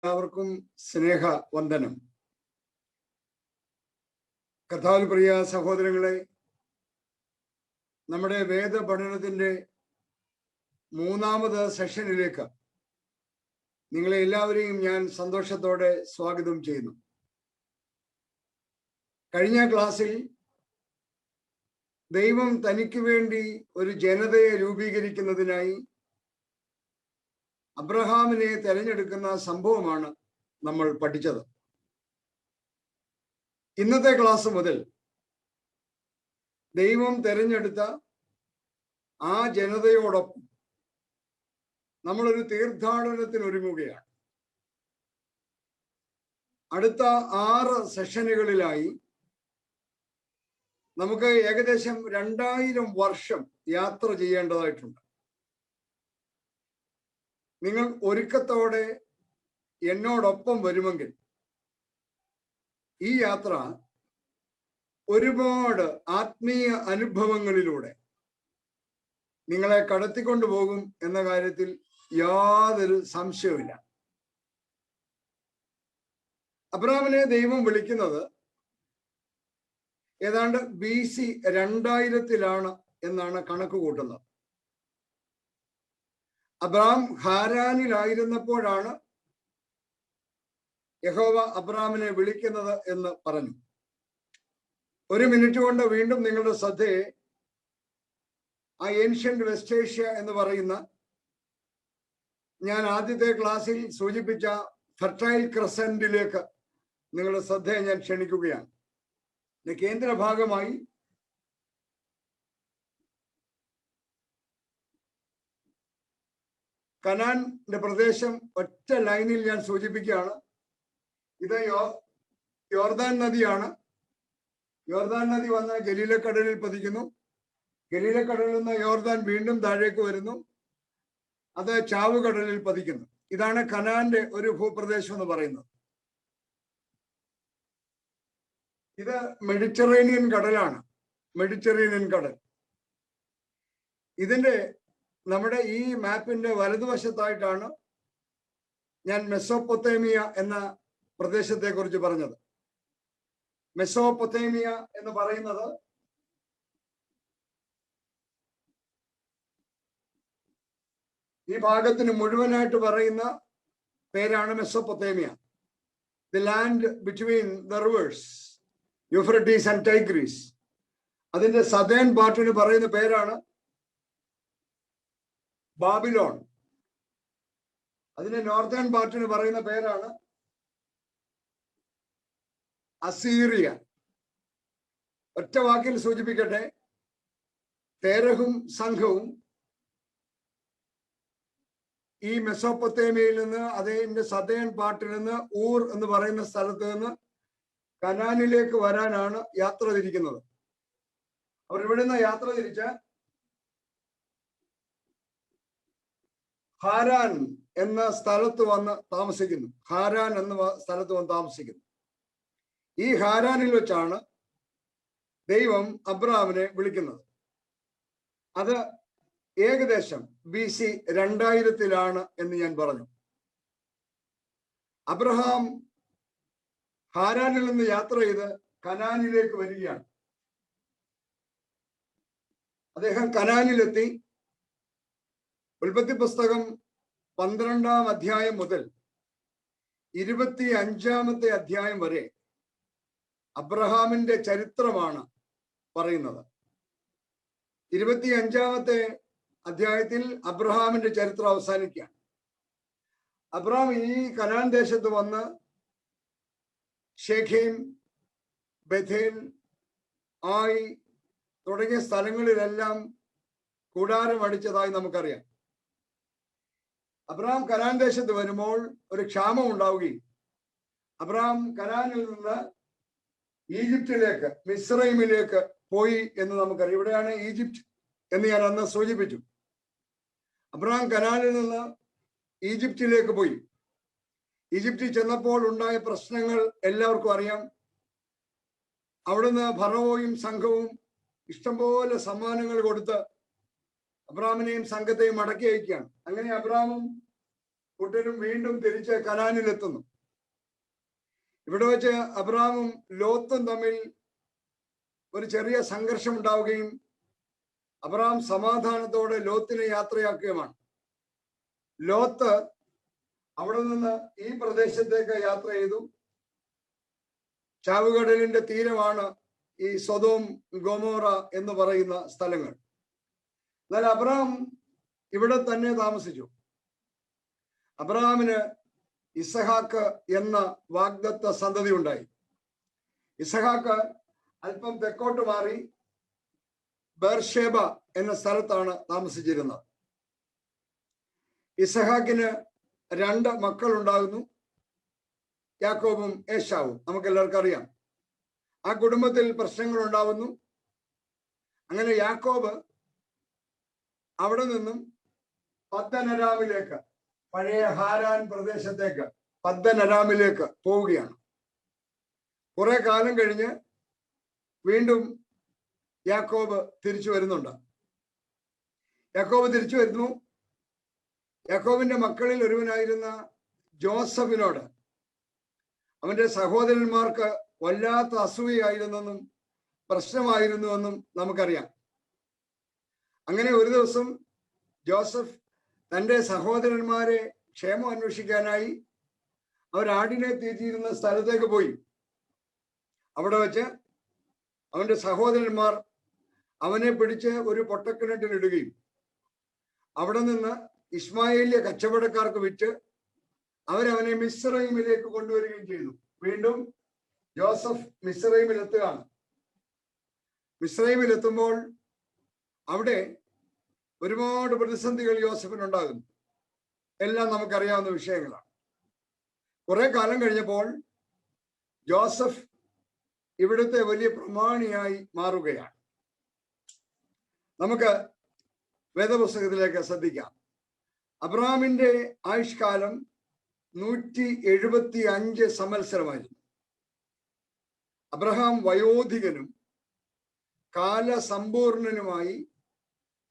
എല്ലാവർക്കും സ്നേഹ വന്ദനം. കർത്താവിൽ പ്രിയ സഹോദരങ്ങളെ, നമ്മുടെ വേദ പഠനത്തിന്റെ മൂന്നാമത് സെഷനിലേക്ക് നിങ്ങളെ എല്ലാവരെയും ഞാൻ സന്തോഷത്തോടെ സ്വാഗതം ചെയ്യുന്നു. കഴിഞ്ഞ ക്ലാസ്സിൽ ദൈവം തനിക്ക് വേണ്ടി ഒരു ജനതയെ രൂപീകരിക്കുന്നതിനായി അബ്രഹാമിനെ തെരഞ്ഞെടുക്കുന്ന സംഭവമാണ് നമ്മൾ പഠിച്ചത്. ഇന്നത്തെ ക്ലാസ് മുതൽ ദൈവം തെരഞ്ഞെടുത്ത ആ ജനതയോടൊപ്പം നമ്മളൊരു തീർത്ഥാടനത്തിന് ഒരുങ്ങുകയാണ്. അടുത്ത 6 സെഷനുകളിലായി നമുക്ക് ഏകദേശം 2000 വർഷം യാത്ര ചെയ്യേണ്ടതായിട്ടുണ്ട്. നിങ്ങൾ ഒരുക്കത്തോടെ എന്നോടൊപ്പം വരുമെങ്കിൽ ഈ യാത്ര ഒരുപാട് ആത്മീയ അനുഭവങ്ങളിലൂടെ നിങ്ങളെ കടത്തിക്കൊണ്ടുപോകും എന്ന കാര്യത്തിൽ യാതൊരു സംശയവുമില്ല. അബ്രഹാമിനെ ദൈവം വിളിക്കുന്നത് ഏതാണ്ട് BC 2000 എന്നാണ് കണക്ക് കൂട്ടുന്നത്. അബ്രഹാം ഹാരാനിലായിരുന്നപ്പോഴാണ് യഹോവ അബ്രഹാമിനെ വിളിക്കുന്നത് എന്ന് പറഞ്ഞു. ഒരു മിനിറ്റ് കൊണ്ട് വീണ്ടും നിങ്ങളുടെ ശ്രദ്ധയെ ആ ഏൻഷ്യന്റ് വെസ്റ്റ് ഏഷ്യ എന്ന് പറയുന്ന ഞാൻ ആദ്യത്തെ ക്ലാസ്സിൽ സൂചിപ്പിച്ച ഫെർട്ടൈൽ ക്രസന്റിലേക്ക് നിങ്ങളുടെ ശ്രദ്ധയെ ഞാൻ ക്ഷണിക്കുകയാണ്. കേന്ദ്ര ഭാഗമായി കനാന്റെ പ്രദേശം ഒറ്റ ലൈനിൽ ഞാൻ സൂചിപ്പിക്കുകയാണ്. ഇത് യോർദാൻ നദിയാണ്. യോർദാൻ നദി വന്ന് ഗലീലക്കടലിൽ പതിക്കുന്നു. ഗലീലക്കടലിൽ നിന്ന് യോർദാൻ വീണ്ടും താഴേക്ക് വരുന്നു. അത് ചാവുകടലിൽ പതിക്കുന്നു. ഇതാണ് കനാന്റെ ഒരു ഭൂപ്രദേശം എന്ന് പറയുന്നത്. ഇത് മെഡിറ്ററേനിയൻ കടലാണ്. മെഡിറ്ററേനിയൻ കടൽ. ഇതിന്റെ നമ്മുടെ ഈ മാപ്പിന്റെ വലതുവശത്തായിട്ടാണ് ഞാൻ മെസോപ്പൊത്തേമിയ എന്ന പ്രദേശത്തെ കുറിച്ച് പറഞ്ഞത്. മെസോപ്പൊത്തേമിയ എന്ന് പറയുന്നത് ഈ ഭാഗത്തിന് മുഴുവനായിട്ട് പറയുന്ന പേരാണ് Mesopotamia. The land between the rivers Euphrates and Tigris. അതിന്റെ സദേൺ പാർട്ടിന് പറയുന്ന പേരാണ് ബാബിലോൺ. അതിന്റെ നോർത്തേൺ പാർട്ടിന് പറയുന്ന പേരാണ് അസീറിയ. ഒറ്റ വാക്കിൽ സൂചിപ്പിക്കട്ടെ, തേരഹും സംഘവും ഈ മെസോപ്പൊത്തേമിയയിൽ നിന്ന് അതിന്റെ സദേൺ പാർട്ടിൽ നിന്ന് ഊർ എന്ന് പറയുന്ന സ്ഥലത്ത് നിന്ന് കനാനിലേക്ക് വരാനാണ് യാത്ര തിരിക്കുന്നത്. അവർ ഇവിടെ നിന്ന് യാത്ര തിരിച്ച് ഹാരാൻ എന്ന സ്ഥലത്ത് വന്ന് താമസിക്കുന്നു. ഹാരാൻ എന്ന സ്ഥലത്ത് വന്ന് താമസിക്കുന്നു. ഈ ഹാരാനിൽ വെച്ചാണ് ദൈവം അബ്രഹാമിനെ വിളിക്കുന്നത്. അത് ഏകദേശം BC 2000 എന്ന് ഞാൻ പറഞ്ഞു. അബ്രഹാം ഹാരാനിൽ നിന്ന് യാത്ര ചെയ്ത് കനാനിലേക്ക് വരികയാണ്. അദ്ദേഹം കനാനിലെത്തി. ഉൽപ്പത്തി പുസ്തകം 12-ാം അധ്യായം മുതൽ 25-ാമത്തെ അധ്യായം വരെ അബ്രഹാമിന്റെ ചരിത്രമാണ് പറയുന്നത്. 25-ാമത്തെ അധ്യായത്തിൽ അബ്രഹാമിന്റെ ചരിത്രം അവസാനിക്കുകയാണ്. അബ്രഹാം ഈ കനാൻ ദേശത്ത് വന്ന് ഷേഖേം, ബഥേൽ, ആയി തുടങ്ങിയ സ്ഥലങ്ങളിലെല്ലാം കൂടാരം അടിച്ചതായി നമുക്കറിയാം. അബ്രഹാം കനാൻ ദേശത്ത് വരുമ്പോൾ ഒരു ക്ഷാമം ഉണ്ടാവുകയും അബ്രഹാം കനാനിൽ നിന്ന് ഈജിപ്തിലേക്ക്, മിസ്രൈമിലേക്ക് പോയി എന്ന് നമുക്കറിയാം. ഇവിടെയാണ് ഈജിപ്റ്റ് എന്ന് ഞാൻ അന്ന് സൂചിപ്പിച്ചു. അബ്രഹാം കനാനിൽ നിന്ന് ഈജിപ്തിലേക്ക് പോയി. ഈജിപ്തിൽ ചെന്നപ്പോൾ ഉണ്ടായ പ്രശ്നങ്ങൾ എല്ലാവർക്കും അറിയാം. അവിടുന്ന് ഫറവോയും സംഘവും ഇഷ്ടംപോലെ സമ്മാനങ്ങൾ കൊടുത്ത് അബ്രഹാമിനെയും സംഘത്തെയും മടക്കി അയക്കുകയാണ്. അങ്ങനെ അബ്രഹാമും കൂട്ടരും വീണ്ടും തിരിച്ച് കനാനിലെത്തുന്നു. ഇവിടെ വെച്ച് അബ്രഹാമും ലോത്തും തമ്മിൽ ഒരു ചെറിയ സംഘർഷം ഉണ്ടാവുകയും അബ്രഹാം സമാധാനത്തോടെ ലോത്തിനെ യാത്രയാക്കുകയുമാണ്. ലോത്ത് അവിടെ നിന്ന് ഈ പ്രദേശത്തേക്ക് യാത്ര ചെയ്തു. ചാവുകടലിന്റെ തീരമാണ് ഈ സൊദോം ഗൊമോറ എന്ന് പറയുന്ന സ്ഥലങ്ങൾ. എന്നാൽ അബ്രഹാം ഇവിടെ തന്നെ താമസിച്ചു. അബ്രഹാമിന് ഇസഹാക്ക് എന്ന വാഗ്ദത്ത സന്തതി ഉണ്ടായി. ഇസഹാക്ക് അല്പം തെക്കോട്ട് മാറി ബേർഷേബ എന്ന സ്ഥലത്താണ് താമസിച്ചിരുന്നത്. ഇസഹാക്കിന് 2 മക്കൾ ഉണ്ടാകുന്നു, യാക്കോബും ഏശാവും. നമുക്ക് എല്ലാവർക്കും അറിയാം. ആ കുടുംബത്തിൽ പ്രശ്നങ്ങൾ ഉണ്ടാവുന്നു. അങ്ങനെ യാക്കോബ് അവിടെ നിന്നും പദ്ദനരാമിലേക്ക്, പഴയ ഹാരാൻ പ്രദേശത്തേക്ക് പദ്ദനരാമിലേക്ക് പോവുകയാണ്. കുറെ കാലം കഴിഞ്ഞ് വീണ്ടും യാക്കോബ് തിരിച്ചു വരുന്നുണ്ട്. യാക്കോബ് തിരിച്ചു വരുന്നു. യാക്കോബിന്റെ മക്കളിൽ ഒരുവനായിരുന്ന ജോസഫിനോട് അവന്റെ സഹോദരന്മാർക്ക് വല്ലാത്ത അസൂയായിരുന്നെന്നും പ്രശ്നമായിരുന്നുവെന്നും നമുക്കറിയാം. അങ്ങനെ ഒരു ദിവസം ജോസഫ് തൻ്റെ സഹോദരന്മാരെ ക്ഷേമം അന്വേഷിക്കാനായി അവരാടിനെ തീറ്റിയിരുന്ന സ്ഥലത്തേക്ക് പോയി. അവിടെ വെച്ച് അവന്റെ സഹോദരന്മാർ അവനെ പിടിച്ച് ഒരു പൊട്ടക്കിണറ്റിലിടുകയും അവിടെ നിന്ന് ഇസ്മായേലിയ കച്ചവടക്കാർക്ക് വിറ്റ് അവരവനെ മിസ്രൈമിലേക്ക് കൊണ്ടുവരികയും ചെയ്തു. വീണ്ടും ജോസഫ് മിസ്രൈമിലെത്തുകയാണ്. മിസ്രൈമിലെത്തുമ്പോൾ അവിടെ ഒരുപാട് പ്രതിസന്ധികൾ യോസഫിനുണ്ടാകുന്നു. എല്ലാം നമുക്കറിയാവുന്ന വിഷയങ്ങളാണ്. കുറെ കാലം കഴിഞ്ഞപ്പോൾ ജോസഫ് ഇവിടുത്തെ വലിയ പ്രമാണിയായി മാറുകയാണ്. നമുക്ക് വേദപുസ്തകത്തിലേക്ക് ശ്രദ്ധിക്കാം. അബ്രഹാമിന്റെ ആയുഷ്കാലം 175 സംവത്സരമായിരുന്നു. അബ്രഹാം വയോധികനും കാലസമ്പൂർണനുമായി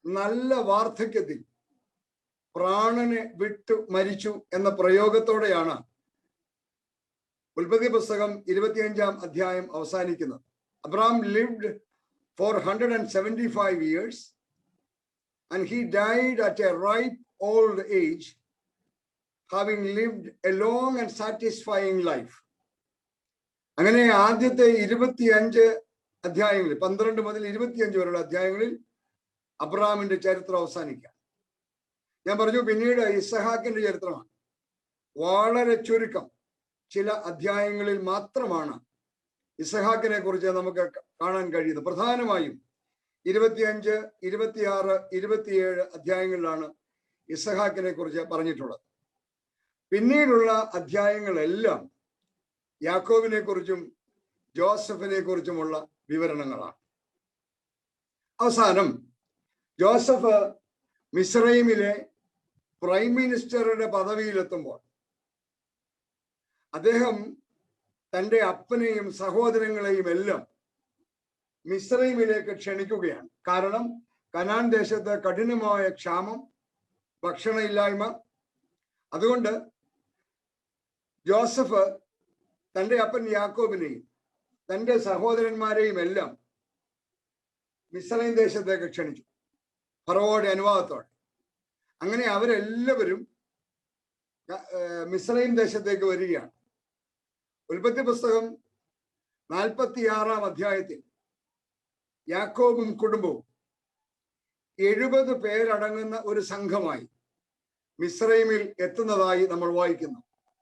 നല്ല വാർദ്ധക്യത്തിൽ പ്രാണനെ വിട്ടു മരിച്ചു എന്ന പ്രയോഗത്തോടെയാണ് ഉൽപ്പത്തി പുസ്തകം 25-ാം അധ്യായം അവസാനിക്കുന്നത്. Abraham lived for 175 years and he died at a ripe old age, having lived a long and satisfying life. അങ്ങനെ ആദ്യത്തെ 25 അധ്യായങ്ങളിൽ 12 മുതൽ 25 വരെയുള്ള അധ്യായങ്ങളിൽ അബ്രഹാമിന്റെ ചരിത്രം അവസാനിക്കാം. ഞാൻ പറഞ്ഞു പിന്നീട് ഇസഹാക്കിന്റെ ചരിത്രമാണ്. വളരെ ചുരുക്കം ചില അധ്യായങ്ങളിൽ മാത്രമാണ് ഇസഹാക്കിനെ കുറിച്ച് നമുക്ക് കാണാൻ കഴിയുന്നത്. പ്രധാനമായും 25, 26, 27 അധ്യായങ്ങളിലാണ് ഇസഹാക്കിനെ കുറിച്ച് പറഞ്ഞിട്ടുള്ളത്. പിന്നീടുള്ള അധ്യായങ്ങളെല്ലാം യാക്കോബിനെ കുറിച്ചും ജോസഫിനെ കുറിച്ചുമുള്ള വിവരണങ്ങളാണ്. അവസാനം ജോസഫ് മിസ്രൈമിലെ പ്രൈം മിനിസ്റ്ററുടെ പദവിയിലെത്തുമ്പോൾ അദ്ദേഹം തൻ്റെ അപ്പനെയും സഹോദരങ്ങളെയും എല്ലാം മിസ്രൈമിലേക്ക് ക്ഷണിക്കുകയാണ്. കാരണം കനാൻ ദേശത്ത് കഠിനമായ ക്ഷാമം, ഭക്ഷണമില്ലായ്മ. അതുകൊണ്ട് ജോസഫ് തൻ്റെ അപ്പൻ യാക്കോബിനെയും തൻ്റെ സഹോദരന്മാരെയും എല്ലാം മിസ്രൈം ദേശത്തേക്ക് ക്ഷണിച്ചു, ഫറവോയുടെ അനുവാദത്തോടെ. അങ്ങനെ അവരെല്ലാവരും മിസ്രൈം ദേശത്തേക്ക് വരികയാണ്. ഉൽപ്പത്തി പുസ്തകം 46-ാം അധ്യായത്തിൽ യാക്കോബും കുടുംബവും 70 പേരടങ്ങുന്ന ഒരു സംഘമായി മിസ്രൈമിൽ എത്തുന്നതായി നമ്മൾ വായിക്കുന്നു.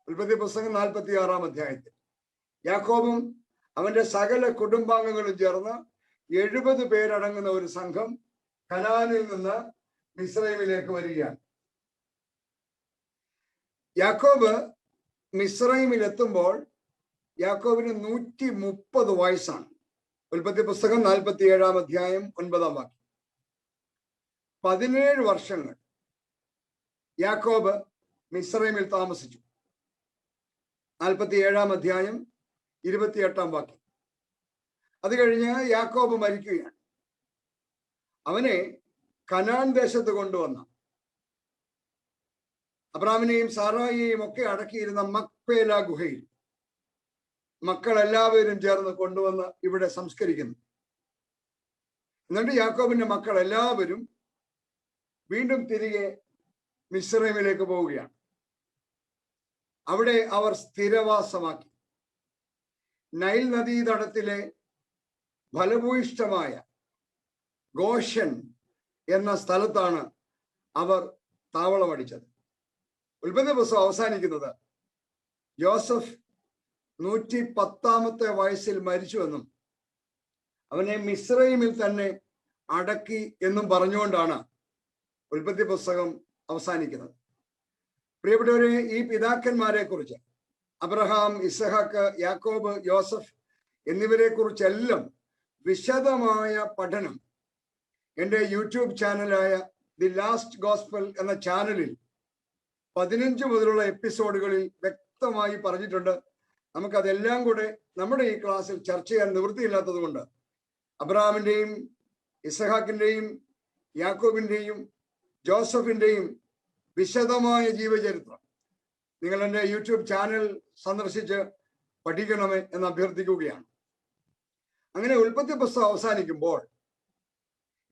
ഉൽപ്പത്തി പുസ്തകം 46-ാം അധ്യായത്തിൽ യാക്കോബും അവന്റെ സകല കുടുംബാംഗങ്ങളും ചേർന്ന് 70 പേരടങ്ങുന്ന ഒരു സംഘം കനാനിൽ നിന്ന് മിസ്രൈമിലേക്ക് വരികയാണ്. യാക്കോബ് മിസ്രൈമിൽ എത്തുമ്പോൾ യാക്കോബിന് 130 വയസ്സാണ്. ഉൽപ്പത്തി പുസ്തകം 47-ാം അധ്യായം 9-ാം വാക്യം. 17 വർഷങ്ങൾ യാക്കോബ് മിസ്രൈമിൽ താമസിച്ചു. 47-ാം അധ്യായം 28-ാം വാക്യം. അത് കഴിഞ്ഞ് യാക്കോബ് മരിക്കുകയാണ്. അവനെ കനാൻ ദേശത്ത് കൊണ്ടുവന്ന അബ്രാമിനെയും സാറായിയെയും ഒക്കെ അടക്കിയിരുന്ന മക്പേല ഗുഹയിൽ മക്കൾ എല്ലാവരും ചേർന്ന് കൊണ്ടുവന്ന് ഇവിടെ സംസ്കരിക്കുന്നു. എന്നിട്ട് യാക്കോബിന്റെ മക്കൾ എല്ലാവരും വീണ്ടും തിരികെ മിസ്രൈമിലേക്ക് പോവുകയാണ്. അവിടെ അവർ സ്ഥിരവാസമാക്കി. നൈൽ നദീതടത്തിലെ ഫലഭൂയിഷ്ഠമായ ഗോഷൻ എന്ന സ്ഥലത്താണ് അവർ താവളമടിച്ചത്. ഉൽപ്പത്തി പുസ്തകം അവസാനിക്കുന്നത് യോസഫ് 110 വയസ്സിൽ മരിച്ചുവെന്നും അവനെ മിസ്രൈമിൽ തന്നെ അടക്കി എന്നും പറഞ്ഞുകൊണ്ടാണ് ഉൽപ്പത്തി പുസ്തകം അവസാനിക്കുന്നത്. പ്രിയപ്പെട്ടവരെ, ഈ പിതാക്കന്മാരെ കുറിച്ച്, അബ്രഹാം, ഇസഹാക്ക്, യാക്കോബ്, യോസഫ് എന്നിവരെ കുറിച്ചെല്ലാം വിശദമായ പഠനം എൻ്റെ യൂട്യൂബ് ചാനലായ ദി ലാസ്റ്റ് ഗോസ്പൽ എന്ന ചാനലിൽ 15 മുതലുള്ള എപ്പിസോഡുകളിൽ വ്യക്തമായി പറഞ്ഞിട്ടുണ്ട്. നമുക്കതെല്ലാം കൂടെ നമ്മുടെ ഈ ക്ലാസ്സിൽ ചർച്ച ചെയ്യാൻ നിവൃത്തിയില്ലാത്തത് കൊണ്ട് അബ്രഹാമിൻ്റെയും ഇസഹാക്കിൻ്റെയും യാക്കോബിൻ്റെയും ജോസഫിൻ്റെയും വിശദമായ ജീവചരിത്രം നിങ്ങൾ എൻ്റെ യൂട്യൂബ് ചാനൽ സന്ദർശിച്ച് പഠിക്കണമേ എന്ന് അഭ്യർത്ഥിക്കുകയാണ്. അങ്ങനെ ഉൽപ്പത്തി പുസ്തകം അവസാനിക്കുമ്പോൾ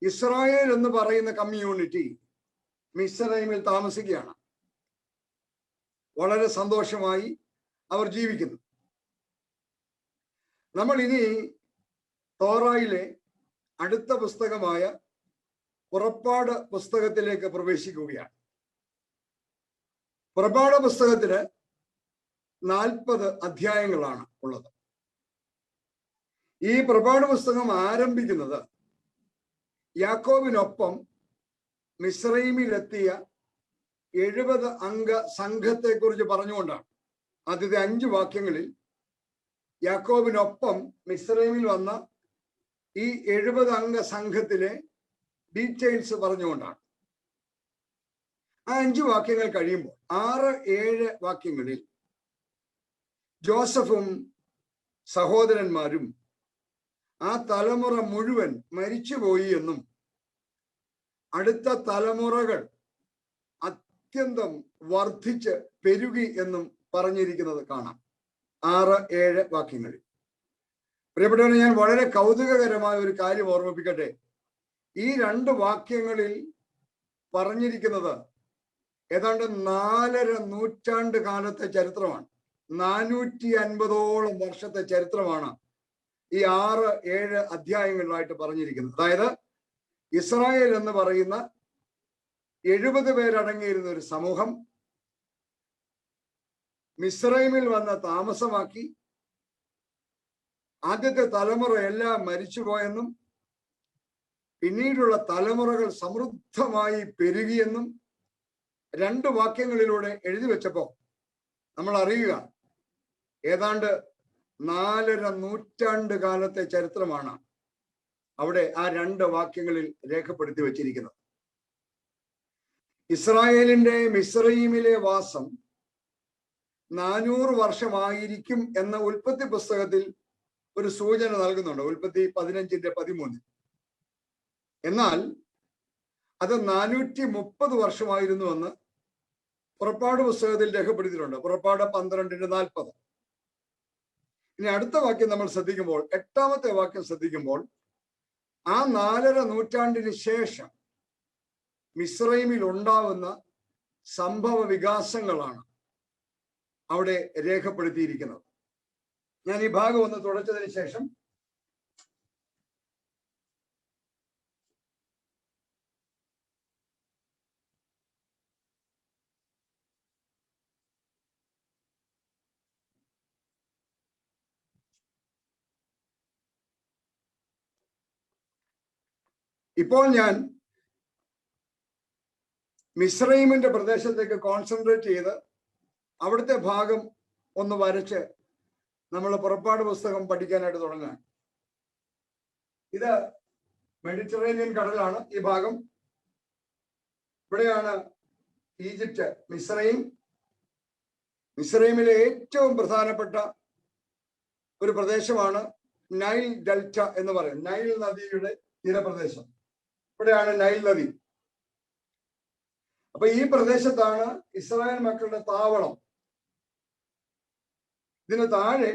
ഇസ്രായേൽ എന്ന് പറയുന്ന കമ്മ്യൂണിറ്റി മിസ്രൈമിൽ താമസിക്കുകയാണ്. വളരെ സന്തോഷമായി അവർ ജീവിക്കുന്നു. നമ്മൾ ഇനി തോറായിലെ അടുത്ത പുസ്തകമായ പുറപ്പാട് പുസ്തകത്തിലേക്ക് പ്രവേശിക്കുകയാണ്. പുറപ്പാട് പുസ്തകത്തിന് 40 അധ്യായങ്ങളാണ് ഉള്ളത്. ഈ പുറപ്പാട് പുസ്തകം ആരംഭിക്കുന്നത് യാക്കോബിനൊപ്പം മിസ്രൈമിലെത്തിയ 70 അംഗ സംഘത്തെ കുറിച്ച് പറഞ്ഞുകൊണ്ടാണ്. ആദ്യത്തെ 5 വാക്യങ്ങളിൽ യാക്കോബിനൊപ്പം മിസ്രൈമിൽ വന്ന ഈ 70 അംഗ സംഘത്തിലെ ഡീറ്റെയിൽസ് പറഞ്ഞുകൊണ്ടാണ്. ആ 5 വാക്യങ്ങൾ കഴിയുമ്പോൾ 6-7 വാക്യങ്ങളിൽ ജോസഫും സഹോദരന്മാരും ആ തലമുറ മുഴുവൻ മരിച്ചുപോയി എന്നും അടുത്ത തലമുറകൾ അത്യന്തം വർദ്ധിച്ച് പെരുകി എന്നും പറഞ്ഞിരിക്കുന്നത് കാണാം. 6-7 വാക്യങ്ങളിൽ. പ്രിയപ്പെട്ടവരെ, ഞാൻ വളരെ കൗതുകകരമായ ഒരു കാര്യം ഓർമ്മിപ്പിക്കട്ടെ. ഈ 2 വാക്യങ്ങളിൽ പറഞ്ഞിരിക്കുന്നത് ഏതാണ്ട് 4.5 നൂറ്റാണ്ട് കാലത്തെ ചരിത്രമാണ്. 450ഓളം വർഷത്തെ ചരിത്രമാണ് ഈ 6-7 അധ്യായങ്ങളിലായിട്ട് പറഞ്ഞിരിക്കുന്നത്. അതായത് ഇസ്രായേൽ എന്ന് പറയുന്ന 70 പേരടങ്ങിയിരുന്ന ഒരു സമൂഹം മിസ്രൈമിൽ വന്ന് താമസമാക്കി. ആദ്യത്തെ തലമുറ എല്ലാം മരിച്ചുപോയെന്നും പിന്നീടുള്ള തലമുറകൾ സമൃദ്ധമായി പെരുകിയെന്നും 2 വാക്യങ്ങളിലൂടെ എഴുതി വെച്ചപ്പോ നമ്മൾ അറിയുക ഏതാണ്ട് 4.5 നൂറ്റാണ്ട് കാലത്തെ ചരിത്രമാണ് അവിടെ ആ 2 വാക്യങ്ങളിൽ രേഖപ്പെടുത്തി വച്ചിരിക്കുന്നത്. ഇസ്രായേലിന്റെ മിസ്രൈമിലെ വാസം 400 വർഷമായിരിക്കും എന്ന ഉൽപ്പത്തി പുസ്തകത്തിൽ ഒരു സൂചന നൽകുന്നുണ്ട്. ഉൽപ്പത്തി 15:13. എന്നാൽ അത് 430 വർഷമായിരുന്നുവെന്ന് പുറപ്പാട് പുസ്തകത്തിൽ രേഖപ്പെടുത്തിയിട്ടുണ്ട്. പുറപ്പാട് 12:40. ഇനി അടുത്ത വാക്യം നമ്മൾ ശ്രദ്ധിക്കുമ്പോൾ, 8ാമത്തെ വാക്യം ശ്രദ്ധിക്കുമ്പോൾ, ആ 4.5 നൂറ്റാണ്ടിന് ശേഷം മിസ്രൈമിൽ ഉണ്ടാവുന്ന സംഭവ വികാസങ്ങളാണ് അവിടെ രേഖപ്പെടുത്തിയിരിക്കുന്നത്. ഞാൻ ഈ ഭാഗം ഒന്ന് തുടച്ചതിന് ശേഷം ഇപ്പോൾ ഞാൻ മിസ്രൈമിന്റെ പ്രദേശത്തേക്ക് കോൺസെൻട്രേറ്റ് ചെയ്ത് അവിടുത്തെ ഭാഗം ഒന്ന് വരച്ച് നമ്മൾ പുറപ്പാട് പുസ്തകം പഠിക്കാനായിട്ട് തുടങ്ങുകയാണ്. ഇത് മെഡിറ്ററേനിയൻ കടലാണ്. ഈ ഭാഗം ഇവിടെയാണ് ഈജിപ്റ്റ്, മിസ്രൈമിലെ ഏറ്റവും പ്രധാനപ്പെട്ട ഒരു പ്രദേശമാണ് നൈൽ ഡെൽറ്റ എന്ന് പറയും. നൈൽ നദിയുടെ തീരപ്രദേശം. ഇവിടെയാണ് നൈൽ നദി. അപ്പൊ ഈ പ്രദേശത്താണ് ഇസ്രായേൽ മക്കളുടെ താവളം. ഇതിന് താഴെ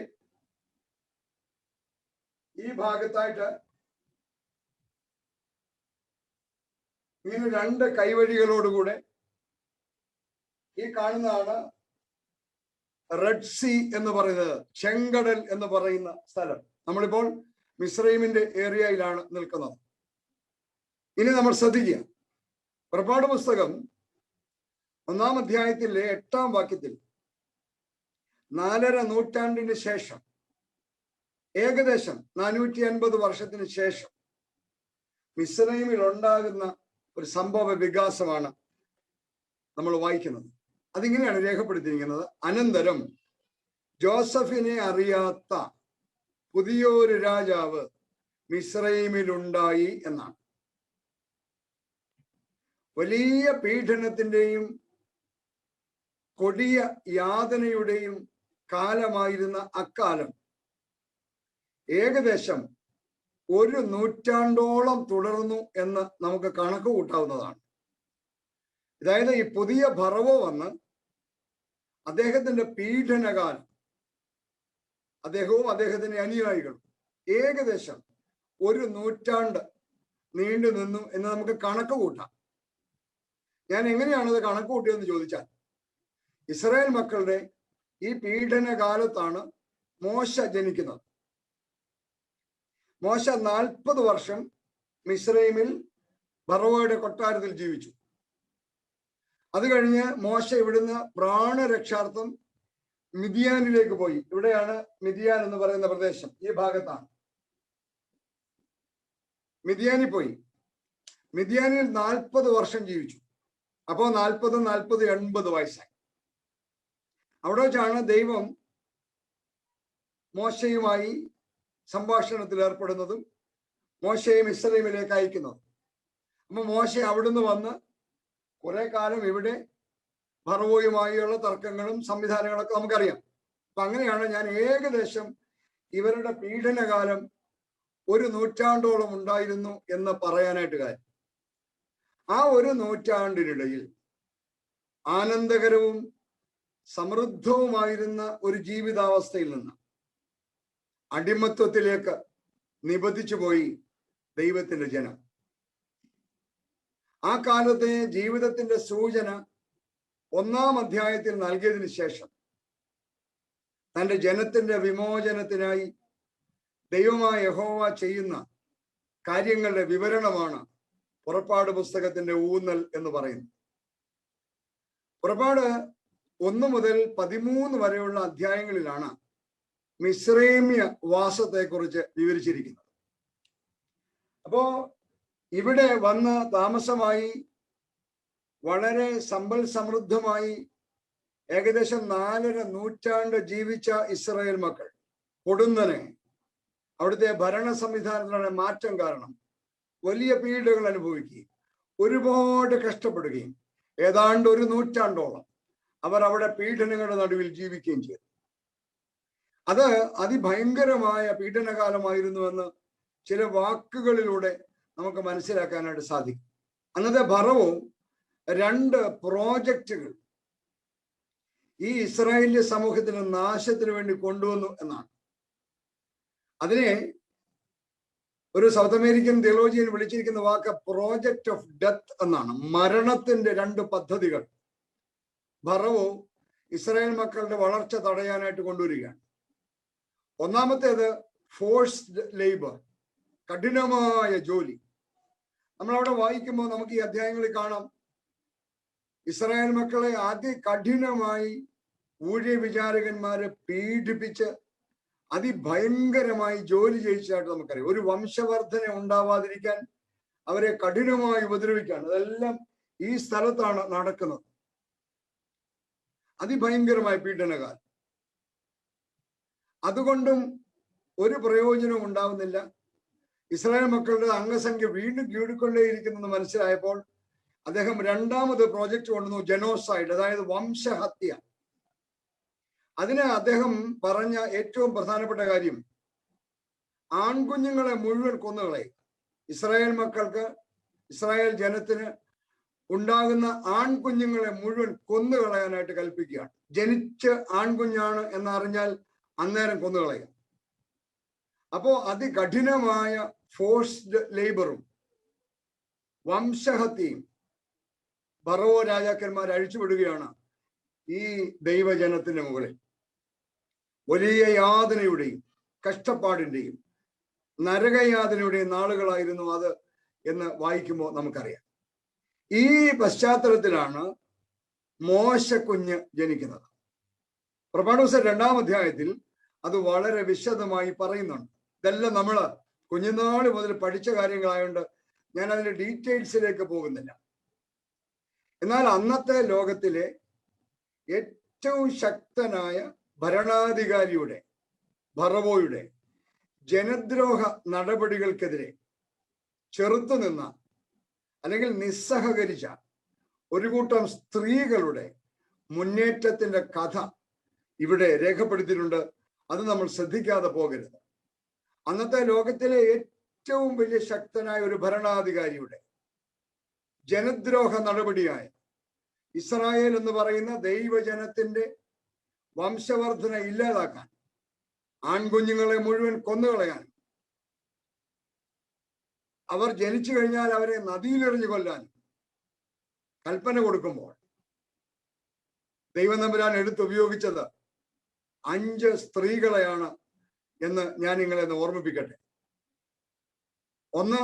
ഈ ഭാഗത്തായിട്ട് ഇങ്ങനെ രണ്ട് കൈവഴികളോടുകൂടെ ഈ കാണുന്നതാണ് റെഡ് സീ എന്ന് പറയുന്നത്, ചെങ്കടൽ എന്ന് പറയുന്ന സ്ഥലം. നമ്മളിപ്പോൾ മിസ്രൈമിന്റെ ഏരിയയിലാണ് നിൽക്കുന്നത്. ഇനി നമ്മൾ ശ്രദ്ധിക്കുക, പുറപ്പാട് പുസ്തകം 1-ാം അധ്യായത്തിലെ 8-ാം വാക്യത്തിൽ 4.5 നൂറ്റാണ്ടിന് ശേഷം, ഏകദേശം 450 വർഷത്തിന് ശേഷം മിസ്രൈമിൽ ഉണ്ടാകുന്ന ഒരു സംഭവ വികാസമാണ് നമ്മൾ വായിക്കുന്നത്. അതിങ്ങനെയാണ് രേഖപ്പെടുത്തിയിരിക്കുന്നത്: അനന്തരം ജോസഫിനെ അറിയാത്ത പുതിയൊരു രാജാവ് മിസ്രൈമിലുണ്ടായി എന്നാണ്. വലിയ പീഡനത്തിന്റെയും കൊടിയ യാതനയുടെയും കാലമായിരുന്ന അക്കാലം ഏകദേശം 1 നൂറ്റാണ്ടോളം തുടർന്നു എന്ന് നമുക്ക് കണക്ക് കൂട്ടാവുന്നതാണ്. അതായത് ഈ പുതിയ ഫറവോ വന്ന് അദ്ദേഹത്തിന്റെ പീഡനകാലം, അദ്ദേഹവും അദ്ദേഹത്തിന്റെ അനുയായികളും ഏകദേശം 1 നൂറ്റാണ്ട് നീണ്ടു നിന്നു എന്ന് നമുക്ക് കണക്ക് കൂട്ടാം. ഞാൻ എങ്ങനെയാണത് കണക്ക് കൂട്ടിയതെന്ന് ചോദിച്ചാൽ, ഇസ്രായേൽ മക്കളുടെ ഈ പീഡനകാലത്താണ് മോശ ജനിക്കുന്നത്. മോശ 40 വർഷം മിസ്രൈമിൽ ഫറവോയുടെ കൊട്ടാരത്തിൽ ജീവിച്ചു. അത് കഴിഞ്ഞ് മോശ ഇവിടുന്ന് പ്രാണരക്ഷാർത്ഥം മിദിയാനിലേക്ക് പോയി. ഇവിടെയാണ് മിദിയാൻ എന്ന് പറയുന്ന പ്രദേശം, ഈ ഭാഗത്താണ്. മിദിയാനിൽ പോയി. മിദിയാനിൽ 40 വർഷം ജീവിച്ചു. അപ്പോ 40 80 വയസ്സായി. അവിടെ വെച്ചാണ് ദൈവം മോശയുമായി സംഭാഷണത്തിൽ ഏർപ്പെടുന്നതും മോശയെ മിസ്രൈമിലേക്ക് അയക്കുന്നതും. അപ്പൊ മോശ അവിടുന്ന് വന്ന് കുറെ കാലം ഇവിടെ ഫറവോയുമായുള്ള തർക്കങ്ങളും സംവിധാനങ്ങളൊക്കെ നമുക്കറിയാം. അപ്പൊ അങ്ങനെയാണ് ഞാൻ ഏകദേശം ഇവരുടെ പീഡനകാലം 1 നൂറ്റാണ്ടോളം ഉണ്ടായിരുന്നു എന്ന് പറയാനായിട്ട് കാര്യം. ആ 1 നൂറ്റാണ്ടിനിടയിൽ ആനന്ദകരവും സമൃദ്ധവുമായിരുന്ന ഒരു ജീവിതാവസ്ഥയിൽ നിന്ന് അടിമത്വത്തിലേക്ക് നിബന്ധിച്ചു പോയി ദൈവത്തിന്റെ ജനം. ആ കാലത്തെ ജീവിതത്തിന്റെ സൂചന 1-ാം അധ്യായത്തിൽ നൽകിയതിനു ശേഷം തന്റെ ജനത്തിന്റെ വിമോചനത്തിനായി ദൈവമായ യഹോവ ചെയ്യുന്ന കാര്യങ്ങളുടെ വിവരണമാണ് പുറപ്പാട് പുസ്തകത്തിന്റെ ഊന്നൽ എന്ന് പറയുന്നത്. പുറപ്പാട് 1 മുതൽ 13 വരെയുള്ള അധ്യായങ്ങളിലാണ് മിസ്രൈമ്യ വാസത്തെക്കുറിച്ച് വിവരിച്ചിരിക്കുന്നത്. അപ്പോ ഇവിടെ വന്ന് താമസമായി വളരെ സമ്പൽ സമൃദ്ധമായി ഏകദേശം 4.5 നൂറ്റാണ്ട് ജീവിച്ച ഇസ്രായേൽ മക്കൾ പൊടുന്നനെ അവിടുത്തെ ഭരണ സംവിധാനത്തിലുള്ള മാറ്റം കാരണം വലിയ പീഡകൾ അനുഭവിക്കുകയും ഒരുപാട് കഷ്ടപ്പെടുകയും ഏതാണ്ട് 1 നൂറ്റാണ്ടോളം അവർ അവിടെ പീഡനങ്ങളുടെ നടുവിൽ ജീവിക്കുകയും ചെയ്തു. അത് അതിഭയങ്കരമായ പീഡനകാലമായിരുന്നുവെന്ന് ചില വാക്കുകളിലൂടെ നമുക്ക് മനസ്സിലാക്കാനായിട്ട് സാധിക്കും. അന്നത്തെ ഫറവോ 2 പ്രോജക്റ്റുകൾ ഈ ഇസ്രായേലിന്റെ സമൂഹത്തിന് നാശത്തിന് വേണ്ടി കൊണ്ടുവന്നു എന്നാണ്. അതിനെ ഒരു സൗത്ത് അമേരിക്കൻ തിയോളജിയൻ വിളിച്ചിരിക്കുന്ന വാക്ക് പ്രോജക്റ്റ് ഓഫ് ഡെത്ത് എന്നാണ്. മരണത്തിന്റെ 2 പദ്ധതികൾ ഫറവോ ഇസ്രായേൽ മക്കളുടെ വളർച്ച തടയാനായിട്ട് കൊണ്ടുവരികയാണ്. ഒന്നാമത്തേത് ഫോഴ്സ്ഡ് ലേബർ, കഠിനമായ ജോലി. നമ്മളവിടെ വായിക്കുമ്പോൾ നമുക്ക് ഈ അധ്യായങ്ങളിൽ കാണാം, ഇസ്രായേൽ മക്കളെ അതികഠിനമായി ഊഴിയ വിചാരകന്മാരെ പീഡിപ്പിച്ച് അതിഭയങ്കരമായി ജോലി ചെയ്യിച്ചതായിട്ട് നമുക്കറിയാം. ഒരു വംശവർദ്ധന ഉണ്ടാവാതിരിക്കാൻ അവരെ കഠിനമായി ഉപദ്രവിക്കുകയാണ്. അതെല്ലാം ഈ സ്ഥലത്താണ് നടക്കുന്നത്. അതിഭയങ്കരമായ പീഡനകാലം. അതുകൊണ്ടും ഒരു പ്രയോജനവും ഉണ്ടാവുന്നില്ല. ഇസ്രായേൽ മക്കളുടെ അംഗസംഖ്യ വീണ്ടും കൂടിക്കൊണ്ടേയിരിക്കുന്നെന്ന് മനസ്സിലായപ്പോൾ അദ്ദേഹം 2ാമത് പ്രോജക്റ്റ് കൊണ്ടുവന്നു, ജനോസൈഡ്, അതായത് വംശഹത്യ. അതിന് അദ്ദേഹം പറഞ്ഞ ഏറ്റവും പ്രധാനപ്പെട്ട കാര്യം ആൺകുഞ്ഞുങ്ങളെ മുഴുവൻ കൊന്നുകളയും. ഇസ്രായേൽ മക്കൾക്ക്, ഇസ്രായേൽ ജനത്തിന് ഉണ്ടാകുന്ന ആൺകുഞ്ഞുങ്ങളെ മുഴുവൻ കൊന്നുകളയാനായിട്ട് കൽപ്പിക്കുകയാണ്. ജനിച്ച് ആൺകുഞ്ഞാണ് എന്നറിഞ്ഞാൽ അന്നേരം കൊന്നുകളയുക. അപ്പോ അതികഠിനമായ ഫോഴ്സ്ഡ് ലേബറും വംശഹത്യയും ഫറവോ രാജാക്കന്മാർ അഴിച്ചുവിടുകയാണ് ഈ ദൈവജനത്തിന്റെ മുകളിൽ. വലിയ യാതനയുടെയും കഷ്ടപ്പാടിന്റെയും നരകയാതനയുടെയും നാളുകളായിരുന്നു അത് എന്ന് വായിക്കുമ്പോൾ നമുക്കറിയാം. ഈ പശ്ചാത്തലത്തിലാണ് മോശ കുഞ്ഞ് ജനിക്കുന്നത്. പുറപ്പാട് പുസ്തകം 2-ാം അധ്യായത്തിൽ അത് വളരെ വിശദമായി പറയുന്നുണ്ട്. ഇതെല്ലാം നമ്മൾ കുഞ്ഞുനാൾ മുതൽ പഠിച്ച കാര്യങ്ങളായതുകൊണ്ട് ഞാൻ അതിന്റെ ഡീറ്റെയിൽസിലേക്ക് പോകുന്നില്ല. എന്നാൽ അന്നത്തെ ലോകത്തിലെ ഏറ്റവും ശക്തനായ ഭരണാധികാരിയുടെ ഫറവോയുടെ ജനദ്രോഹ നടപടികൾക്കെതിരെ ചെറുത്തുനിന്ന അല്ലെങ്കിൽ നിസ്സഹകരിച്ച ഒരു കൂട്ടം സ്ത്രീകളുടെ മുന്നേറ്റത്തിന്റെ കഥ ഇവിടെ രേഖപ്പെടുത്തിയിട്ടുണ്ട്. അത് നമ്മൾ ശ്രദ്ധിക്കാതെ പോകരുത്. അന്നത്തെ ലോകത്തിലെ ഏറ്റവും വലിയ ശക്തനായ ഒരു ഭരണാധികാരിയുടെ ജനദ്രോഹ നടപടിയായ ഇസ്രായേൽ എന്ന് പറയുന്ന ദൈവജനത്തിന്റെ വംശവർധന ഇല്ലാതാക്കാൻ, ആൺകുഞ്ഞുങ്ങളെ മുഴുവൻ കൊന്നുകളയാൻ, അവർ ജനിച്ചു കഴിഞ്ഞാൽ അവരെ നദിയിലെറിഞ്ഞു കൊല്ലാൻ കൽപ്പന കൊടുക്കുമ്പോൾ ദൈവം തമ്പുരാൻ എടുത്തുപയോഗിച്ചത് 5 സ്ത്രീകളെയാണ് എന്ന് ഞാൻ നിങ്ങളെ ഓർമ്മിപ്പിക്കട്ടെ. ഒന്ന്,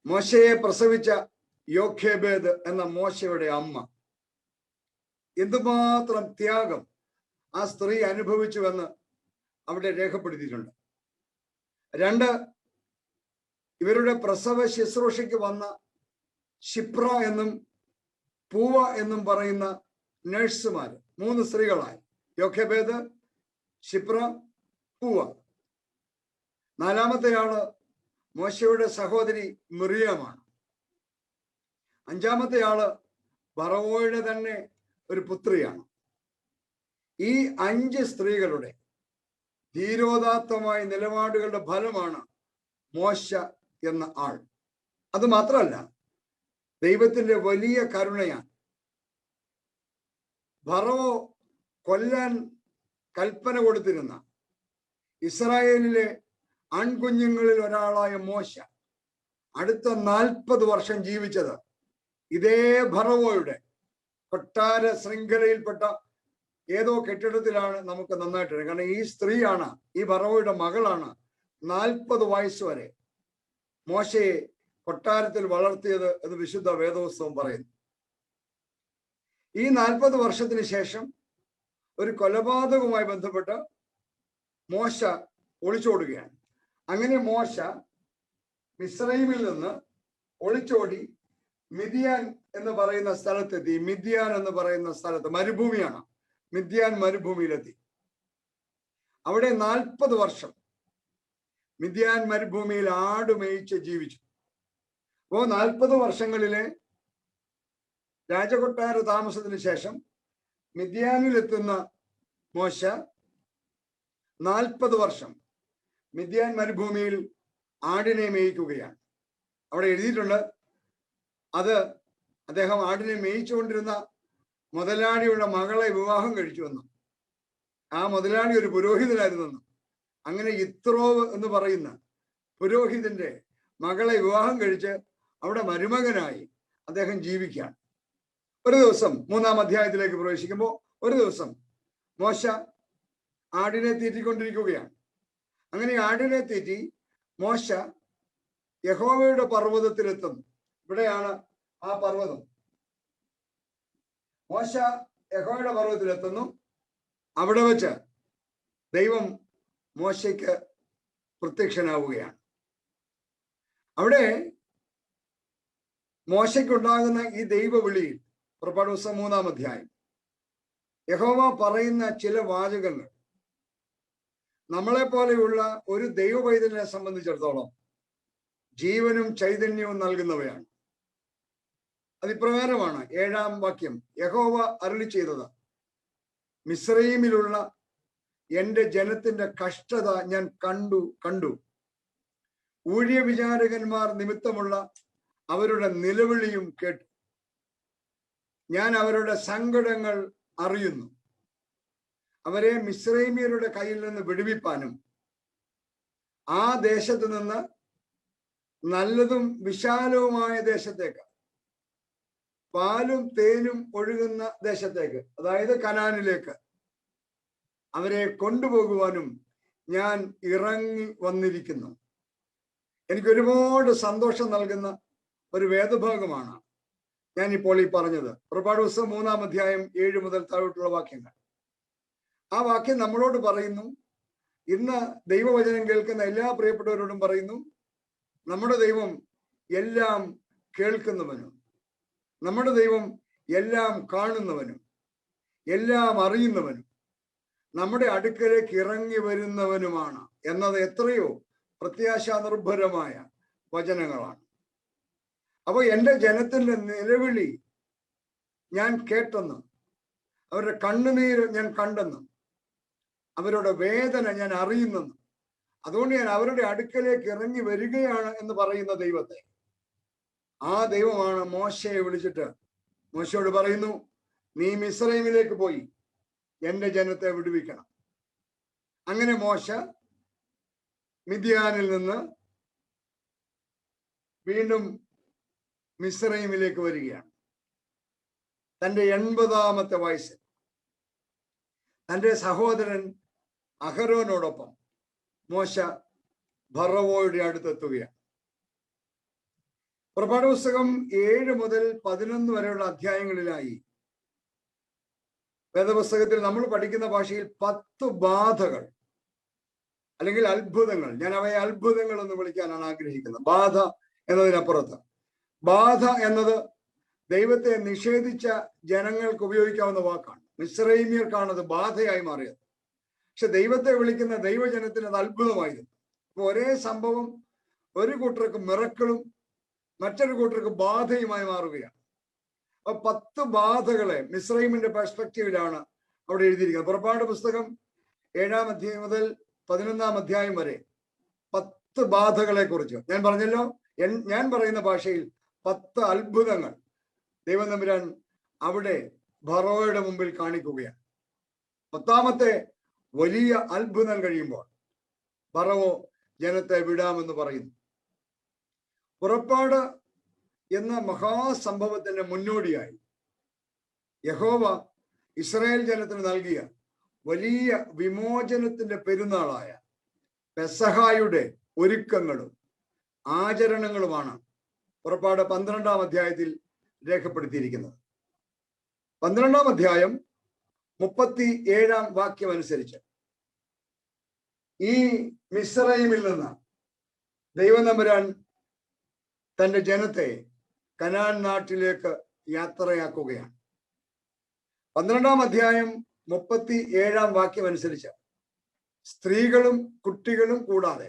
മോശയെ പ്രസവിച്ച യോഖേബേദ് എന്ന മോശയുടെ അമ്മ. എന്തുമാത്രം ത്യാഗം ആ സ്ത്രീ അനുഭവിച്ചുവെന്ന് അവിടെ രേഖപ്പെടുത്തിയിട്ടുണ്ട്. 2, ഇവരുടെ പ്രസവ ശുശ്രൂഷയ്ക്ക് വന്ന ക്ഷിപ്ര എന്നും പൂവ എന്നും പറയുന്ന നഴ്സുമാർ, 3 സ്ത്രീകളായി, യോഖേബേദ്, ക്ഷിപ്ര, പൂവ. 4-മത്തെയാള് മോശയുടെ സഹോദരി മിറിയാമാണ്. 5-മത്തെയാള് ഫറവോയുടെ തന്നെ ഒരു പുത്രിയാണ്. ഈ 5 സ്ത്രീകളുടെ ധീരോദാത്തമായ നിലപാടുകളുടെ ഫലമാണ് മോശ എന്ന ആൾ. അത് മാത്രമല്ല, ദൈവത്തിന്റെ വലിയ കരുണയാണ്. ഫറവോ കൊല്ലാൻ കൽപ്പന കൊടുത്തിരുന്ന ഇസ്രായേലിലെ ആൺകുഞ്ഞുങ്ങളിൽ ഒരാളായ മോശ അടുത്ത 40 വർഷം ജീവിച്ചത് ഇതേ ഫറവോയുടെ കൊട്ടാര ശൃംഖലയിൽപ്പെട്ട ഏതോ കെട്ടിടത്തിലാണ് നമുക്ക് നന്നായിട്ട്. കാരണം ഈ സ്ത്രീയാണ്, ഈ ഫറവോയുടെ മകളാണ് 40 വയസ്സ് വരെ മോശയെ കൊട്ടാരത്തിൽ വളർത്തിയത് എന്ന് വിശുദ്ധ വേദപുസ്തകം പറയുന്നു. ഈ 40 വർഷത്തിന് ശേഷം ഒരു കൊലപാതകവുമായി ബന്ധപ്പെട്ട് മോശ ഒളിച്ചോടുകയാണ്. അങ്ങനെ മോശ മിസ്രൈമിൽ നിന്ന് ഒളിച്ചോടി മിദ്യാൻ എന്ന് പറയുന്ന സ്ഥലത്തെത്തി. മിദ്യാൻ എന്ന് പറയുന്ന സ്ഥലത്ത് മരുഭൂമിയാണ്. മിദ്യാൻ മരുഭൂമിയിലെത്തി. അവിടെ 40 വർഷം മിദ്യാൻ മരുഭൂമിയിൽ ആട് മേയിച്ച് ജീവിച്ചു. അപ്പോ 40 വർഷങ്ങളിലെ രാജകൊട്ടാര താമസത്തിന് ശേഷം മിദ്യാനിലെത്തുന്ന മോശ 40 വർഷം മിദ്യാൻ മരുഭൂമിയിൽ ആടിനെ മേയിക്കുകയാണ്. അവിടെ എഴുതിയിട്ടുണ്ട്, അത് അദ്ദേഹം ആടിനെ മേയിച്ചുകൊണ്ടിരുന്ന മുതലാളിയുടെ മകളെ വിവാഹം കഴിച്ചുവെന്നും ആ മുതലാളി ഒരു പുരോഹിതനായിരുന്നെന്നും അങ്ങനെ ഇത്രോവ് എന്ന് പറയുന്ന പുരോഹിതന്റെ മകളെ വിവാഹം കഴിച്ച് അവിടെ മരുമകനായി അദ്ദേഹം ജീവിക്കുകയാണ്. ഒരു ദിവസം 3-ാം അധ്യായത്തിലേക്ക് പ്രവേശിക്കുമ്പോൾ ഒരു ദിവസം മോശ ആടിനെ തീറ്റിക്കൊണ്ടിരിക്കുകയാണ്. അങ്ങനെ ആടിനെ തീറ്റി മോശ യഹോവയുടെ പർവ്വതത്തിലെത്തുന്നു. ഇവിടെയാണ് ആ പർവ്വതം. മോശ യഹോവയുടെ പർവ്വതത്തിലെത്തുന്നു. അവിടെ വെച്ച് ദൈവം മോശയ്ക്ക് പ്രത്യക്ഷനാവുകയാണ്. അവിടെ മോശയ്ക്കുണ്ടാകുന്ന ഈ ദൈവവിളിയിൽ പുറപ്പാട് പുസ്തകം 3-ാം അധ്യായം യഹോവ പറയുന്ന ചില വാചകങ്ങൾ നമ്മളെ പോലെയുള്ള ഒരു ദൈവ പൈതലിനെ സംബന്ധിച്ചിടത്തോളം ജീവനും ചൈതന്യവും നൽകുന്നവയാണ്. അതിപ്രകാരമാണ് 7-ാം വാക്യം. യഹോവ അരുളി ചെയ്തത്, മിസ്രയീമിലുള്ള എൻ്റെ ജനത്തിന്റെ കഷ്ടത ഞാൻ കണ്ടു. ഊഴിയ വിചാരകന്മാർ നിമിത്തമുള്ള അവരുടെ നിലവിളിയും കേട്ടു. ഞാൻ അവരുടെ സങ്കടങ്ങൾ അറിയുന്നു. അവരെ മിസ്രൈമ്യരുടെ കയ്യിൽ നിന്ന് വിടുവിപ്പാനും ആ ദേശത്ത് നിന്ന് നല്ലതും വിശാലവുമായ ദേശത്തേക്ക്, പാലും തേനും ഒഴുകുന്ന ദേശത്തേക്ക്, അതായത് കനാനിലേക്ക് അവരെ കൊണ്ടുപോകുവാനും ഞാൻ ഇറങ്ങി വന്നിരിക്കുന്നു. എനിക്ക് ഒരുപാട് സന്തോഷം നൽകുന്ന ഒരു വേദഭാഗമാണ് ഞാൻ ഇപ്പോൾ ഈ പറഞ്ഞത്. പുറപ്പാട് പുസ്തകം 3-ാം അധ്യായം 7 മുതൽ താഴോട്ടുള്ള വാക്യങ്ങൾ. ആ വാക്യം നമ്മളോട് പറയുന്നു, ഇന്ന് ദൈവവചനം കേൾക്കുന്ന എല്ലാ പ്രിയപ്പെട്ടവരോടും പറയുന്നു, നമ്മുടെ ദൈവം എല്ലാം കേൾക്കുന്നവനും, നമ്മുടെ ദൈവം എല്ലാം കാണുന്നവനും, എല്ലാം അറിയുന്നവനും, നമ്മുടെ അടുക്കലേക്ക് ഇറങ്ങി വരുന്നവനുമാണ് എന്നത് എത്രയോ പ്രത്യാശാ നിർഭരമായ വചനങ്ങളാണ്. അപ്പൊ എൻ്റെ ജനത്തിന്റെ നിലവിളി ഞാൻ കേട്ടെന്നും അവരുടെ കണ്ണുനീര് ഞാൻ കണ്ടെന്നും അവരുടെ വേദന ഞാൻ അറിയുന്നെന്നും അതുകൊണ്ട് ഞാൻ അവരുടെ അടുക്കലേക്ക് ഇറങ്ങി വരികയാണ് എന്ന് പറയുന്ന ദൈവത്തെ, ആ ദൈവമാണ് മോശയെ വിളിച്ചിട്ട് മോശയോട് പറയുന്നു, നീ മിസ്രൈമിലേക്ക് പോയി എൻ്റെ ജനത്തെ വിടുവിക്കണം. അങ്ങനെ മോശ മിദ്യാനിൽ നിന്ന് വീണ്ടും മിസ്രൈമിലേക്ക് വരികയാണ്. തൻ്റെ 80-ാമത്തെ വയസ്സിൽ തൻ്റെ സഹോദരൻ അഹരോനോടൊപ്പം മോശ ഫറവോയുടെ അടുത്തെത്തുകയാണ്. പുറപ്പാട് പുസ്തകം 7 മുതൽ 11 വരെയുള്ള അധ്യായങ്ങളിലായി വേദപുസ്തകത്തിൽ നമ്മൾ പഠിക്കുന്ന ഭാഷയിൽ 10 ബാധകൾ അല്ലെങ്കിൽ അത്ഭുതങ്ങൾ, ഞാൻ അവയെ അത്ഭുതങ്ങൾ എന്ന് വിളിക്കാനാണ് ആഗ്രഹിക്കുന്നത്. ബാധ എന്നതിനപ്പുറത്ത്, ബാധ എന്നത് ദൈവത്തെ നിഷേധിച്ച ജനങ്ങൾക്ക് ഉപയോഗിക്കാവുന്ന വാക്കാണ്. മിസ്രൈമ്യർക്കാണ് അത് ബാധയായി മാറിയത്. പക്ഷെ ദൈവത്തെ വിളിക്കുന്ന ദൈവജനത്തിന് അത് അത്ഭുതമായിരുന്നു. അപ്പൊ ഒരേ സംഭവം ഒരു കൂട്ടർക്ക് മിറക്കിളും മറ്റൊരു കൂട്ടർക്ക് ബാധയുമായി മാറുകയാണ്. അപ്പൊ 10 ബാധകളെ മിസ്രൈമിന്റെ പെർസ്പെക്റ്റീവിലാണ് അവിടെ എഴുതിയിരിക്കുന്നത്. പുറപ്പാട് പുസ്തകം 7-ാം അധ്യായം മുതൽ 11-ാം അധ്യായം വരെ 10 ബാധകളെ കുറിച്ച് ഞാൻ പറഞ്ഞല്ലോ. ഞാൻ പറയുന്ന ഭാഷയിൽ 10 അത്ഭുതങ്ങൾ ദൈവം തമ്പുരാൻ അവിടെ ഫറവോയുടെ മുമ്പിൽ കാണിക്കുകയാണ്. 10-ാമത്തെ വലിയ അത്ഭുതം കഴിയുമ്പോൾ ഫറവോ ജനത്തെ വിടാമെന്ന് പറയുന്നു. പുറപ്പാട് എന്ന മഹാസംഭവത്തിന്റെ മുന്നോടിയായി യഹോവ ഇസ്രായേൽ ജനത്തിന് നൽകിയ വലിയ വിമോചനത്തിന്റെ പെരുന്നാളായ പെസഹായുടെ ഒരുക്കങ്ങളും ആചരണങ്ങളുമാണ് പുറപ്പാട് 12-ാം അധ്യായത്തിൽ രേഖപ്പെടുത്തിയിരിക്കുന്നത്. 12-ാം അധ്യായം 37-ാം വാക്യം അനുസരിച്ച് ഈ മിസ്രൈമിൽ നിന്ന് ദൈവം തമ്പുരാൻ തന്റെ ജനത്തെ കനാൻ നാട്ടിലേക്ക് യാത്രയാക്കുകയാണ്. 12-ാം അധ്യായം 37-ാം വാക്യം അനുസരിച്ച് സ്ത്രീകളും കുട്ടികളും കൂടാതെ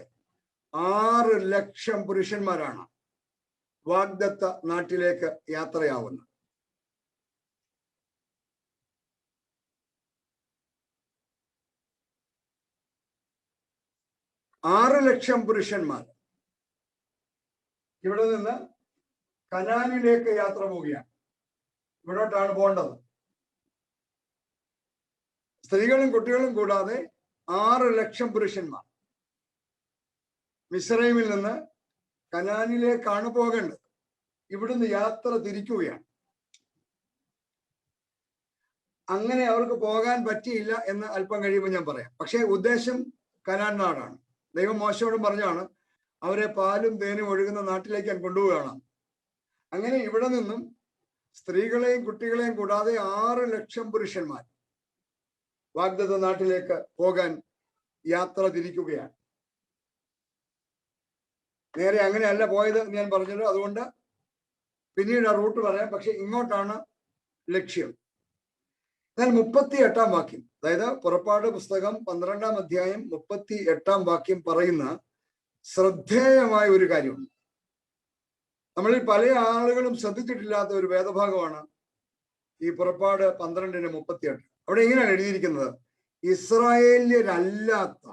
6 ലക്ഷം പുരുഷന്മാരാണ് വാഗ്ദത്ത നാട്ടിലേക്ക് യാത്രയാവുന്നത്. ആറ് ലക്ഷം പുരുഷന്മാർ ഇവിടെ നിന്ന് കനാനിലേക്ക് യാത്ര പോവുകയാണ്. ഇവിടോട്ടാണ് പോകേണ്ടത്. സ്ത്രീകളും കുട്ടികളും കൂടാതെ 6 ലക്ഷം പുരുഷന്മാർ മിസ്രൈമിൽ നിന്ന് കനാനിലേക്കാണ് പോകേണ്ടത്. ഇവിടുന്ന് യാത്ര തിരിക്കുകയാണ്. അങ്ങനെ അവർക്ക് പോകാൻ പറ്റിയില്ല എന്ന് അല്പം കഴിയുമ്പോൾ ഞാൻ പറയാം. പക്ഷേ ഉദ്ദേശം കനാൻ നാടാണ്. ദൈവം മോശയോടും പറഞ്ഞാണ്, അവരെ പാലും തേനും ഒഴുകുന്ന നാട്ടിലേക്ക് ഞാൻ കൊണ്ടുപോവുകയാണ്. അങ്ങനെ ഇവിടെ നിന്നും സ്ത്രീകളെയും കുട്ടികളെയും കൂടാതെ 6 ലക്ഷം പുരുഷന്മാർ വാഗ്ദത്ത നാട്ടിലേക്ക് പോകാൻ യാത്ര തിരിക്കുകയാണ്. നേരെ അങ്ങനെയല്ല പോയത് ഞാൻ പറഞ്ഞല്ലോ. അതുകൊണ്ട് പിന്നീട് ആ റൂട്ട് പറയാം. പക്ഷെ ഇങ്ങോട്ടാണ് ലക്ഷ്യം. എന്നാൽ 38-ാം വാക്യം, അതായത് പുറപ്പാട് പുസ്തകം 12-ാം അധ്യായം 38-ാം വാക്യം പറയുന്ന ശ്രദ്ധേയമായ ഒരു കാര്യമുണ്ട്. നമ്മളിൽ പല ആളുകളും ശ്രദ്ധിച്ചിട്ടില്ലാത്ത ഒരു വേദഭാഗമാണ് ഈ പുറപ്പാട് 12:38. അവിടെ ഇങ്ങനെയാണ് എഴുതിയിരിക്കുന്നത്, ഇസ്രായേല്യരല്ലാത്ത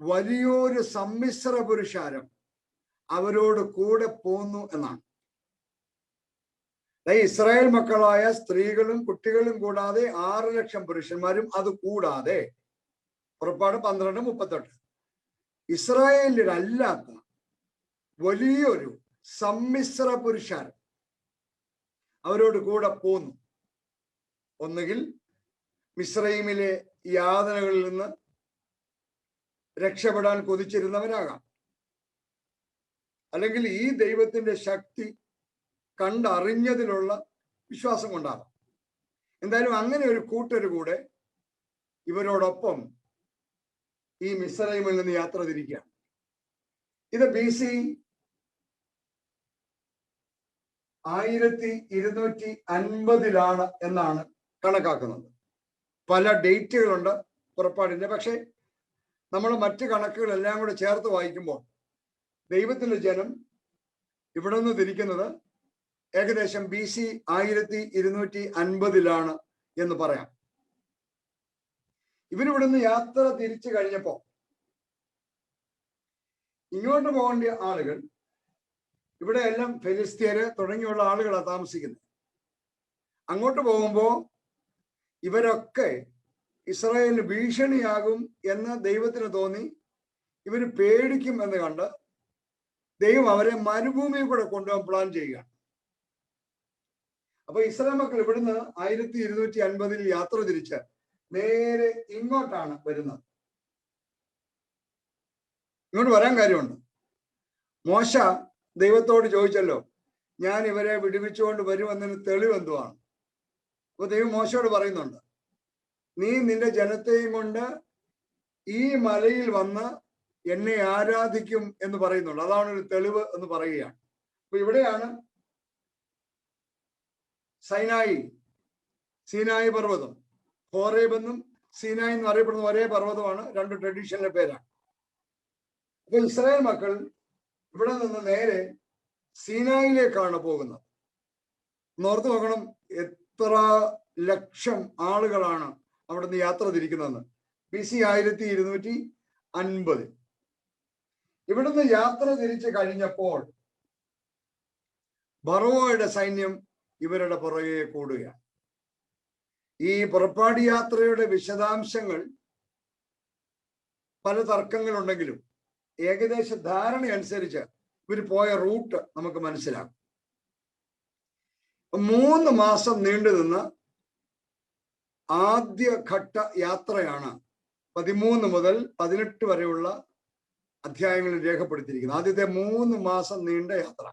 വലിയൊരു സമ്മിശ്ര പുരുഷാരം അവരോട് കൂടെ പോന്നു എന്നാണ്. ഇസ്രായേൽ മക്കളായ സ്ത്രീകളും കുട്ടികളും കൂടാതെ 6 ലക്ഷം പുരുഷന്മാരും, അത് കൂടാതെ പുറപ്പാട് 12:38 ഇസ്രായേലിലല്ലാത്ത വലിയൊരു സമ്മിശ്ര പുരുഷാരം അവരോട് കൂടെ പോന്നു. ഒന്നുകിൽ മിസ്രൈമിലെ യാതനകളിൽ നിന്ന് രക്ഷപ്പെടാൻ കൊതിച്ചിരുന്നവരാകാം, അല്ലെങ്കിൽ ഈ ദൈവത്തിന്റെ ശക്തി കണ്ടറിഞ്ഞതിലുള്ള വിശ്വാസം കൊണ്ടാകാം. എന്തായാലും അങ്ങനെ ഒരു കൂട്ടര് കൂടെ ഇവരോടൊപ്പം ഈ മിസ്രൈമിൽ നിന്ന് യാത്ര തിരിക്കുകയാണ്. ഇത് BC 1250 എന്നാണ് കണക്കാക്കുന്നത്. പല ഡേറ്റുകളുണ്ട് പുറപ്പാടിന്റെ. പക്ഷെ നമ്മൾ മറ്റ് കണക്കുകളെല്ലാം കൂടെ ചേർത്ത് വായിക്കുമ്പോൾ ദൈവത്തിന്റെ ജനം ഇവിടെ നിന്ന് തിരിക്കുന്നത് ഏകദേശം BC 1250 എന്ന് പറയാം. ഇവരിവിടുന്ന് യാത്ര തിരിച്ചു കഴിഞ്ഞപ്പോ ഇങ്ങോട്ട് പോകേണ്ട ആളുകൾ, ഇവിടെ എല്ലാം ഫെലിസ്ത്യര് തുടങ്ങിയുള്ള ആളുകളാണ് താമസിക്കുന്നത്. അങ്ങോട്ട് പോകുമ്പോ ഇവരൊക്കെ ഇസ്രായേലിന് ഭീഷണിയാകും എന്ന് ദൈവത്തിന് തോന്നി. ഇവര് പേടിക്കും എന്ന് കണ്ട് ദൈവം അവരെ മരുഭൂമിയിൽ കൂടെ കൊണ്ടുപോകാൻ പ്ലാൻ ചെയ്യുകയാണ്. അപ്പൊ ഇസ്രായേൽ മക്കൾ ഇവിടുന്ന് 1250 യാത്ര തിരിച്ച് നേരെ ഇങ്ങോട്ടാണ് വരുന്നത്. ഇങ്ങോട്ട് വരാൻ കാര്യമുണ്ട്. മോശ ദൈവത്തോട് ചോദിച്ചല്ലോ, ഞാൻ ഇവരെ വിടുവിച്ചുകൊണ്ട് വരുമെന്നതിന് തെളിവെന്തുവാണ്? അപ്പൊ ദൈവം മോശയോട് പറയുന്നുണ്ട്, നീ നിന്റെ ജനത്തെയും കൊണ്ട് ഈ മലയിൽ വന്ന് എന്നെ ആരാധിക്കും എന്ന് പറയുന്നുണ്ട്. അതാണ് ഒരു തെളിവ് എന്ന് പറയുകയാണ്. അപ്പൊ ഇവിടെയാണ് സീനായി പർവ്വതം. ഹോറേബ് എന്നും സീനായി എന്ന് അറിയപ്പെടുന്ന ഒരേ പർവ്വതമാണ്, രണ്ട് ട്രഡീഷണൽ പേരാണ്. അപ്പൊ ഇസ്രായേൽ മക്കൾ ഇവിടെ നിന്ന് നേരെ സീനായിലേക്കാണ് പോകുന്നത്. ഓർത്ത് നോക്കണം, എത്ര ലക്ഷം ആളുകളാണ് അവിടുന്ന് യാത്ര തിരിക്കുന്നതെന്ന്. BC 1250 ഇവിടുന്ന് യാത്ര തിരിച്ചു കഴിഞ്ഞപ്പോൾ ഫറവോയുടെ സൈന്യം ഇവരുടെ പുറകെ കൂടുകയാണ്. ഈ പുറപ്പാട് യാത്രയുടെ വിശദാംശങ്ങൾ പല തർക്കങ്ങളുണ്ടെങ്കിലും ഏകദേശ ധാരണ അനുസരിച്ച് ഇവർ പോയ റൂട്ട് നമുക്ക് മനസ്സിലാകും. 3 മാസം നീണ്ടു നിന്ന ആദ്യഘട്ട യാത്രയാണ് 13 മുതൽ 18 വരെയുള്ള അധ്യായങ്ങളിൽ രേഖപ്പെടുത്തിയിരിക്കുന്നത്. ആദ്യത്തെ 3 മാസം നീണ്ട യാത്ര.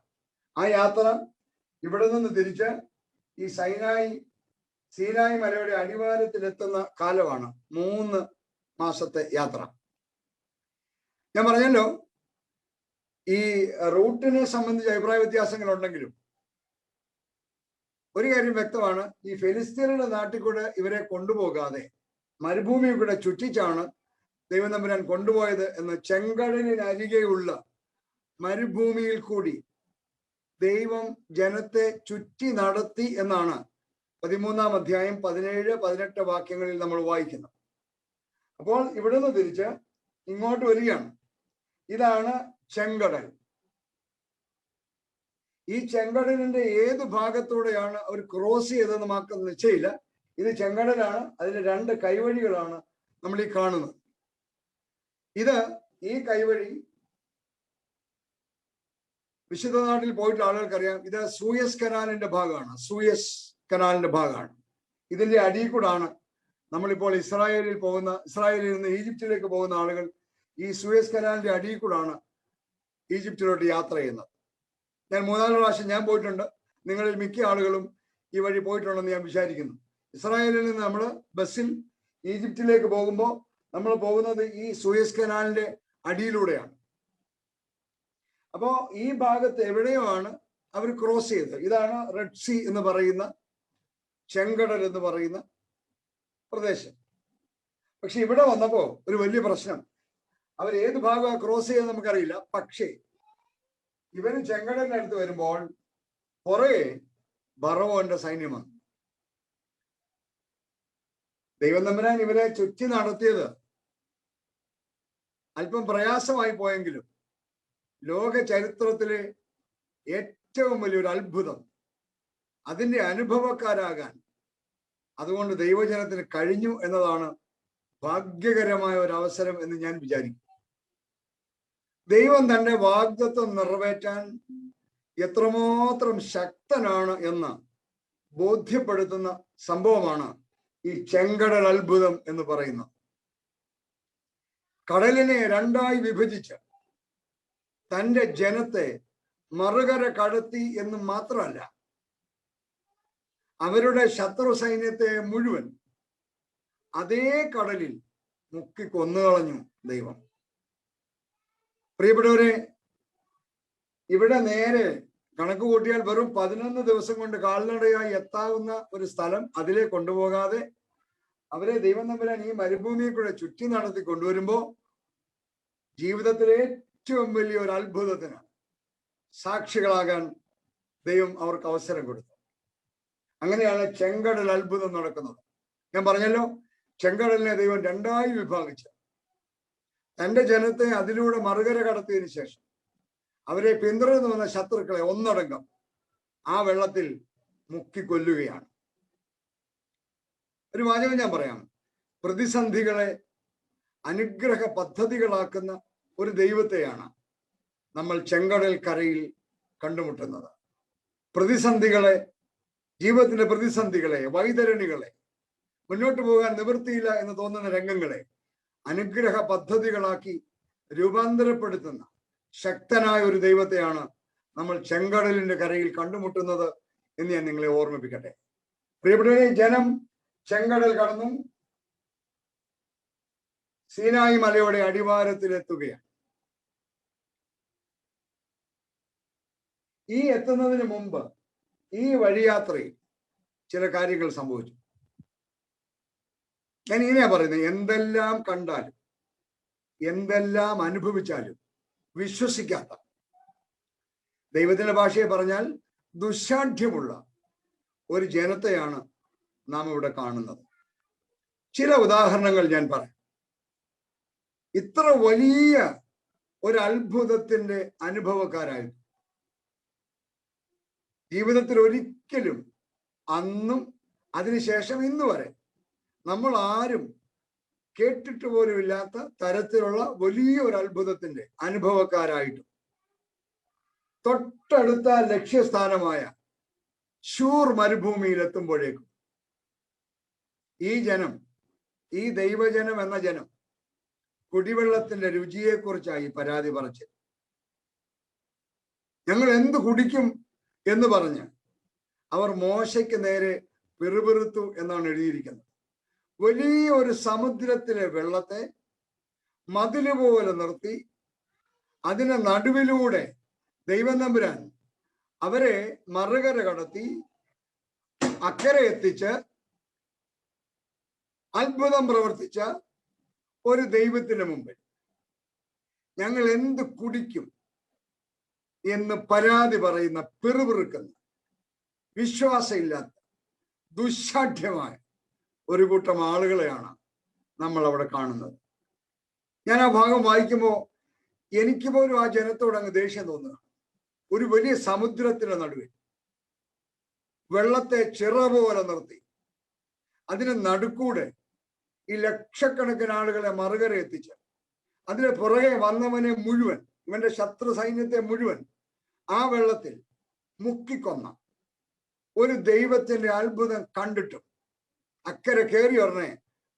ആ യാത്ര ഇവിടെ നിന്ന് തിരിച്ച് ഈ സീനായി മലയുടെ അടിവാരത്തിലെത്തുന്ന കാലമാണ് 3 മാസത്തെ യാത്ര. ഞാൻ പറഞ്ഞല്ലോ, ഈ റൂട്ടിനെ സംബന്ധിച്ച് അഭിപ്രായ വ്യത്യാസങ്ങൾ ഉണ്ടെങ്കിലും ഒരു കാര്യം വ്യക്തമാണ്, ഈ ഫെലിസ്ത്യരുടെ നാട്ടിൽ കൂടെ ഇവരെ കൊണ്ടുപോകാതെ മരുഭൂമിയിൽ കൂടെ ചുറ്റിച്ചാണ് ദൈവം തമ്പുരാൻ കൊണ്ടുപോയത് എന്ന് ചെങ്കടലിനരികെയുള്ള മരുഭൂമിയിൽ കൂടി ദൈവം ജനത്തെ ചുറ്റി നടത്തി എന്നാണ് 13-ാം അധ്യായം 17-18 വാക്യങ്ങളിൽ നമ്മൾ വായിക്കുന്നത്. അപ്പോൾ ഇവിടുന്ന് തിരിച്ച് ഇങ്ങോട്ട് വരികയാണ്. ഇതാണ് ചെങ്കടൽ. ഈ ചെങ്കടലിന്റെ ഏത് ഭാഗത്തൂടെയാണ് അവർ ക്രോസ് ചെയ്തതെന്ന് നമുക്ക് നിശ്ചയില്ല. ഇത് ചെങ്കടലാണ്. അതിന് 2 കൈവഴികളാണ് നമ്മൾ ഈ കാണുന്നത്. ഈ കൈവഴി വിശുദ്ധ നാട്ടിൽ പോയിട്ട് ആളുകൾക്കറിയാം, ഇത് സൂയസ് കനാലിന്റെ ഭാഗമാണ്. ഇതിന്റെ അടിയിൽ കൂടാണ് നമ്മളിപ്പോൾ ഇസ്രായേലിൽ നിന്ന് ഈജിപ്തിലേക്ക് പോകുന്ന ആളുകൾ ഈ സൂയസ് കനാലിന്റെ അടിയിൽ കൂടാണ് ഈജിപ്തിലോട്ട് യാത്ര ചെയ്യുന്നത്. ഞാൻ 3-4 പ്രാവശ്യം ഞാൻ പോയിട്ടുണ്ട്. നിങ്ങളിൽ മിക്ക ആളുകളും ഈ വഴി പോയിട്ടുണ്ടെന്ന് ഞാൻ വിചാരിക്കുന്നു. ഇസ്രായേലിൽ നിന്ന് നമ്മൾ ബസ്സിൽ ഈജിപ്തിലേക്ക് പോകുമ്പോൾ നമ്മൾ പോകുന്നത് ഈ സൂയസ് കനാലിന്റെ അടിയിലൂടെയാണ്. അപ്പോ ഈ ഭാഗത്ത് എവിടെയോ ആണ് അവർ ക്രോസ് ചെയ്തത്. ഇതാണ് റെഡ് സീ എന്ന് പറയുന്ന, ചെങ്കടൽ എന്ന് പറയുന്ന പ്രദേശം. പക്ഷെ ഇവിടെ വന്നപ്പോ ഒരു വലിയ പ്രശ്നം, അവർ ഏത് ഭാഗമാണ് ക്രോസ് ചെയ്തെന്ന് നമുക്കറിയില്ല. പക്ഷേ ഇവര് ചെങ്കടലിന്റെ അടുത്ത് വരുമ്പോൾ പുറകെ ഫറവോന്റെ സൈന്യമാണ്. ദൈവം തമ്പുരാൻ ഇവരെ ചുറ്റി നടത്തിയത് അല്പം പ്രയാസമായി പോയെങ്കിലും ലോക ചരിത്രത്തിലെ ഏറ്റവും വലിയൊരു അത്ഭുതം അതിന്റെ അനുഭവക്കാരാകാൻ അതുകൊണ്ട് ദൈവജനത്തിന് കഴിഞ്ഞു എന്നതാണ് ഭാഗ്യകരമായ ഒരു അവസരം എന്ന് ഞാൻ വിചാരിക്കും. ദൈവം തന്റെ വാഗ്ദത്വം നിറവേറ്റാൻ എത്രമാത്രം ശക്തനാണ് എന്ന് ബോധ്യപ്പെടുത്തുന്ന സംഭവമാണ് ഈ ചെങ്കടൽ അത്ഭുതം എന്ന് പറയുന്നത്. കടലിനെ രണ്ടായി വിഭജിച്ച് തന്റെ ജനത്തെ മറുകര കടത്തി എന്ന് മാത്രമല്ല, അവരുടെ ശത്രു സൈന്യത്തെ മുഴുവൻ അതേ കടലിൽ മുക്കി കൊന്നുകളഞ്ഞു ദൈവം. പ്രിയപ്പെട്ടവരെ, ഇവിടെ നേരെ കണക്ക് കൂട്ടിയാൽ വെറും 11 ദിവസം കൊണ്ട് കാൽനടയായി എത്താവുന്ന ഒരു സ്ഥലം അതിലെ കൊണ്ടുപോകാതെ അവരെ ദൈവം തമ്പുരാൻ ഈ മരുഭൂമിയെ കൂടെ ചുറ്റി നടത്തി കൊണ്ടുവരുമ്പോ ജീവിതത്തിലെ ഏറ്റവും വലിയ ഒരു അത്ഭുതത്തിന് സാക്ഷികളാകാൻ ദൈവം അവർക്ക് അവസരം കൊടുത്തു. അങ്ങനെയാണ് ചെങ്കടൽ അത്ഭുതം നടക്കുന്നത്. ഞാൻ പറഞ്ഞല്ലോ, ചെങ്കടലിനെ ദൈവം രണ്ടായി വിഭാഗിച്ചു. തന്റെ ജനത്തെ അതിലൂടെ മറുകര കടത്തിയതിനു ശേഷം അവരെ പിന്തുടർന്നു വന്ന ശത്രുക്കളെ ഒന്നടങ്കം ആ വെള്ളത്തിൽ മുക്കിക്കൊല്ലുകയാണ്. ഒരു വാചകം ഞാൻ പറയാം. പ്രതിസന്ധികളെ അനുഗ്രഹ പദ്ധതികളാക്കുന്ന ഒരു ദൈവത്തെയാണ് നമ്മൾ ചെങ്കടൽ കരയിൽ കണ്ടുമുട്ടുന്നത്. പ്രതിസന്ധികളെ, ജീവിതത്തിന്റെ പ്രതിസന്ധികളെ, വൈതരണികളെ, മുന്നോട്ട് പോകാൻ നിവൃത്തിയില്ല എന്ന് തോന്നുന്ന രംഗങ്ങളെ അനുഗ്രഹ പദ്ധതികളാക്കി രൂപാന്തരപ്പെടുത്തുന്ന ശക്തനായ ഒരു ദൈവത്തെയാണ് നമ്മൾ ചെങ്കടലിന്റെ കരയിൽ കണ്ടുമുട്ടുന്നത് എന്ന് ഞാൻ നിങ്ങളെ ഓർമ്മിപ്പിക്കട്ടെ. പ്രിയപ്പെട്ടവരെ, ജനം ചെങ്കടൽ കടന്നു സീനായി മലയുടെ അടിവാരത്തിലെത്തുകയാണ്. ഈ എത്തുന്നതിന് മുമ്പ് ഈ വഴിയാത്രയിൽ ചില കാര്യങ്ങൾ സംഭവിച്ചു. ഞാൻ ഇങ്ങനെയാ പറയുന്നത്, എന്തെല്ലാം കണ്ടാലും എന്തെല്ലാം അനുഭവിച്ചാലും വിശ്വസിക്കാത്ത, ദൈവത്തിന്റെ ഭാഷയെ പറഞ്ഞാൽ ദുശാഠ്യമുള്ള ഒരു ജനത്തെയാണ് നാം ഇവിടെ കാണുന്നത്. ചില ഉദാഹരണങ്ങൾ ഞാൻ പറയാം. ഇത്ര വലിയ ഒരു അത്ഭുതത്തിന്റെ അനുഭവക്കാരായിരുന്നു ജീവിതത്തിൽ ഒരിക്കലും അന്നും അതിനുശേഷം ഇന്ന് വരെ നമ്മൾ ആരും കേട്ടിട്ട് പോലും ഇല്ലാത്ത തരത്തിലുള്ള വലിയ ഒരു അത്ഭുതത്തിന്റെ അനുഭവക്കാരായിട്ടും തൊട്ടടുത്ത ലക്ഷ്യസ്ഥാനമായ ശൂർ മരുഭൂമിയിൽ എത്തുമ്പോഴേക്കും ഈ ജനം, ഈ ദൈവജനം എന്ന ജനം കുടിവെള്ളത്തിന്റെ രുചിയെക്കുറിച്ചായി പരാതി പറച്ച് ഞങ്ങൾ എന്ത് കുടിക്കും എന്ന് പറഞ്ഞ് അവർ മോശയ്ക്ക് നേരെ പിറുപിറുത്തു എന്നാണ് എഴുതിയിരിക്കുന്നത്. വലിയ ഒരു സമുദ്രത്തിലെ വെള്ളത്തെ മതില് പോലെ നിർത്തി അതിനെ നടുവിലൂടെ ദൈവം തമ്പുരാൻ അവരെ മറുകര കടത്തി അക്കരെ എത്തിച്ച് അത്ഭുതം പ്രവർത്തിച്ച ഒരു ദൈവത്തിന് മുമ്പിൽ ഞങ്ങൾ എന്ത് കുടിക്കും എന്ന് പരാതി പറയുന്ന, പിറുപിറുക്കുന്ന, വിശ്വാസമില്ലാത്ത, ദുശാഠ്യമായ ഒരു കൂട്ടം ആളുകളെയാണ് നമ്മൾ അവിടെ കാണുന്നത്. ഞാൻ ആ ഭാഗം വായിക്കുമ്പോൾ എനിക്ക് പോലും ആ ജനത്തോട് അങ്ങ് ദേഷ്യം തോന്നുക. ഒരു വലിയ സമുദ്രത്തിന്റെ നടുവിൽ വെള്ളത്തെ ചിറ പോലെ നിർത്തി അതിന് നടുക്കൂടെ ഈ ലക്ഷക്കണക്കിന് ആളുകളെ മറുകര എത്തിച്ച് അതിന് പുറകെ വന്നവനെ മുഴുവൻ, ഇവന്റെ ശത്രു സൈന്യത്തെ മുഴുവൻ ആ വെള്ളത്തിൽ മുക്കിക്കൊന്ന ഒരു ദൈവത്തിന്റെ അത്ഭുതം കണ്ടിട്ടും അക്കരെ കയറി ഉടനെ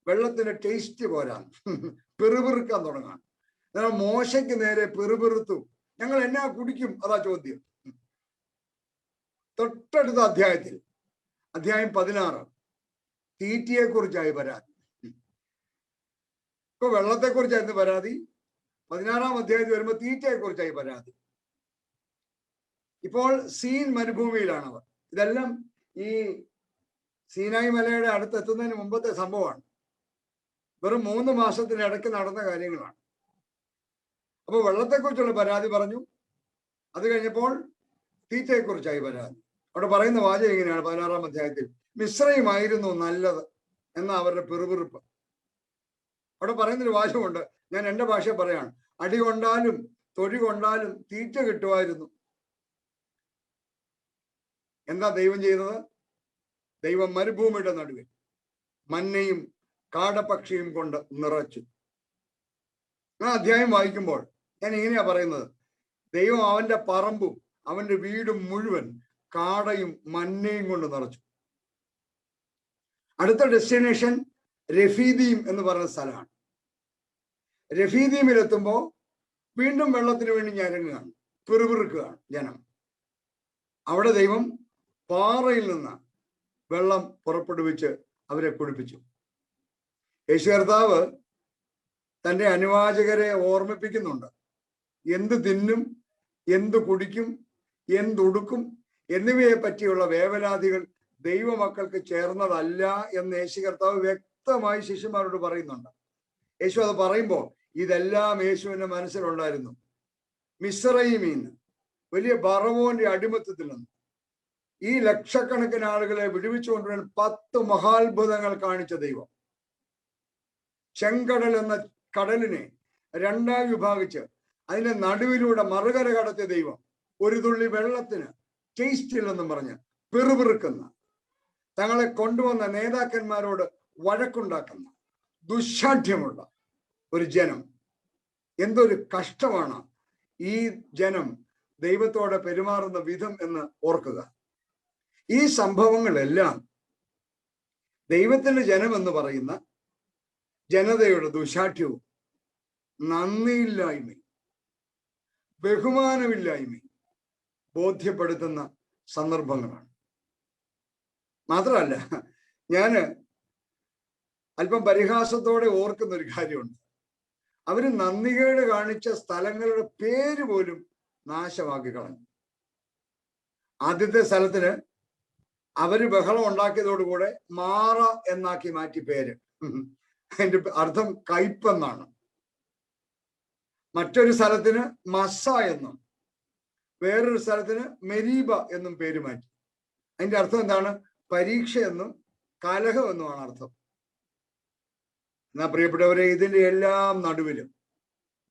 വെള്ളത്തിന്റെ ടേസ്റ്റ് പോരാൻ പിറുപിറുക്കാൻ തുടങ്ങാൻ. മോശയ്ക്ക് നേരെ പിറുപിറുത്തു. ഞങ്ങൾ എന്നാ കുടിക്കും? അതാ ചോദ്യം. തൊട്ടടുത്ത അധ്യായത്തിൽ, അധ്യായം 16, തീറ്റയെ കുറിച്ചായി പരാതി. ഇപ്പൊ വെള്ളത്തെ കുറിച്ചായിരുന്നു പരാതി. 16-ാം അധ്യായത്തിൽ വരുമ്പോൾ തീറ്റയെ കുറിച്ചായി പരാതി. ഇപ്പോൾ സീൻ മരുഭൂമിയിലാണ് അവർ. ഇതെല്ലാം ഈ സീനായി മലയുടെ അടുത്തെത്തുന്നതിന് മുമ്പത്തെ സംഭവമാണ്. വെറും 3 മാസത്തിനിടയ്ക്ക് നടന്ന കാര്യങ്ങളാണ്. അപ്പോൾ വെള്ളത്തെക്കുറിച്ചുള്ള പരാതി പറഞ്ഞു. അത് കഴിഞ്ഞപ്പോൾ തീറ്റയെക്കുറിച്ചായി പരാതി. അവിടെ പറയുന്ന വാചകം എങ്ങനെയാണ്? 16-ാം അധ്യായത്തിൽ മിശ്രയുമായിരുന്നു നല്ലത് എന്ന അവരുടെ പിറുപിറുപ്പ്. അവിടെ പറയുന്നൊരു വാചകമുണ്ട്, ഞാൻ എൻ്റെ ഭാഷ പറയാണ്, അടി കൊണ്ടാലും തൊഴി കൊണ്ടാലും തീറ്റ കിട്ടുമായിരുന്നു. എന്താ ദൈവം ചെയ്തത്? ദൈവം മരുഭൂമിയുടെ നടുവിൽ മന്നയും കാടപക്ഷിയും കൊണ്ട് നിറച്ചു. ആ അധ്യായം വായിക്കുമ്പോൾ ഞാൻ ഇങ്ങനെയാ പറയുന്നത്, ദൈവം അവന്റെ പറമ്പും അവന്റെ വീടും മുഴുവൻ കാടയും മന്നയും കൊണ്ട് നിറച്ചു. അടുത്ത ഡെസ്റ്റിനേഷൻ രഫീദീം എന്ന് പറയുന്ന സ്ഥലമാണ്. രഫീദീമിലെത്തുമ്പോൾ വീണ്ടും വെള്ളത്തിന് വേണ്ടി ഞരങ്ങുകയാണ്, പിറുപിറുക്കുകയാണ് ജനം. അവിടെ ദൈവം പാറയിൽ നിന്ന് വെള്ളം പുറപ്പെടുവിച്ച് അവരെ കുടിപ്പിച്ചു. യേശു കർത്താവ് തന്റെ അനുവാചകരെ ഓർമ്മിപ്പിക്കുന്നുണ്ട്, എന്ത് തിന്നും, എന്ത് കുടിക്കും, എന്തുടുക്കും എന്നിവയെ പറ്റിയുള്ള വേവലാതികൾ ദൈവമക്കൾക്ക് ചേർന്നതല്ല എന്ന് യേശു കർത്താവ് വ്യക്തമായി ശിഷ്യന്മാരോട് പറയുന്നുണ്ട്. യേശു അത് പറയുമ്പോൾ ഇതെല്ലാം യേശുവിന്റെ മനസ്സിലുണ്ടായിരുന്നു. മിസ്രയീമീന്ന്, വലിയ ഫറവോന്റെ അടിമത്തത്തിൽ നിന്ന് ഈ ലക്ഷക്കണക്കിന് ആളുകളെ വിടുവിച്ചുകൊണ്ടുവരാൻ 10 മഹാത്ഭുതങ്ങൾ കാണിച്ച ദൈവം, ചെങ്കടൽ എന്ന കടലിനെ 2ആയി വിഭാഗിച്ച് അതിന്റെ നടുവിലൂടെ മറുകര കടത്തിയ ദൈവം, ഒരു തുള്ളി വെള്ളത്തിന് ടേസ്റ്റ് ഇല്ലെന്നും പറഞ്ഞ് പിറുപിറുക്കുന്ന, തങ്ങളെ കൊണ്ടുവന്ന നേതാക്കന്മാരോട് വഴക്കുണ്ടാക്കുന്ന ദുശാഠ്യമുള്ള ഒരു ജനം. എന്തൊരു കഷ്ടമാണ് ഈ ജനം ദൈവത്തോടെ പെരുമാറുന്ന വിധം എന്ന് ഓർക്കുക. ഈ സംഭവങ്ങളെല്ലാം ദൈവത്തിന്റെ ജനം എന്ന് പറയുന്ന ജനതയുടെ ദുശാഠ്യവും നന്ദിയില്ലായ്മയും ബഹുമാനമില്ലായ്മയും ബോധ്യപ്പെടുത്തുന്ന സന്ദർഭങ്ങളാണ്. മാത്രമല്ല, ഞാന് അല്പം പരിഹാസത്തോടെ ഓർക്കുന്ന ഒരു കാര്യമുണ്ട്. അവര് നന്ദികേട് കാണിച്ച സ്ഥലങ്ങളുടെ പേര് പോലും നാശമാക്കി കളഞ്ഞു. ആദ്യത്തെ സ്ഥലത്തിന് അവര് ബഹളം ഉണ്ടാക്കിയതോടുകൂടെ മാറ എന്നാക്കി മാറ്റി പേര്. അതിന്റെ അർത്ഥം കയ്പെന്നാണ്. മറ്റൊരു സ്ഥലത്തിന് മസ്സ എന്നും വേറൊരു സ്ഥലത്തിന് മെരീബ എന്നും പേര് മാറ്റി. അതിന്റെ അർത്ഥം എന്താണ്? പരീക്ഷ എന്നും കലഹം എന്നുമാണ് അർത്ഥം. എന്നാ പ്രിയപ്പെട്ടവരെ, ഇതിന്റെ എല്ലാം നടുവിലും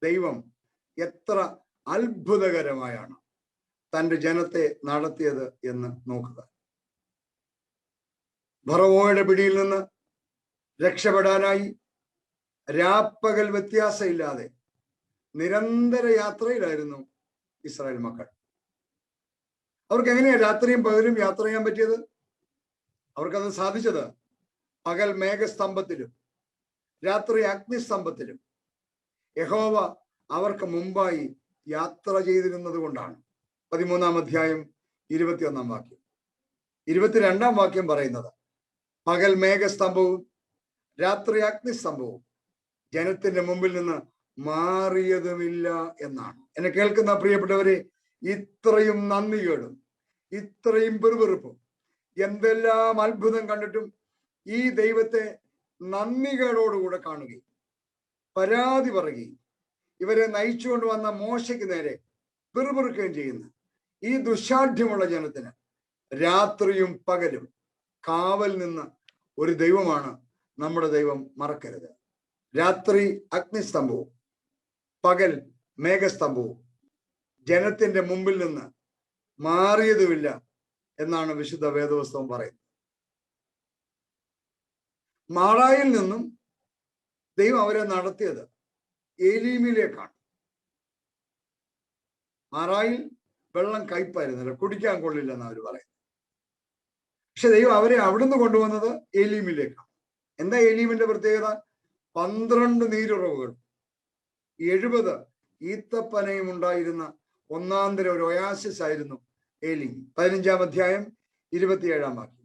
ദൈവം എത്ര അത്ഭുതകരമായാണ് തന്റെ ജനത്തെ നടത്തിയത് എന്ന് നോക്കുക. ഫറവോയുടെ പിടിയിൽ നിന്ന് രക്ഷപ്പെടാനായി രാപ്പകൽ വ്യത്യാസമില്ലാതെ നിരന്തര യാത്രയിലായിരുന്നു ഇസ്രായേൽ മക്കൾ. അവർക്ക് എങ്ങനെയാ രാത്രിയും പകലും യാത്ര ചെയ്യാൻ പറ്റിയത്? അവർക്കത് സാധിച്ചത് പകൽ മേഘസ്തംഭത്തിലും രാത്രി അഗ്നിസ്തംഭത്തിലും യഹോവ അവർക്ക് മുമ്പായി യാത്ര ചെയ്തിരുന്നത് കൊണ്ടാണ്. 13-ാം അധ്യായം 21-ാം വാക്യം. 22-ാം വാക്യം പറയുന്നത്, പകൽ മേഘസ്തംഭവും രാത്രി അഗ്നിസ്തംഭവും ജനത്തിന്റെ മുമ്പിൽ നിന്ന് മാറിയതുമില്ല എന്നാണ്. എന്നെ കേൾക്കുന്ന പ്രിയപ്പെട്ടവരെ, ഇത്രയും നന്ദികേടും ഇത്രയും പെറുപെറുപ്പും എന്തെല്ലാം അത്ഭുതം കണ്ടിട്ടും ഈ ദൈവത്തെ നന്ദികേടോടുകൂടെ കാണുകയും പരാതി പറയുകയും ഇവരെ നയിച്ചുകൊണ്ട് വന്ന മോശയ്ക്ക് നേരെ പിറുപിറുക്കുകയും ചെയ്യുന്ന ഈ ദുശാഠ്യമുള്ള ജനത്തിന് രാത്രിയും പകലും കാവൽ നിന്ന ഒരു ദൈവമാണ് നമ്മുടെ ദൈവം. മറക്കരുത്. രാത്രി അഗ്നിസ്തംഭവും പകൽ മേഘസ്തംഭവും ജനത്തിന്റെ മുമ്പിൽ നിന്ന് മാറിയതുമില്ല എന്നാണ് വിശുദ്ധ വേദപുസ്തകം പറയുന്നത്. മാറായിൽ നിന്നും ദൈവം അവരെ നടത്തിയത് ഏലീമിലേക്കാണ്. മാറായിൽ വെള്ളം കയ്പായിരുന്നല്ലോ, കുടിക്കാൻ കൊള്ളില്ലെന്ന് അവർ പറയുന്നത്. പക്ഷെ ദൈവം അവരെ അവിടുന്ന് കൊണ്ടുവന്നത് ഏലീമിലേക്കാണ്. എന്താ ഏലീമിന്റെ പ്രത്യേകത? 12 നീരുറവുകൾ 70 ഈത്തപ്പനയും ഉണ്ടായിരുന്ന ഒന്നാന്തര ഒരു ഒയാസിസ് ആയിരുന്നു ഏലീം. 15-ാം അധ്യായം 27-ാം വാക്യം.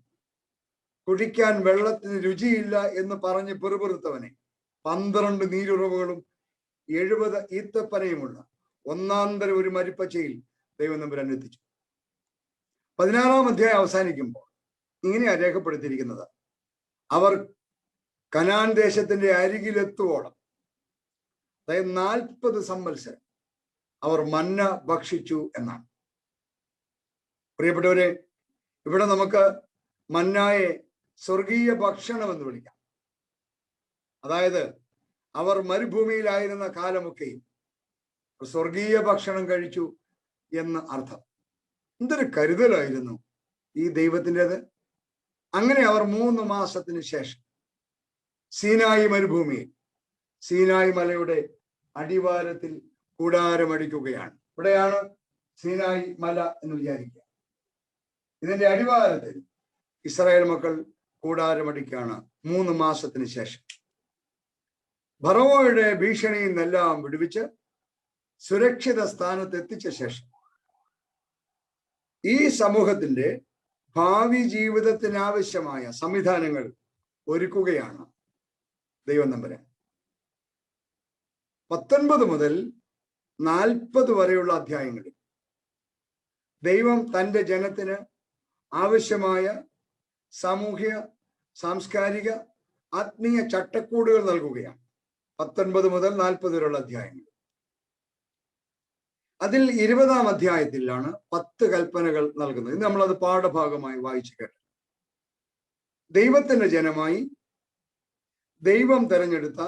കുടിക്കാൻ വെള്ളത്തിന് രുചിയില്ല എന്ന് പറഞ്ഞ് പെറുപെറുത്തവനെ 12 നീരുറവുകളും 70 ഈത്തപ്പനയുമുള്ള ഒന്നാന്തര ഒരു മരിപ്പച്ചയിൽ ദൈവം നമ്പുരാൻ എത്തിച്ചു. 16-ാം അധ്യായം അവസാനിക്കുമ്പോൾ ഇങ്ങനെയാ രേഖപ്പെടുത്തിയിരിക്കുന്നത്, അവർ കനാൻ ദേശത്തിന്റെ അരികിലെത്തുവോളം, അതായത് 40 സംവത്സരം അവർ മന്ന ഭക്ഷിച്ചു എന്നാണ്. പ്രിയപ്പെട്ടവരെ, ഇവിടെ നമുക്ക് മന്നായെ സ്വർഗീയ ഭക്ഷണം എന്ന് വിളിക്കാം. അതായത് അവർ മരുഭൂമിയിലായിരുന്ന കാലമൊക്കെയും സ്വർഗീയ ഭക്ഷണം കഴിച്ചു എന്ന് അർത്ഥം. എന്തൊരു കരുതലായിരുന്നു ഈ ദൈവത്തിൻ്റെത്. അങ്ങനെ അവർ 3 മാസത്തിന് ശേഷം സീനായി മരുഭൂമിയിൽ സീനായി മലയുടെ അടിവാരത്തിൽ കൂടാരമടിക്കുകയാണ്. ഇവിടെയാണ് സീനായി മല എന്ന് വിചാരിക്കുക. ഇതിന്റെ അടിവാരത്തിൽ ഇസ്രായേൽ മക്കൾ കൂടാരമടിക്കുകയാണ് 3 മാസത്തിന് ശേഷം. ഫറവോയുടെ ഭീഷണിയിൽ നിന്നെല്ലാം വിടുവിച്ച് സുരക്ഷിത സ്ഥാനത്ത് എത്തിച്ച ശേഷം ഈ സമൂഹത്തിന്റെ ഭാവി ജീവിതത്തിന് ആവശ്യമായ സംവിധാനങ്ങൾ ഒരുക്കുകയാണ് ദൈവം തമ്പുരാൻ. 19 മുതൽ 40 വരെയുള്ള അധ്യായങ്ങളിൽ ദൈവം തൻ്റെ ജനത്തിന് ആവശ്യമായ സാമൂഹ്യ, സാംസ്കാരിക, ആത്മീയ ചട്ടക്കൂടുകൾ നൽകുകയാണ്. 19 മുതൽ 40 വരെയുള്ള അധ്യായങ്ങൾ. അതിൽ 20-ാം അധ്യായത്തിലാണ് 10 കൽപ്പനകൾ നൽകുന്നത്. ഇന്ന് നമ്മളത് പാഠഭാഗമായി വായിച്ചു കേട്ടു. ദൈവത്തിന്റെ ജനമായി ദൈവം തെരഞ്ഞെടുത്ത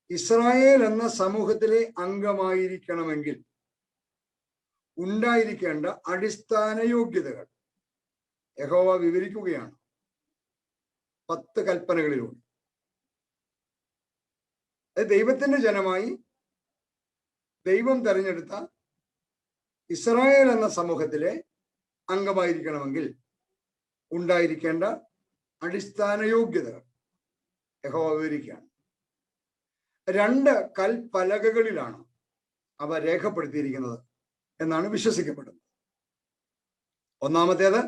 ഇസ്രായേൽ എന്ന സമൂഹത്തിലെ അംഗമായിരിക്കണമെങ്കിൽ ഉണ്ടായിരിക്കേണ്ട അടിസ്ഥാന യോഗ്യതകൾ യഹോവ വിവരിക്കുകയാണ് 10 കൽപ്പനകളിലൂടെ. ദൈവത്തിന്റെ ജനമായി ദൈവം തെരഞ്ഞെടുത്ത ഇസ്രായേൽ എന്ന സമൂഹത്തിലെ അംഗമായിരിക്കണമെങ്കിൽ ഉണ്ടായിരിക്കേണ്ട അടിസ്ഥാന യോഗ്യതകൾ യഹോവ വിവരിക്കുകയാണ്. 2 കൽപ്പലകകളിലാണ് അവ രേഖപ്പെടുത്തിയിരിക്കുന്നത് എന്നാണ് വിശ്വസിക്കപ്പെടുന്നത്. ഒന്നാമത്തേത്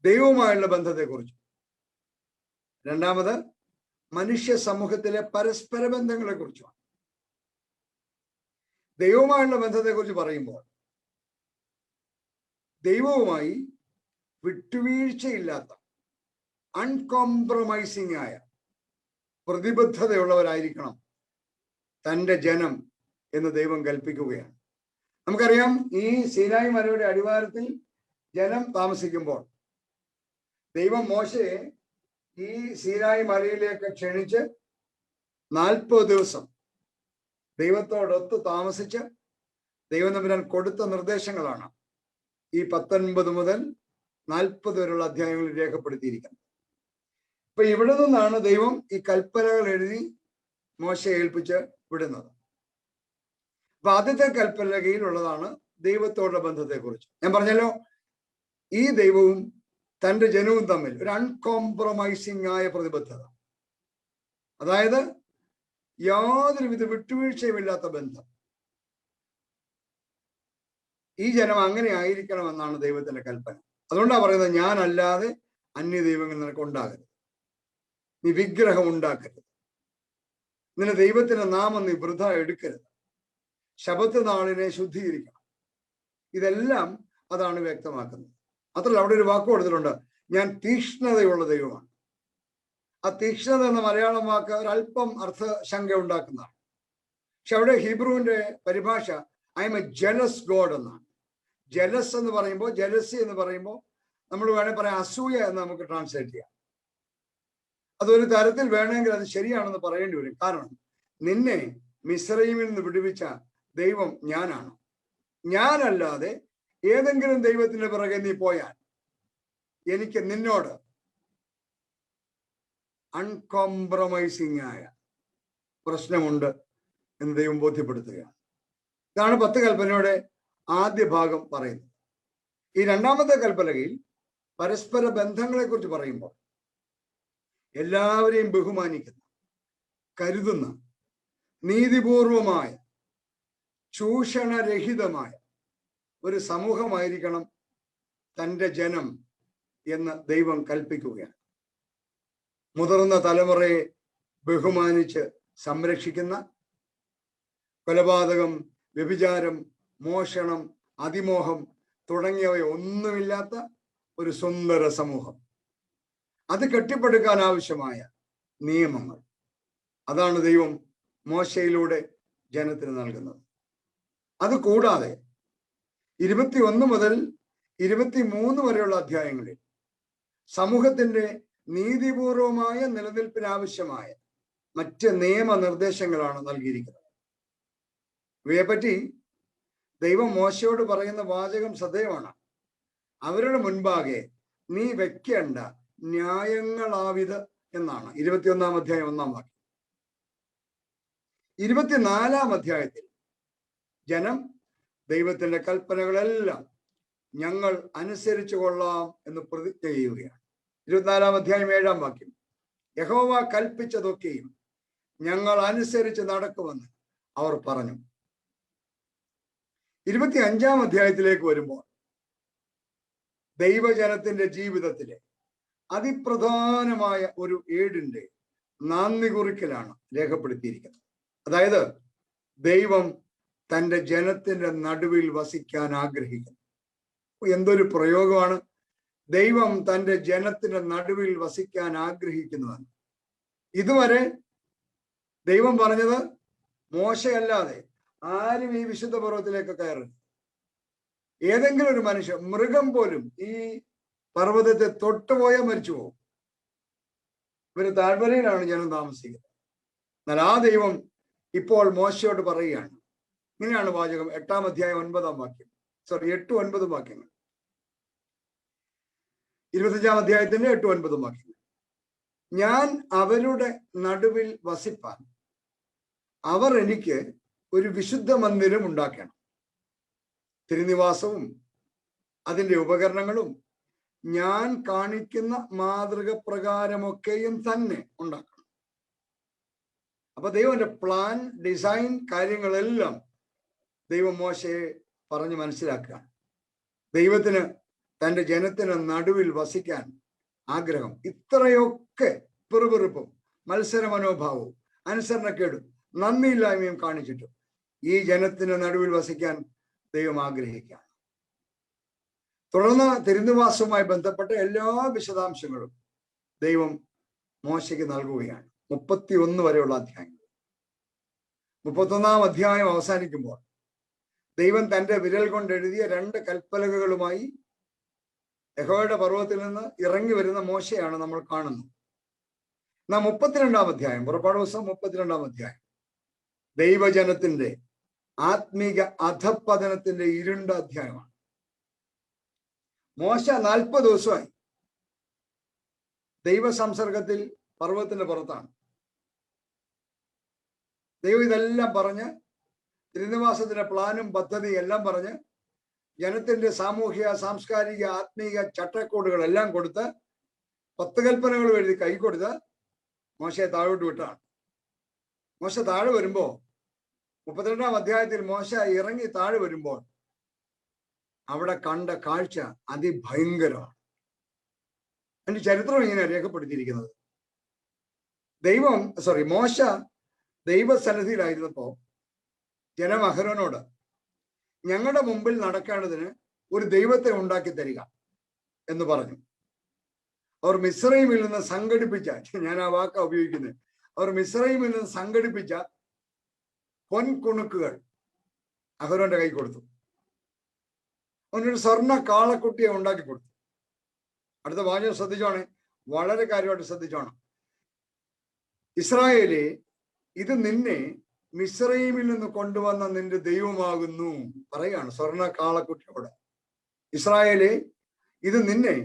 ദൈവവുമായുള്ള ബന്ധത്തെക്കുറിച്ച്, രണ്ടാമത് മനുഷ്യ സമൂഹത്തിലെ പരസ്പര ബന്ധങ്ങളെ കുറിച്ചുമാണ്. ദൈവവുമായുള്ള ബന്ധത്തെക്കുറിച്ച് പറയുമ്പോൾ ദൈവവുമായി വിട്ടുവീഴ്ചയില്ലാത്ത അൺകോംപ്രമൈസിംഗ് ആയ പ്രതിബദ്ധതയുള്ളവരായിരിക്കണം തൻ്റെ ജനം എന്ന് ദൈവം കൽപ്പിക്കുകയാണ്. നമുക്കറിയാം, ഈ സീനായി മലയുടെ അടിവാരത്തിൽ ജനം താമസിക്കുമ്പോൾ ദൈവം മോശയെ ഈ സീനായി മലയിലേക്ക് ക്ഷണിച്ച് 40 ദിവസം ദൈവത്തോടൊത്ത് താമസിച്ച് ദൈവം തമ്പുരാൻ കൊടുത്ത നിർദ്ദേശങ്ങളാണ് ഈ 19 മുതൽ 40 വരെയുള്ള അധ്യായങ്ങളിൽ രേഖപ്പെടുത്തിയിരിക്കുന്നത്. അപ്പൊ ഇവിടെ നിന്നാണ് ദൈവം ഈ കൽപ്പനകൾ എഴുതി മോശയെ ഏൽപ്പിച്ച് വിടുന്നത്. അപ്പൊ ആദ്യത്തെ കൽപ്പലകയിലുള്ളതാണ് ദൈവത്തോടുള്ള ബന്ധത്തെക്കുറിച്ച്. ഞാൻ പറഞ്ഞല്ലോ, ഈ ദൈവവും തൻ്റെ ജനവും തമ്മിൽ ഒരു അൺകോംപ്രമൈസിംഗ് ആയ പ്രതിബദ്ധത, അതായത് യാതൊരുവിധ വിട്ടുവീഴ്ചയുമില്ലാത്ത ബന്ധം. ഈ ജനം അങ്ങനെ ആയിരിക്കണമെന്നാണ് ദൈവത്തിന്റെ കൽപ്പന. അതുകൊണ്ടാണ് പറയുന്നത്, ഞാനല്ലാതെ അന്യ ദൈവങ്ങൾ നിനക്ക് ഉണ്ടാകരുത്, നീ വിഗ്രഹം ഉണ്ടാക്കരുത്, നിന്റെ ദൈവത്തിന്റെ നാമം നീ വൃഥ എടുക്കരുത്, ശബത്ത് നാളിനെ ശുദ്ധീകരിക്കണം. ഇതെല്ലാം അതാണ് വ്യക്തമാക്കുന്നത്. മാത്രമല്ല, അവിടെ ഒരു വാക്ക് കൊടുത്തിട്ടുണ്ട്, ഞാൻ തീക്ഷ്ണതയുള്ള ദൈവമാണ്. ആ തീക്ഷ്ണത എന്ന മലയാളം വാക്ക് ഒരല്പം അർത്ഥശങ്ക ഉണ്ടാക്കുന്നതാണ്. പക്ഷെ അവിടെ ഹീബ്രുവിന്റെ പരിഭാഷ I M A jealous God എന്നാണ്. ജലസ് എന്ന് പറയുമ്പോൾ, ജലസി എന്ന് പറയുമ്പോൾ നമ്മൾ വേണമെങ്കിൽ പറയാം അസൂയ എന്ന് നമുക്ക് ട്രാൻസ്ലേറ്റ് ചെയ്യാം. അതൊരു തരത്തിൽ വേണമെങ്കിൽ അത് ശരിയാണെന്ന് പറയേണ്ടി വരും. കാരണം നിന്നെ മിസ്രയീമിൽ നിന്ന് വിടുവിച്ച ദൈവം ഞാനാണ്. ഞാനല്ലാതെ ഏതെങ്കിലും ദൈവത്തിന്റെ പിറകെ നീ പോയാൽ എനിക്ക് നിന്നോട് അൺകോംപ്രമൈസിംഗ് ആയ പ്രശ്നമുണ്ട് എന്ന് ദൈവം ബോധ്യപ്പെടുത്തുകയാണ്. ഇതാണ് 10 കൽപ്പനയുടെ ആദ്യ ഭാഗം പറയുന്നത്. ഈ രണ്ടാമത്തെ കൽപ്പലകയിൽ പരസ്പര ബന്ധങ്ങളെ കുറിച്ച് പറയുമ്പോൾ എല്ലാവരെയും ബഹുമാനിക്കുന്ന, കരുതുന്ന, നീതിപൂർവമായ, ചൂഷണരഹിതമായ ഒരു സമൂഹമായിരിക്കണം തൻ്റെ ജനം എന്ന് ദൈവം കൽപ്പിക്കുകയാണ്. മുതിർന്ന തലമുറയെ ബഹുമാനിച്ച് സംരക്ഷിക്കുന്ന, കൊലപാതകം, വ്യഭിചാരം, മോഷണം, അതിമോഹം തുടങ്ങിയവയൊന്നുമില്ലാത്ത ഒരു സുന്ദര സമൂഹം, അത് കെട്ടിപ്പടുക്കാൻ ആവശ്യമായ നിയമങ്ങൾ, അതാണ് ദൈവം മോശയിലൂടെ ജനത്തിന് നൽകുന്നത്. അത് കൂടാതെ 21 മുതൽ 23 വരെയുള്ള അധ്യായങ്ങളിൽ സമൂഹത്തിന്റെ നീതിപൂർവമായ നിലനിൽപ്പിനാവശ്യമായ മറ്റ് നിയമനിർദ്ദേശങ്ങളാണ് നൽകിയിരിക്കുന്നത്. ഇവയെപ്പറ്റി ദൈവം മോശയോട് പറയുന്ന വാചകം ശ്രദ്ധേയമാണ്. അവരുടെ മുൻപാകെ നീ വെക്കേണ്ട ന്യായങ്ങളാവിത് എന്നാണ് 21-ാം അധ്യായം 1-ാം വാക്യം. 24-ാം അധ്യായത്തിൽ ജനം ദൈവത്തിന്റെ കൽപ്പനകളെല്ലാം ഞങ്ങൾ അനുസരിച്ചു കൊള്ളാം എന്ന് പ്രതിജ്ഞ ചെയ്യുകയാണ്. 24-ാം അധ്യായം 7-ാം വാക്യം, യഹോവ കൽപ്പിച്ചതൊക്കെയും ഞങ്ങൾ അനുസരിച്ച് നടക്കുമെന്ന് അവർ പറഞ്ഞു. 25-ാം അധ്യായത്തിലേക്ക് വരുമ്പോൾ ദൈവജനത്തിന്റെ ജീവിതത്തിലെ അതിപ്രധാനമായ ഒരു ഏടിന്റെ നാന്ദി കുറിക്കലാണ് രേഖപ്പെടുത്തിയിരിക്കുന്നത്. അതായത് ദൈവം തൻ്റെ ജനത്തിന്റെ നടുവിൽ വസിക്കാൻ ആഗ്രഹിക്കുന്നു. എന്തൊരു പ്രയോഗമാണ്! ദൈവം തൻ്റെ ജനത്തിന്റെ നടുവിൽ വസിക്കാൻ ആഗ്രഹിക്കുന്നുവെന്ന്. ഇതുവരെ ദൈവം പറഞ്ഞത് മോശയല്ലാതെ ആരും ഈ വിശുദ്ധ പർവ്വതത്തിലേക്ക് കയറരുത്. ഏതെങ്കിലും ഒരു മനുഷ്യൻ, മൃഗം പോലും ഈ പർവ്വതത്തെ തൊട്ടുപോയാൽ മരിച്ചു പോകും. ഇവര് താഴ്വരയിലാണ് ജനം താമസിക്കുന്നത്. എന്നാൽ ആ ദൈവം ഇപ്പോൾ മോശയോട് പറയുകയാണ്. ഇങ്ങനെയാണ് വാചകം, 8-ാം അധ്യായം 9-ാം വാക്യം, 8-9 വാക്യങ്ങൾ. 25-ാം അധ്യായത്തിന്റെ 8-9 വാക്യങ്ങൾ. ഞാൻ അവരുടെ നടുവിൽ വസിപ്പാൻ അവർ എനിക്ക് ഒരു വിശുദ്ധ മന്ദിരം ഉണ്ടാക്കണം. തിരുനിവാസവും അതിന്റെ ഉപകരണങ്ങളും ഞാൻ കാണിക്കുന്ന മാതൃക പ്രകാരമൊക്കെയും തന്നെ ഉണ്ടാക്കണം. അപ്പൊ ദൈവന്റെ പ്ലാൻ, ഡിസൈൻ, കാര്യങ്ങളെല്ലാം ദൈവം മോശയെ പറഞ്ഞ് മനസ്സിലാക്കുകയാണ്. ദൈവത്തിന് തൻ്റെ ജനത്തിന് നടുവിൽ വസിക്കാൻ ആഗ്രഹം. ഇത്രയൊക്കെ പിറുപിറുപ്പും മത്സര മനോഭാവവും അനുസരണക്കേടും നന്ദിയില്ലായ്മയും കാണിച്ചിട്ടും ഈ ജനത്തിന് നടുവിൽ വസിക്കാൻ ദൈവം ആഗ്രഹിക്കുകയാണ്. തുടർന്ന് തിരുനിവാസവുമായി ബന്ധപ്പെട്ട എല്ലാ വിശദാംശങ്ങളും ദൈവം മോശയ്ക്ക് നൽകുകയാണ്. 31 വരെയുള്ള അധ്യായങ്ങൾ. 31-ാം അധ്യായം അവസാനിക്കുമ്പോൾ ദൈവം തൻ്റെ വിരൽ കൊണ്ട് എഴുതിയ 2 കൽപ്പലകകളുമായി യഹോവയുടെ പർവ്വതത്തിൽ നിന്ന് ഇറങ്ങി വരുന്ന മോശയാണ് നമ്മൾ കാണുന്നത്. എന്നാൽ 32-ാം അധ്യായം, പുറപ്പാട് പുസ്തകം 32-ാം അധ്യായം ദൈവജനത്തിന്റെ ആത്മീക അധപ്പതനത്തിന്റെ ഇരുണ്ട അധ്യായമാണ്. മോശ 40 ദിവസമായി ദൈവ സംസർഗത്തിൽ പർവ്വതത്തിന്റെ പുറത്താണ്. ദൈവം ഇതെല്ലാം പറഞ്ഞ് തിരുനിവാസത്തിന്റെ പ്ലാനും പദ്ധതിയും എല്ലാം പറഞ്ഞ് ജനത്തിന്റെ സാമൂഹിക, സാംസ്കാരിക, ആത്മീക ചട്ടക്കൂടുകളെല്ലാം കൊടുത്ത് 10 കൽപ്പനകൾ എഴുതി കൈ കൊടുത്ത് മോശയെ താഴോട്ട് വിട്ടാണ്. മോശ താഴെ വരുമ്പോ 32-ാം അധ്യായത്തിൽ മോശ ഇറങ്ങി താഴെ വരുമ്പോൾ അവിടെ കണ്ട കാഴ്ച അതിഭയങ്കരമാണ്. അതിന്റെ ചരിത്രം ഇങ്ങനെ രേഖപ്പെടുത്തിയിരിക്കുന്നത്. മോശ ദൈവസന്നിധിയിലായിരുന്നപ്പോ ജനം അഹരോനോട്, ഞങ്ങളുടെ മുമ്പിൽ നടക്കേണ്ടതിന് ഒരു ദൈവത്തെ ഉണ്ടാക്കി തരിക എന്ന് പറഞ്ഞു. അവർ മിസ്രയീമിൽ നിന്ന് സംഘടിപ്പിച്ച, ഞാൻ ആ വാക്ക ഉപയോഗിക്കുന്നത്, അവർ മിസ്രയീമിൽ നിന്ന് സംഘടിപ്പിച്ച പൊൻകുണുക്കുകൾ അഹരോന്റെ കൈ കൊടുത്തു. അവനൊരു സ്വർണ്ണ കാളക്കുട്ടിയെ ഉണ്ടാക്കി കൊടുത്തു. അടുത്ത വാചകം ശ്രദ്ധിച്ചോണേ, വളരെ കാര്യമായിട്ട് ശ്രദ്ധിച്ചോണം. ഇസ്രായേലേ, ഇത് നിന്നെ മിസ്രയീമിൽ നിന്ന് കൊണ്ടുവന്ന നിന്റെ ദൈവമാകുന്നു പറയാണ് സ്വർണ്ണ കാളക്കുട്ടിയോട്. ഇസ്രായേലേ, ഇത് നിന്നെ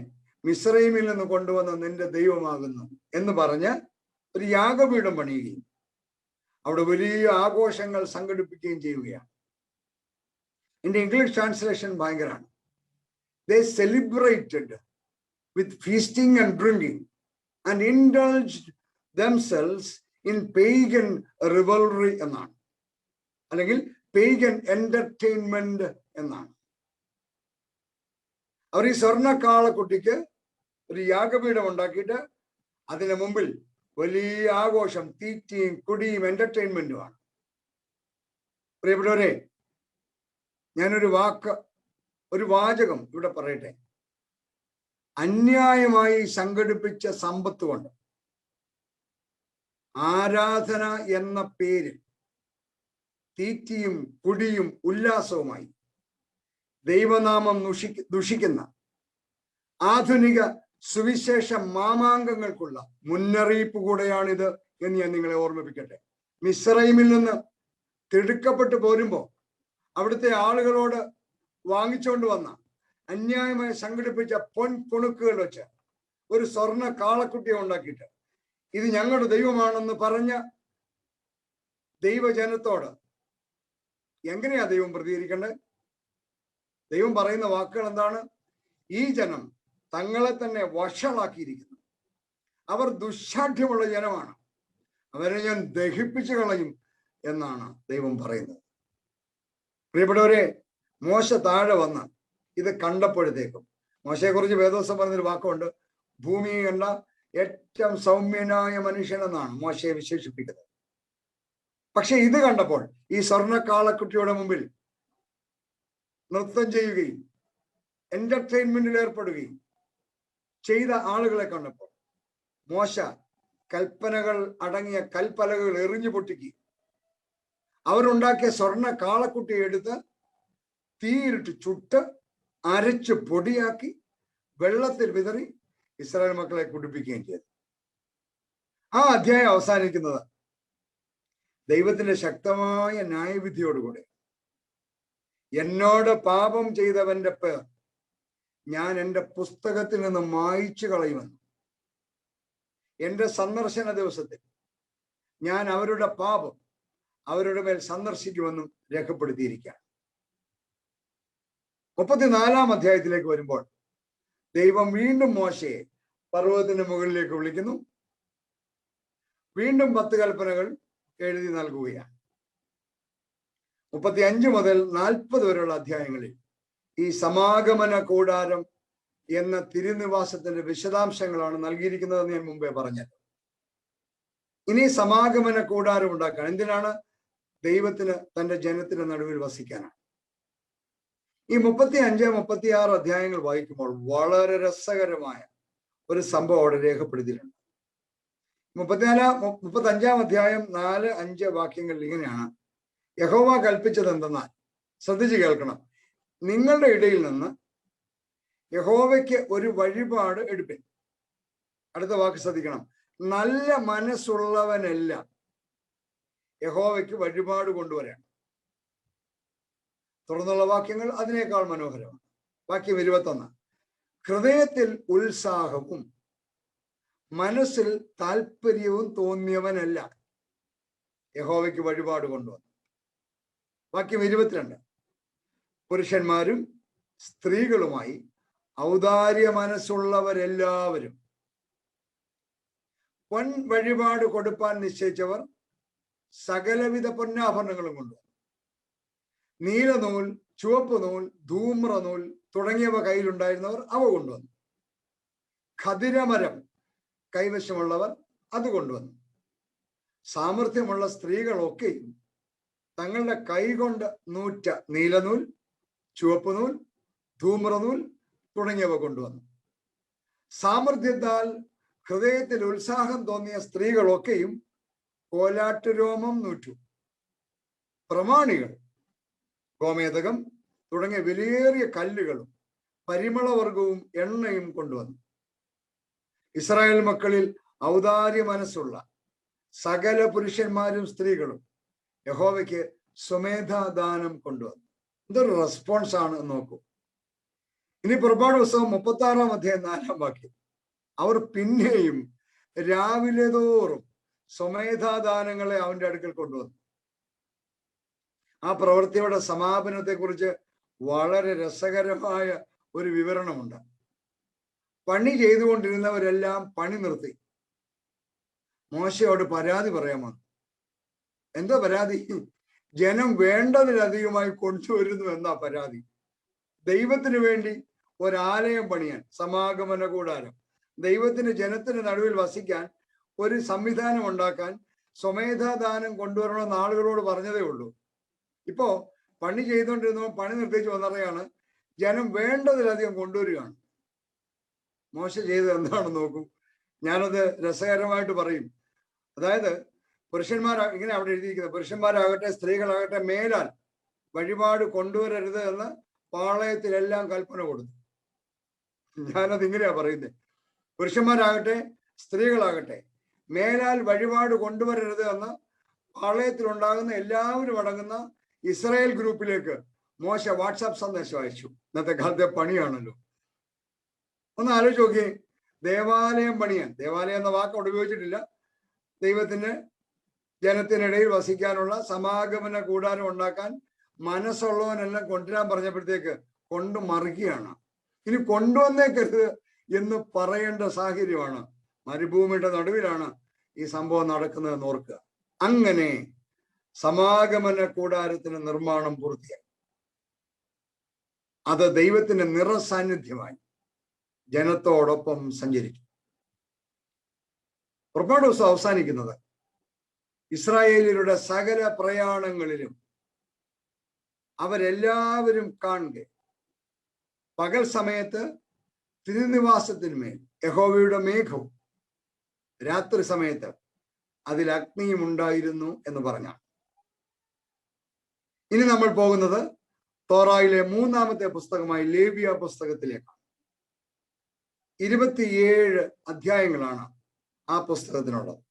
മിസ്രയീമിൽ നിന്ന് കൊണ്ടുവന്ന നിന്റെ ദൈവമാകുന്നു എന്ന് പറഞ്ഞ് ഒരു യാഗപീഠം പണിയുകയും അവിടെ വലിയ ആഘോഷങ്ങൾ സംഘടിപ്പിക്കുകയും ചെയ്യുകയാണ്. എന്റെ ഇംഗ്ലീഷ് ട്രാൻസ്ലേഷൻ ഭയങ്കരമാണ്. They celebrated with feasting and drinking and indulged themselves in pagan revelry എന്നാണ്, അല്ലെങ്കിൽ pagan entertainment എന്നാണ്. അവർ ഈ സ്വർണ്ണക്കാളക്കുട്ടിക്ക് ഒരു യാഗപീഠം ഉണ്ടാക്കിയിട്ട് അതിന് മുമ്പിൽ വലിയ ആഘോഷം, തീറ്റിയും കുടിയും എന്റർടൈൻമെന്റുമാണ്. പ്രിയപ്പെട്ടവരെ, ഞാനൊരു വാചകം ഇവിടെ പറയട്ടെ. അന്യായമായി സംഘടിപ്പിച്ച സമ്പത്ത് കൊണ്ട് ആരാധന എന്ന പേരിൽ തീറ്റിയും കുടിയും ഉല്ലാസവുമായി ദൈവനാമം ദുഷിക്കുന്ന ആധുനിക സുവിശേഷ മാമാങ്കങ്ങൾക്കുള്ള മുന്നറിയിപ്പ് കൂടെയാണിത് എന്ന് ഞാൻ നിങ്ങളെ ഓർമ്മിപ്പിക്കട്ടെ. മിസ്രൈമിൽ നിന്ന് തിടുക്കപ്പെട്ടു പോരുമ്പോ അവിടുത്തെ ആളുകളോട് വാങ്ങിച്ചുകൊണ്ട് വന്ന അന്യായമായി സംഘടിപ്പിച്ച പൊൻകുണുക്കുകൾ വെച്ച് ഒരു സ്വർണ്ണ കാളക്കുട്ടിയെ ഉണ്ടാക്കിയിട്ട് ഇത് ഞങ്ങളുടെ ദൈവമാണെന്ന് പറഞ്ഞ ദൈവജനത്തോട് എങ്ങനെയാ ദൈവം പ്രതികരിക്കേണ്ടത്? ദൈവം പറയുന്ന വാക്കുകൾ എന്താണ്? ഈ ജനം തങ്ങളെ തന്നെ വഷളാക്കിയിരിക്കുന്നു. അവർ ദുശാഠ്യമുള്ള ജനമാണ്, അവരെ ഞാൻ ദഹിപ്പിച്ചു കളയും എന്നാണ് ദൈവം പറയുന്നത്. പ്രിയപ്പെട്ടവരെ, മോശ താഴെ വന്ന് ഇത് കണ്ടപ്പോഴത്തേക്കും, മോശയെക്കുറിച്ച് വേദോസം പറഞ്ഞൊരു വാക്കുണ്ട്, ഭൂമിയെ കണ്ട ഏറ്റവും സൗമ്യനായ മനുഷ്യനെന്നാണ് മോശയെ വിശേഷിപ്പിക്കുന്നത്. പക്ഷെ ഇത് കണ്ടപ്പോൾ, ഈ സ്വർണ്ണ കാളക്കുട്ടിയുടെ മുമ്പിൽ നൃത്തം ചെയ്യുകയും എന്റർടൈൻമെന്റിൽ ഏർപ്പെടുകയും ചെയ്ത ആളുകളെ കണ്ടപ്പോൾ മോശ കൽപ്പനകൾ അടങ്ങിയ കൽപ്പലകൾ എറിഞ്ഞു പൊട്ടിക്കുകയും അവരുണ്ടാക്കിയ സ്വർണ്ണ കാളക്കുട്ടിയെ എടുത്ത് തീയിലിട്ട് ചുട്ട് അരച്ച് പൊടിയാക്കി വെള്ളത്തിൽ വിതറി ഇസ്രായേൽ മക്കളെ കുടിപ്പിക്കുകയും ചെയ്തു. ആ അധ്യായം അവസാനിക്കുന്നത് ദൈവത്തിന്റെ ശക്തമായ ന്യായവിധിയോടുകൂടെ, എന്നോട് പാപം ചെയ്തവന്റെ പേർ ഞാൻ എൻ്റെ പുസ്തകത്തിൽ നിന്ന് മായ്ച്ചു കളയുമെന്ന്, എൻ്റെ സന്ദർശന ദിവസത്തിൽ ഞാൻ അവരുടെ പാപം അവരുടെ മേൽ സന്ദർശിക്കുമെന്നും രേഖപ്പെടുത്തിയിരിക്കുകയാണ്. 34-ാം അധ്യായത്തിലേക്ക് വരുമ്പോൾ ദൈവം വീണ്ടും മോശയെ പർവ്വതത്തിന്റെ മുകളിലേക്ക് വിളിക്കുന്നു. വീണ്ടും 10 കൽപ്പനകൾ എഴുതി നൽകുകയാണ്. 35 മുതൽ 40 വരെയുള്ള അധ്യായങ്ങളിൽ ഈ സമാഗമന കൂടാരം എന്ന തിരുനിവാസത്തിന്റെ വിശദാംശങ്ങളാണ് നൽകിയിരിക്കുന്നതെന്ന് ഞാൻ മുമ്പേ പറഞ്ഞത്. ഇനി സമാഗമന കൂടാരം ഉണ്ടാക്കാൻ എന്തിനാണ്? ദൈവത്തിന് തന്റെ ജനത്തിന്റെ നടുവിൽ വസിക്കാനാണ്. ഈ 35, 36 അധ്യായങ്ങൾ വായിക്കുമ്പോൾ വളരെ രസകരമായ ഒരു സംഭവം അവിടെ രേഖപ്പെടുത്തിയിട്ടുണ്ട്. 35-ാം അധ്യായം 4-5 വാക്യങ്ങളിൽ ഇങ്ങനെയാണ് യഹോവ കൽപ്പിച്ചത് എന്തെന്നാൽ, ശ്രദ്ധിച്ചു കേൾക്കണം, നിങ്ങളുടെ ഇടയിൽ നിന്ന് യഹോവയ്ക്ക് ഒരു വഴിപാട് എടുപ്പിൻ. അടുത്ത വാക്ക് ശ്രദ്ധിക്കണം, നല്ല മനസ്സുള്ളവനെല്ലാം യഹോവയ്ക്ക് വഴിപാട് കൊണ്ടുവരാൻ. തുടർന്നുള്ള വാക്യങ്ങൾ അതിനേക്കാൾ മനോഹരമാണ്. വാക്യം 21, ഹൃദയത്തിൽ ഉത്സാഹവും മനസ്സിൽ താല്പര്യവും തോന്നിയവനല്ല യഹോവയ്ക്ക് വഴിപാട് കൊണ്ടുവന്നു. വാക്യം 22, പുരുഷന്മാരും സ്ത്രീകളുമായി ഔദാര്യ മനസ്സുള്ളവരെല്ലാവരും പൊൻ വഴിപാട് കൊടുപ്പാൻ നിശ്ചയിച്ചവർ സകലവിധ പൊന്നാഭരണങ്ങളും കൊണ്ടുവന്നു. നീലനൂൽ, ചുവപ്പ് നൂൽ, ധൂമ്രനൂൽ തുടങ്ങിയവ കയ്യിലുണ്ടായിരുന്നവർ അവ കൊണ്ടുവന്നു. ഖദിരമരം കൈവശമുള്ളവർ അത് കൊണ്ടുവന്നു. സാമർഥ്യമുള്ള സ്ത്രീകളൊക്കെയും തങ്ങളുടെ കൈകൊണ്ട് നൂറ്റ നീലനൂൽ, ചുവപ്പ് നൂൽ, ധൂമ്രനൂൽ തുടങ്ങിയവ കൊണ്ടുവന്നു. സാമർഥ്യത്താൽ ഹൃദയത്തിൽ ഉത്സാഹം തോന്നിയ സ്ത്രീകളൊക്കെയും കോലാട്ടുരോമം നൂറ്റു. പ്രമാണികൾ ഗോമേതകം തുടങ്ങിയ വിലയേറിയ കല്ലുകളും പരിമളവർഗവും എണ്ണയും കൊണ്ടുവന്നു. ഇസ്രായേൽ മക്കളിൽ ഔദാര്യ മനസ്സുള്ള സകല പുരുഷന്മാരും സ്ത്രീകളും യഹോവയ്ക്ക് സ്വമേധാദാനം കൊണ്ടുവന്നു. ഇതൊരു റെസ്പോൺസ് ആണ് നോക്കൂ. ഇനി പുറപ്പാട് പുസ്തകം 36-ാം അധ്യായം 4-ാം വാക്യം, അവർ പിന്നെയും രാവിലെ തോറും സ്വമേധാദാനങ്ങളെ അവന്റെ അടുക്കൽ കൊണ്ടുവന്നു. ആ പ്രവൃത്തിയുടെ സമാപനത്തെ കുറിച്ച് വളരെ രസകരമായ ഒരു വിവരണമുണ്ട്. പണി ചെയ്തുകൊണ്ടിരുന്നവരെല്ലാം പണി നിർത്തി മോശയോട് പരാതി പറയാൻ വന്നു. എന്താ പരാതി? ജനം വേണ്ടതിലധികമായി കൊണ്ടുവരുന്നു എന്നാ പരാതി. ദൈവത്തിന് വേണ്ടി ഒരാലയം പണിയാൻ, സമാഗമന കൂടാരം, ദൈവത്തിന് ജനത്തിന് നടുവിൽ വസിക്കാൻ ഒരു സംവിധാനം ഉണ്ടാക്കാൻ സ്വമേധാദാനം കൊണ്ടുവരണമെന്ന് ആളുകളോട് പറഞ്ഞതേ ഉള്ളൂ. ഇപ്പോ പണി ചെയ്തുകൊണ്ടിരുന്നപ്പോൾ പണി നിർത്തിച്ച് വന്നറിയാണ് ജനം വേണ്ടതിലധികം കൊണ്ടുവരികയാണ്. മോശ ചെയ്തത് എന്താണെന്ന് നോക്കൂ. ഞാനത് രസകരമായിട്ട് പറയും. അതായത് ഇങ്ങനെ അവിടെ എഴുതിയിരിക്കുന്നത്, പുരുഷന്മാരാകട്ടെ സ്ത്രീകളാകട്ടെ മേലാൽ വഴിപാട് കൊണ്ടുവരരുത് എന്ന് പാളയത്തിലെല്ലാം കൽപ്പന കൊടുത്തു. ഞാനത് ഇങ്ങനെയാ പറയുന്നത്, പുരുഷന്മാരാകട്ടെ സ്ത്രീകളാകട്ടെ മേലാൽ വഴിപാട് കൊണ്ടുവരരുത് എന്ന് പാളയത്തിലുണ്ടാകുന്ന എല്ലാവരും അടങ്ങുന്ന ഇസ്രായേൽ ഗ്രൂപ്പിലേക്ക് മോശ വാട്സാപ്പ് സന്ദേശം അയച്ചു. ഇന്നത്തെ കാലത്തെ പണിയാണല്ലോ. ഒന്ന് ആലോചിച്ച് നോക്കിയേ, ദേവാലയം പണിയാൻ, ദേവാലയം എന്ന വാക്ക് അവിടെ ഉപയോഗിച്ചിട്ടില്ല, ദൈവത്തിന് ജനത്തിനിടയിൽ വസിക്കാനുള്ള സമാഗമന കൂടാരം ഉണ്ടാക്കാൻ മനസ്സുള്ളവനെല്ലാം കൊണ്ടുവരാൻ പറഞ്ഞപ്പോഴത്തേക്ക് കൊണ്ട് മറിക്കുകയാണ്. ഇനി കൊണ്ടുവന്നേക്കരുത് എന്ന് പറയേണ്ട സാഹചര്യമാണ്. മരുഭൂമിയുടെ നടുവിലാണ് ഈ സംഭവം നടക്കുന്നതെന്ന് ഓർക്കുക. അങ്ങനെ സമാഗമന കൂടാരത്തിന് നിർമ്മാണം പൂർത്തിയായി. അത് ദൈവത്തിന്റെ നിറസാന്നിധ്യമായി ജനത്തോടൊപ്പം സഞ്ചരിച്ചു. പുറപ്പാട് ദിവസം അവസാനിക്കുന്നത് ഇസ്രായേലിയരുടെ സകല പ്രയാണങ്ങളിലും അവരെല്ലാവരും കാണുക പകൽ സമയത്ത് തിരുനിവാസത്തിന്മേൽ യഹോവയുടെ മേഘവും രാത്രി സമയത്ത് അതിൽ അഗ്നിയും ഉണ്ടായിരുന്നു എന്ന് പറഞ്ഞാണ്. ഇനി നമ്മൾ പോകുന്നത് തോറായിലെ 3-ാമത്തെ പുസ്തകമായി ലേവ്യ പുസ്തകത്തിലേക്കാണ്. 27 അധ്യായങ്ങളാണ് ആ പുസ്തകത്തിനുള്ളത്.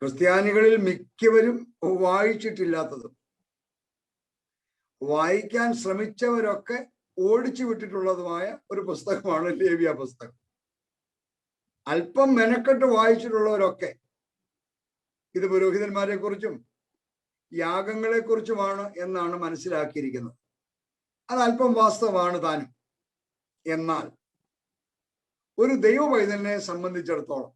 ക്രിസ്ത്യാനികളിൽ മിക്കവരും വായിച്ചിട്ടില്ലാത്തതും വായിക്കാൻ ശ്രമിച്ചവരൊക്കെ ഓടിച്ചു വിട്ടിട്ടുള്ളതുമായ ഒരു പുസ്തകമാണ് ലേവ്യ പുസ്തകം. അല്പം മെനക്കെട്ട് വായിച്ചിട്ടുള്ളവരൊക്കെ ഇത് പുരോഹിതന്മാരെ കുറിച്ചും യാഗങ്ങളെ കുറിച്ചുമാണ് എന്നാണ് മനസ്സിലാക്കിയിരിക്കുന്നത്. അത് അല്പം വാസ്തവമാണ് താനും. എന്നാൽ ഒരു ദൈവവൈതലിനെ സംബന്ധിച്ചിടത്തോളം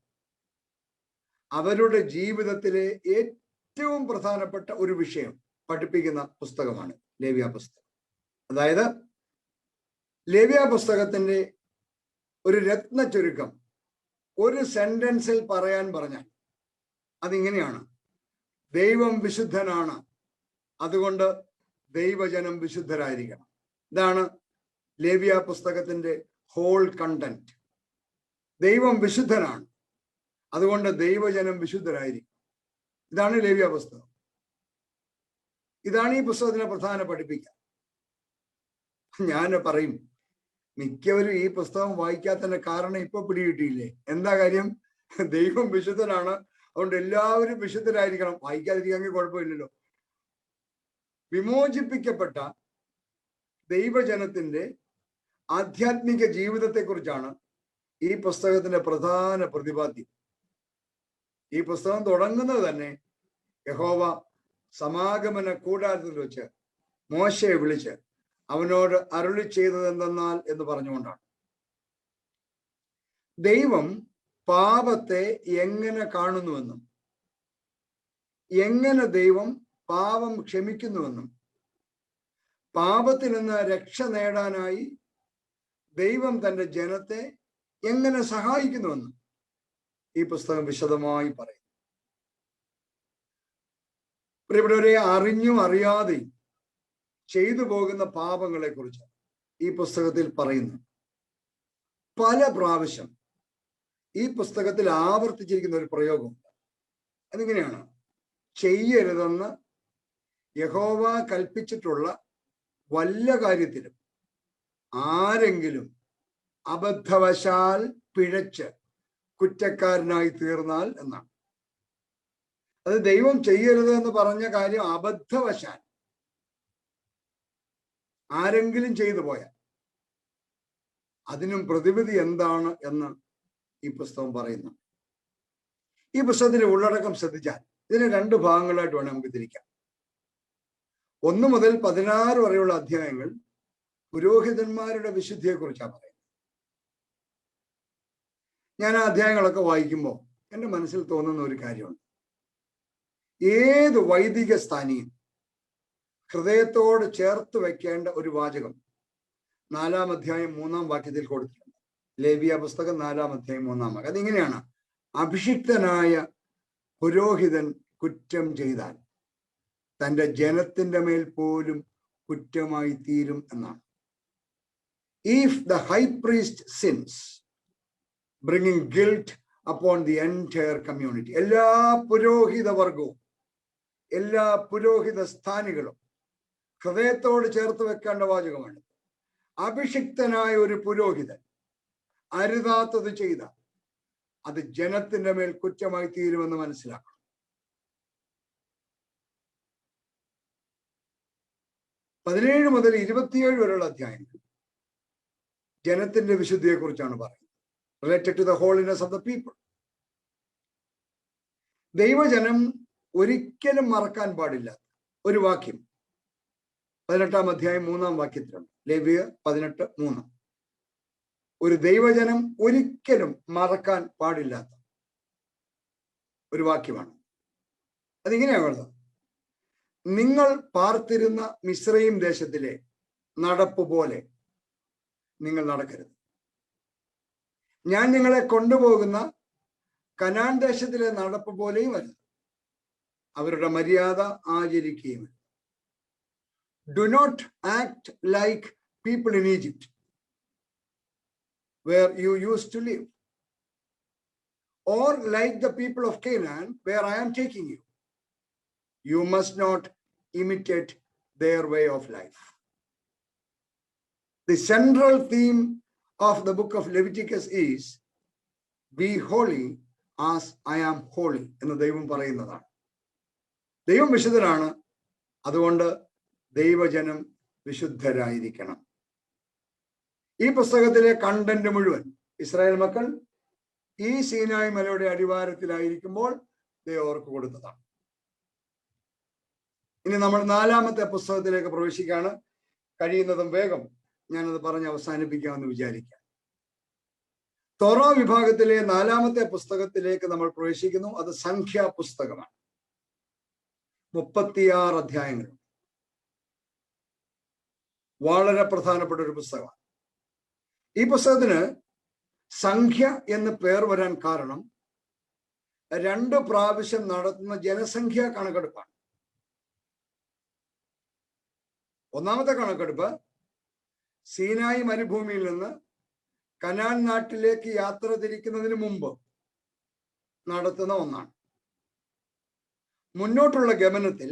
അവരുടെ ജീവിതത്തിലെ ഏറ്റവും പ്രധാനപ്പെട്ട ഒരു വിഷയം പഠിപ്പിക്കുന്ന പുസ്തകമാണ് ലേവ്യ പുസ്തകം. അതായത് ലേവ്യ പുസ്തകത്തിന്റെ ഒരു രത്ന ചുരുക്കം ഒരു സെന്റൻസിൽ പറയാൻ പറഞ്ഞാൽ അതിങ്ങനെയാണ്: ദൈവം വിശുദ്ധനാണ്, അതുകൊണ്ട് ദൈവജനം വിശുദ്ധരായിരിക്കണം. ഇതാണ് ലേവ്യ പുസ്തകത്തിന്റെ ഹോൾ കണ്ടന്റ്. ദൈവം വിശുദ്ധനാണ്, അതുകൊണ്ട് ദൈവജനം വിശുദ്ധരായിരിക്കും. ഇതാണ് ലേവ്യ പുസ്തകം. ഇതാണ് ഈ പുസ്തകത്തിനെ പ്രധാന പഠിപ്പിക്കുക. ഞാൻ പറയും, മിക്കവരും ഈ പുസ്തകം വായിക്കാത്തതിന്റെ കാരണം ഇപ്പൊ പിടികിട്ടിയില്ലേ? എന്താ കാര്യം? ദൈവം വിശുദ്ധനാണ്, അതുകൊണ്ട് എല്ലാവരും വിശുദ്ധരായിരിക്കണം. വായിക്കാതിരിക്കാമെങ്കിൽ കുഴപ്പമില്ലല്ലോ. വിമോചിപ്പിക്കപ്പെട്ട ദൈവജനത്തിന്റെ ആധ്യാത്മിക ജീവിതത്തെക്കുറിച്ചാണ് ഈ പുസ്തകത്തിന്റെ പ്രധാന പ്രതിപാദ്യം. ഈ പുസ്തകം തുടങ്ങുന്നത് തന്നെ യഹോവ സമാഗമന കൂടാരത്തിൽ വെച്ച് മോശയെ വിളിച്ച് അവനോട് അരുളി ചെയ്തത് എന്തെന്നാൽ എന്ന് പറഞ്ഞുകൊണ്ടാണ്. ദൈവം പാപത്തെ എങ്ങനെ കാണുന്നുവെന്നും എങ്ങനെ ദൈവം പാപം ക്ഷമിക്കുന്നുവെന്നും പാപത്തിൽ നിന്ന് രക്ഷ നേടാനായി ദൈവം തന്റെ ജനത്തെ എങ്ങനെ സഹായിക്കുന്നുവെന്നും ഈ പുസ്തകം വിശദമായി പറയും. പ്രിയപ്പെട്ടവരെ, അറിഞ്ഞും അറിയാതെയും ചെയ്തു പോകുന്ന പാപങ്ങളെ കുറിച്ച് ഈ പുസ്തകത്തിൽ പറയുന്നു. പല പ്രാവശ്യം ഈ പുസ്തകത്തിൽ ആവർത്തിച്ചിരിക്കുന്ന ഒരു പ്രയോഗമുണ്ട്. അതിങ്ങനെയാണ്: ചെയ്യരുതെന്ന് യഹോവ കൽപ്പിച്ചിട്ടുള്ള വല്ല കാര്യത്തിലും ആരെങ്കിലും അബദ്ധവശാൽ പിഴച്ച് കുറ്റക്കാരനായി തീർന്നാൽ എന്നാണ്. അത് ദൈവം ചെയ്യരുത് എന്ന് പറഞ്ഞ കാര്യം അബദ്ധവശാൽ ആരെങ്കിലും ചെയ്തു പോയാൽ അതിനും പ്രതിവിധി എന്താണ് എന്ന് ഈ പുസ്തകം പറയുന്നു. ഈ പുസ്തകത്തിന്റെ ഉള്ളടക്കം ശ്രദ്ധിച്ചാൽ ഇതിനെ 2 ഭാഗങ്ങളായിട്ട് വേണം നമുക്ക് തിരിക്കാം. 1 മുതൽ 16 വരെയുള്ള അധ്യായങ്ങൾ പുരോഹിതന്മാരുടെ വിശുദ്ധിയെക്കുറിച്ചാണ് പറയുന്നത്. ഞാൻ ആ അധ്യായങ്ങളൊക്കെ വായിക്കുമ്പോൾ എൻ്റെ മനസ്സിൽ തോന്നുന്ന ഒരു കാര്യമുണ്ട്. ഏത് വൈദിക സ്ഥാനിയും ഹൃദയത്തോട് ചേർത്ത് വെക്കേണ്ട ഒരു വാചകം 4-ാം അധ്യായം 3-ാം വാക്യത്തിൽ കൊടുത്തിട്ടുണ്ട്. ലേവ്യ പുസ്തകം 4-ാം അധ്യായം 3-ാം വാക്യം. അതിങ്ങനെയാണ്: അഭിഷിക്തനായ പുരോഹിതൻ കുറ്റം ചെയ്താൽ തൻ്റെ ജനത്തിന്റെ മേൽ പോലും കുറ്റമായി തീരും എന്നാണ്. If the high priest since bringing guilt upon the entire community. എല്ലാ പുരോഹിത വർഗവും എല്ലാ പുരോഹിത സ്ഥാനികളും ഹൃദയത്തോട് ചേർത്ത് വെക്കേണ്ട വാചകമാണ്. അഭിഷിക്തനായ ഒരു പുരോഹിതൻ അരുതാത്തത് ചെയ്ത അത് ജനത്തിന്റെ മേൽ കുറ്റമായി തീരുമെന്ന് മനസ്സിലാക്കണം. 17 മുതൽ 27 വരെയുള്ള അധ്യായങ്ങൾ ജനത്തിന്റെ വിശുദ്ധിയെ കുറിച്ചാണ് പറയുന്നത്. Related to the holiness of the people. ദൈവജനം ഒരിക്കലും മറക്കാൻ പാടില്ല ഒരു വാക്യം 18-ാം അധ്യായം 3-ാം വാക്യത്തിലുണ്ട്. ലേവ്യർ 18:3. ഒരു ദൈവജനം ഒരിക്കലും മറക്കാൻ പാടില്ലാത്ത ഒരു വാക്യമാണ്. അതിങ്ങനെയാണുള്ളത്: നിങ്ങൾ പാർത്തിരുന്ന മിസ്രയീം ദേശത്തിലെ നടപ്പ് പോലെ നിങ്ങൾ നടക്കരുത്. ഞാൻ നിങ്ങളെ കൊണ്ടുപോകുന്ന കനാൻ ദേശത്തിലെ നടപ്പ് പോലെയും അല്ല. അവരുടെ മര്യാദ ആചരിക്കുകയും. Do not act like people in Egypt where you used to live, or like the people of Canaan where I am taking you. You must not imitate their way of life. The central theme of the book of Leviticus is be holy as I am holy എന്ന് ദൈവം പറയുന്നതാണ്. ദൈവം വിശുദ്ധനാണ്, അതുകൊണ്ട് ദൈവജനം വിശുദ്ധരായിരിക്കണം. ഈ പുസ്തകത്തിലെ content മുഴുവൻ Israel മക്കൾ ഈ സീനായ് മലയുടെ അടിവാരത്തിലായിരിക്കുമ്പോൾ ദൈവം അവർക്ക് കൊടുത്തതാണ്. ഇനി നമ്മൾ 4-ാമത്തെ പുസ്തകത്തിലേക്ക് പ്രവേശിക്കുകയാണ്. കഴിയുന്നതും വേഗം ഞാനത് പറഞ്ഞ് അവസാനിപ്പിക്കാമെന്ന് വിചാരിക്കാം. തോറ വിഭാഗത്തിലെ 4-ാമത്തെ പുസ്തകത്തിലേക്ക് നമ്മൾ പ്രവേശിക്കുന്നു. അത് സംഖ്യാ പുസ്തകമാണ്. 36 അധ്യായങ്ങൾ. വളരെ പ്രധാനപ്പെട്ട ഒരു പുസ്തകമാണ്. ഈ പുസ്തകത്തിന് സംഖ്യ എന്ന് പേർ വരാൻ കാരണം 2 പ്രാവശ്യം നടത്തുന്ന ജനസംഖ്യാ കണക്കെടുപ്പാണ്. ഒന്നാമത്തെ കണക്കെടുപ്പ് സീനായി മരുഭൂമിയിൽ നിന്ന് കനാൻ നാട്ടിലേക്ക് യാത്ര തിരിക്കുന്നതിന് മുമ്പ് നടത്തുന്ന ഒന്നാണ്. മുന്നോട്ടുള്ള ഗമനത്തിൽ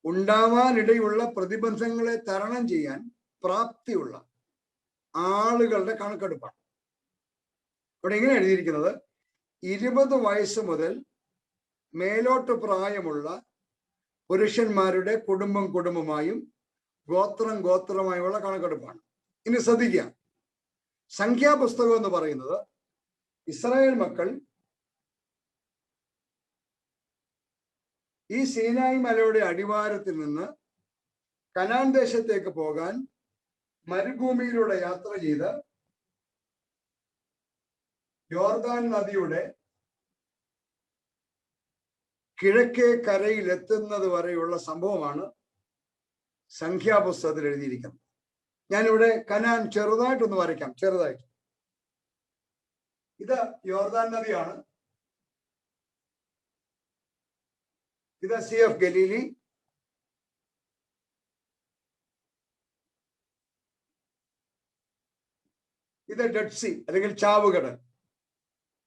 ഉണ്ടാവാനിടയുള്ള പ്രതിബന്ധങ്ങളെ തരണം ചെയ്യാൻ പ്രാപ്തിയുള്ള ആളുകളുടെ കണക്കെടുപ്പാണ്. ഇവിടെ ഇങ്ങനെ എഴുതിയിരിക്കുന്നത് 20 വയസ്സ് മുതൽ മേലോട്ട് പ്രായമുള്ള പുരുഷന്മാരുടെ കുടുംബമായും ഗോത്രമായുമുള്ള കണക്കെടുപ്പാണ്. ഇനി ശ്രദ്ധിക്കുക, സംഖ്യാപുസ്തകം എന്ന് പറയുന്നത് ഇസ്രായേൽ മക്കൾ ഈ സീനായി മലയുടെ അടിവാരത്തിൽ നിന്ന് കനാൻ ദേശത്തേക്ക് പോകാൻ മരുഭൂമിയിലൂടെ യാത്ര ചെയ്ത് യോർദാൻ നദിയുടെ കിഴക്കേ കരയിൽ എത്തുന്നത് വരെയുള്ള സംഭവമാണ് സംഖ്യാപുസ്തകത്തിൽ എഴുതിയിരിക്കുന്നത്. ഞാനിവിടെ കനാൻ ചെറുതായിട്ടൊന്ന് വരയ്ക്കാം. ചെറുതായിട്ട് ഇത് യോർദാൻ നദിയാണ്. ഇത് സീ ഓഫ് ഗലീലി. ഇത് ഡെഡ് സി അല്ലെങ്കിൽ ചാവുകടൽ.